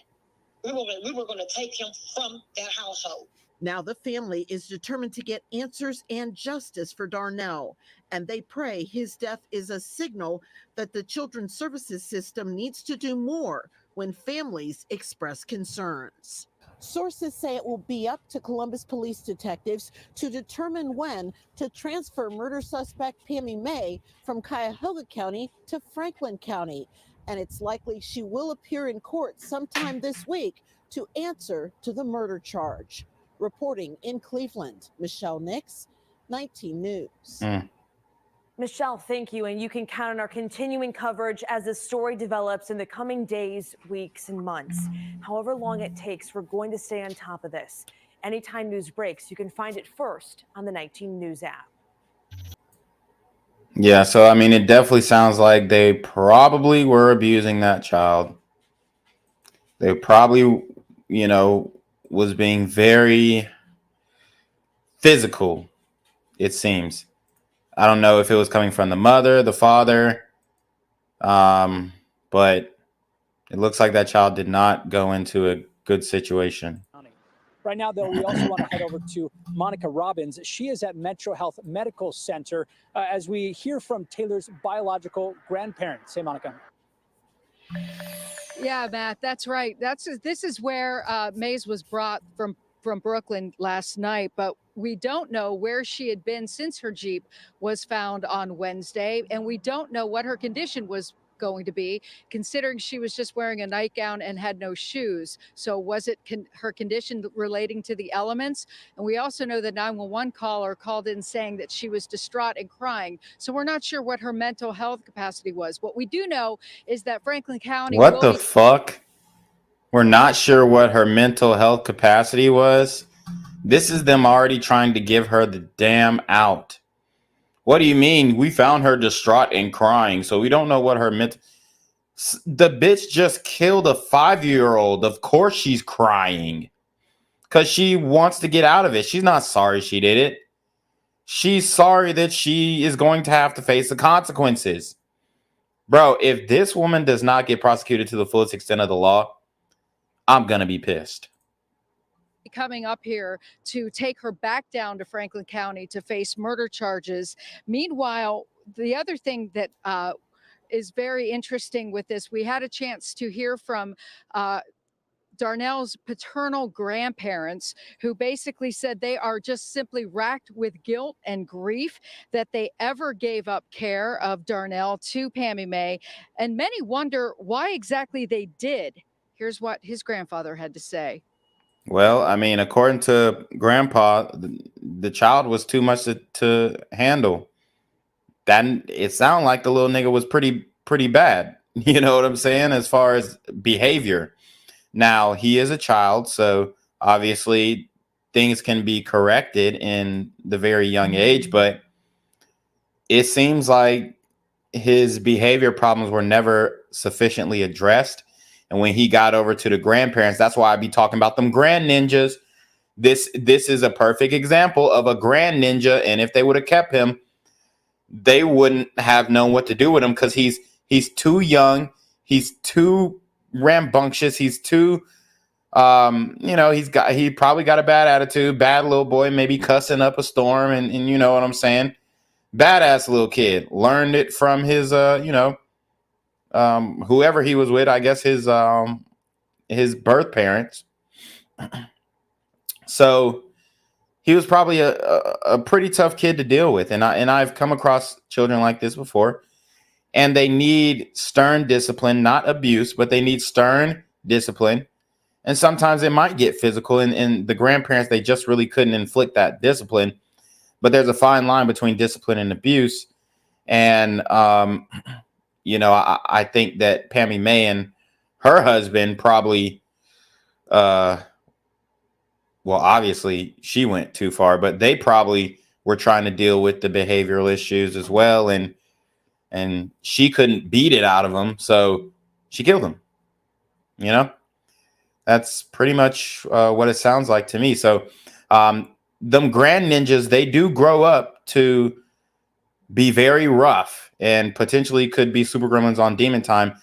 we were going to take him from that household. Now the family is determined to get answers and justice for Darnell, and they pray his death is a signal that the children's services system needs to do more when families express concerns. Sources say it will be up to Columbus police detectives to determine when to transfer murder suspect Pammy Maye from Cuyahoga County to Franklin County, and it's likely she will appear in court sometime this week to answer to the murder charge. Reporting in Cleveland, Michelle Nix, 19 News. Michelle, thank you. And you can count on our continuing coverage as the story develops in the coming days, weeks, and months. However long it takes, we're going to stay on top of this. Anytime news breaks, you can find it first on the 19 News app. Yeah, so I mean, it definitely sounds like they probably were abusing that child. They probably, you know, was being very physical, it seems. I don't know if it was coming from the mother, the father, but it looks like that child did not go into a good situation. Right now, though, we also want to head over to Monica Robbins. She is at Metro Health Medical Center as we hear from Taylor's biological grandparents. Hey, Monica. Yeah, Matt, that's right. This is where Maze was brought from Brooklyn last night, but we don't know where she had been since her Jeep was found on Wednesday, and we don't know what her condition was going to be, considering she was just wearing a nightgown and had no shoes. So was it her condition relating to the elements? And we also know the 911 caller called in saying that she was distraught and crying. So we're not sure what her mental health capacity was. What we do know is that Franklin County What the fuck? We're not sure what her mental health capacity was. This is them already trying to give her the damn out. What do you mean? We found her distraught and crying, so we don't know what her mental... The bitch just killed a 5-year-old. Of course she's crying. Because she wants to get out of it. She's not sorry she did it. She's sorry that she is going to have to face the consequences. Bro, if this woman does not get prosecuted to the fullest extent of the law, I'm going to be pissed. Coming up here to take her back down to Franklin County to face murder charges. Meanwhile, the other thing that is very interesting with this, we had a chance to hear from Darnell's paternal grandparents, who basically said they are just simply racked with guilt and grief that they ever gave up care of Darnell to Pammy Maye. And many wonder why exactly they did. Here's what his grandfather had to say. Well, I mean, according to Grandpa, the child was too much to handle. That it sounded like the little nigga was pretty bad. You know what I'm saying? As far as behavior. Now, he is a child, so obviously things can be corrected in the very young age, but it seems like his behavior problems were never sufficiently addressed. And when he got over to the grandparents, that's why I be talking about them grand ninjas. This is a perfect example of a grand ninja. And if they would have kept him, they wouldn't have known what to do with him, because he's too young. He's too rambunctious. He's too, he probably got a bad attitude, bad little boy, maybe cussing up a storm. And you know what I'm saying? Badass little kid. Learned it from his, whoever he was with, I guess his birth parents. So he was probably a pretty tough kid to deal with. And I've come across children like this before, and they need stern discipline, not abuse, but they need stern discipline. And sometimes it might get physical, and the grandparents, they just really couldn't inflict that discipline. But there's a fine line between discipline and abuse. And, you know, I think that Pammy Maye and her husband probably, well, obviously she went too far, but they probably were trying to deal with the behavioral issues as well. And she couldn't beat it out of him, so she killed him. You know, that's pretty much what it sounds like to me. So them grand ninjas, they do grow up to be very rough and potentially could be super gremlins on demon time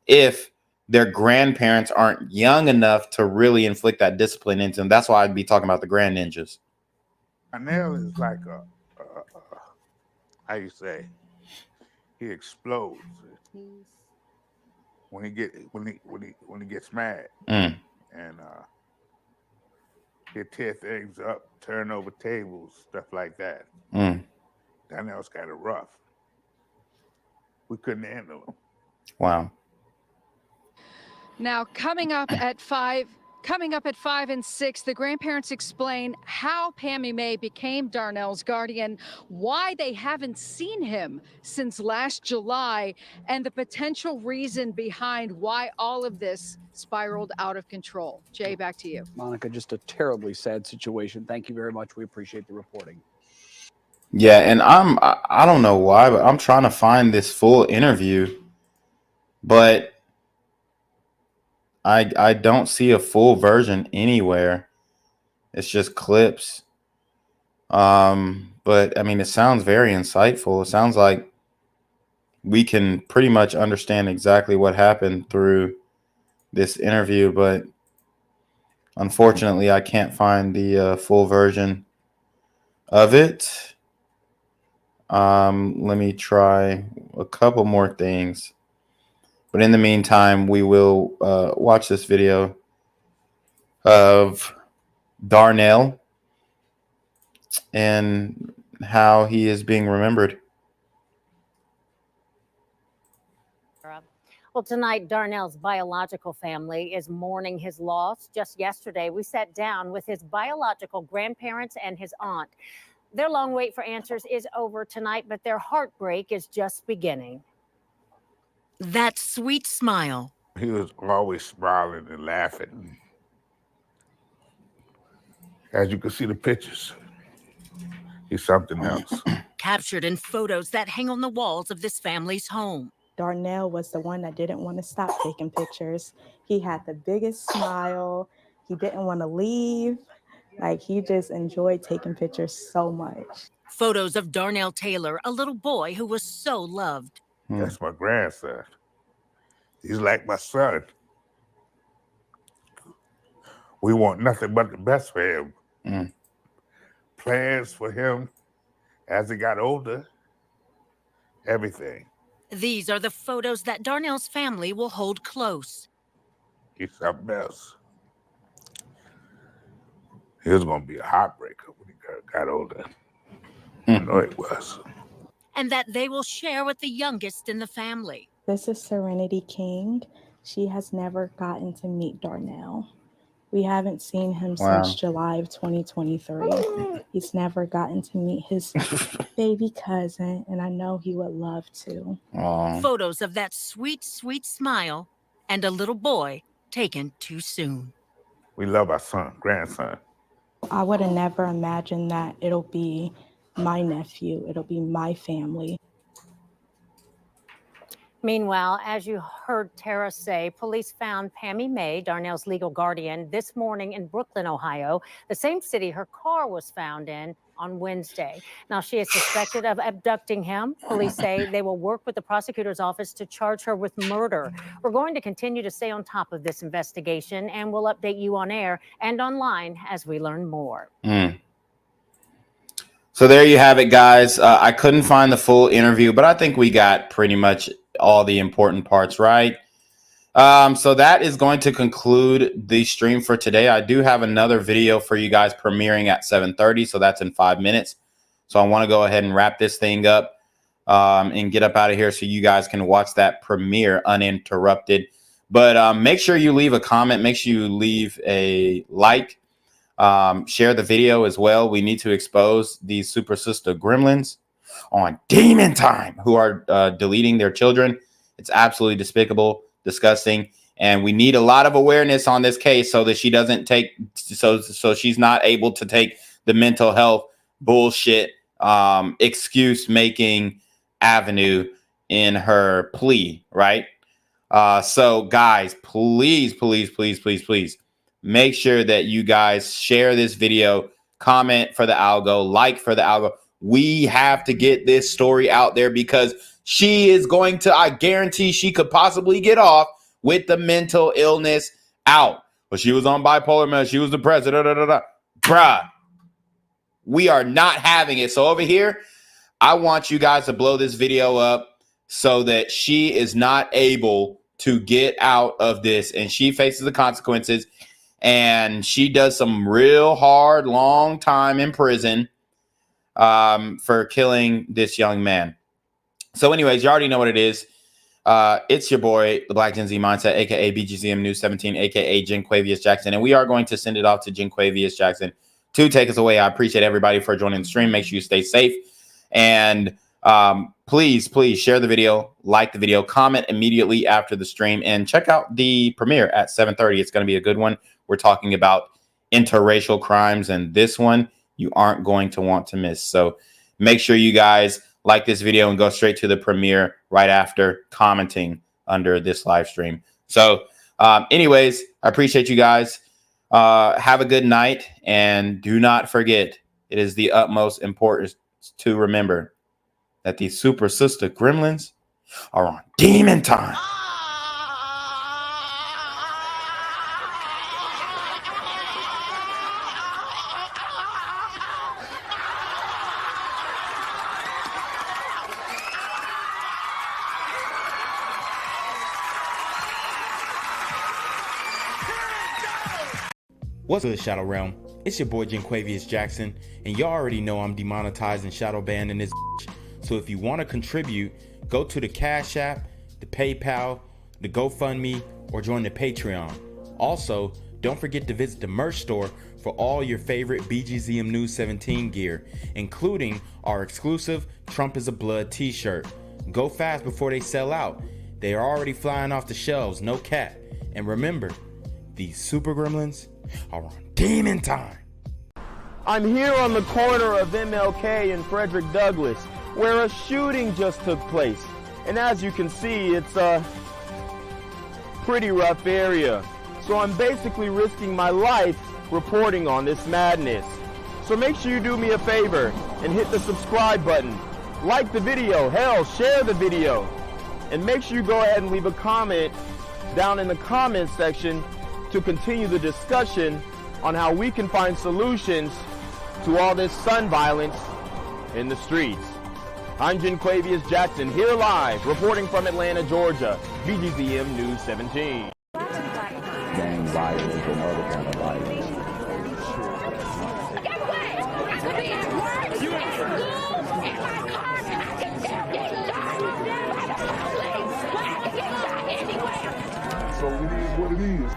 if their grandparents aren't young enough to really inflict that discipline into them. That's why I'd be talking about the grand ninjas. Darnell is like how you say, he explodes when he gets mad, and he'll tear things up, turn over tables, stuff like that. Darnell's kind of rough. We couldn't handle him. Wow. Now, coming up at 5 and 6, the grandparents explain how Pammy Maye became Darnell's guardian, why they haven't seen him since last July, and the potential reason behind why all of this spiraled out of control. Jay, back to you. Monica, just a terribly sad situation. Thank you very much. We appreciate the reporting. Yeah, and I don't know why, but I'm trying to find this full interview, but I don't see a full version anywhere. It's just clips. But I mean, it sounds very insightful. It sounds like we can pretty much understand exactly what happened through this interview, but unfortunately, I can't find the full version of it. Let me try a couple more things. But in the meantime, we will watch this video of Darnell and how he is being remembered. Well, tonight, Darnell's biological family is mourning his loss. Just yesterday, we sat down with his biological grandparents and his aunt. Their long wait for answers is over tonight, but their heartbreak is just beginning. That sweet smile. He was always smiling and laughing. As you can see the pictures, he's something else. Captured in photos that hang on the walls of this family's home. Darnell was the one that didn't want to stop taking pictures. He had the biggest smile. He didn't want to leave. Like, he just enjoyed taking pictures so much. Photos of Darnell Taylor, a little boy who was so loved. That's my grandson. He's like my son. We want nothing but the best for him. Plans for him as he got older, everything. These are the photos that Darnell's family will hold close. He's something else. He was going to be a heartbreaker when he got older. I know it was. And that they will share with the youngest in the family. This is Serenity King. She has never gotten to meet Darnell. We haven't seen him since July of 2023. He's never gotten to meet his baby cousin, and I know he would love to. Photos of that sweet, sweet smile and a little boy taken too soon. We love our son, grandson. I would have never imagined that it'll be my nephew. It'll be my family. Meanwhile, as you heard Tara say, police found Pammy Maye, Darnell's legal guardian, this morning in Brooklyn, Ohio, the same city her car was found in on Wednesday. Now, she is suspected of abducting him. Police say they will work with the prosecutor's office to charge her with murder. We're going to continue to stay on top of this investigation, and we'll update you on air and online as we learn more. So there you have it, guys. I couldn't find the full interview, but I think we got pretty much all the important parts right. So that is going to conclude the stream for today. I do have another video for you guys premiering at 7:30, so that's in 5 minutes. So I want to go ahead and wrap this thing up and get up out of here so you guys can watch that premiere uninterrupted. But make sure you leave a comment. Make sure you leave a like. Share the video as well. We need to expose these super sister gremlins on Demon Time who are deleting their children. It's absolutely despicable, disgusting, and we need a lot of awareness on this case so that she doesn't take so she's not able to take the mental health bullshit excuse making avenue in her plea, right? So guys, please make sure that you guys share this video, comment for the algo, like for the algo. We have to get this story out there because she is going to, I guarantee she could possibly get off with the mental illness out. But she was on bipolar meds. She was depressed. Bruh, we are not having it. So over here, I want you guys to blow this video up so that she is not able to get out of this and she faces the consequences and she does some real hard, long time in prison for killing this young man. So anyways, you already know what it is. It's your boy, the Black Gen Z Mindset, aka BGZM News 17, aka Jenquavius Jackson. And we are going to send it off to Jenquavius Jackson to take us away. I appreciate everybody for joining the stream. Make sure you stay safe. And please share the video, like the video, comment immediately after the stream, and check out the premiere at 7:30. It's going to be a good one. We're talking about interracial crimes, and this one you aren't going to want to miss. So make sure you guys like this video and go straight to the premiere right after commenting under this live stream. So anyways, I appreciate you guys. Have a good night, and do not forget, it is the utmost importance to remember that these super sister gremlins are on Demon Time. What's good, Shadow Realm? It's your boy Jenquavius Jackson, and y'all already know I'm demonetized and shadow banned in this bitch. So if you want to contribute, go to the Cash App, the PayPal, the GoFundMe, or join the Patreon. Also, don't forget to visit the merch store for all your favorite BGZM News 17 gear, including our exclusive Trump is a Blood t-shirt. Go fast before they sell out. They are already flying off the shelves, no cap. And remember, these super gremlins are on Demon Time. I'm here on the corner of MLK and Frederick Douglass, where a shooting just took place. And as you can see, it's a pretty rough area. So I'm basically risking my life reporting on this madness. So make sure you do me a favor and hit the subscribe button. Like the video, hell, share the video. And make sure you go ahead and leave a comment down in the comment section to continue the discussion on how we can find solutions to all this son violence in the streets. I'm Jenquavius Jackson, here live, reporting from Atlanta, Georgia, BGZM News 17. Gang violence and other kind of violence. So it is what it is.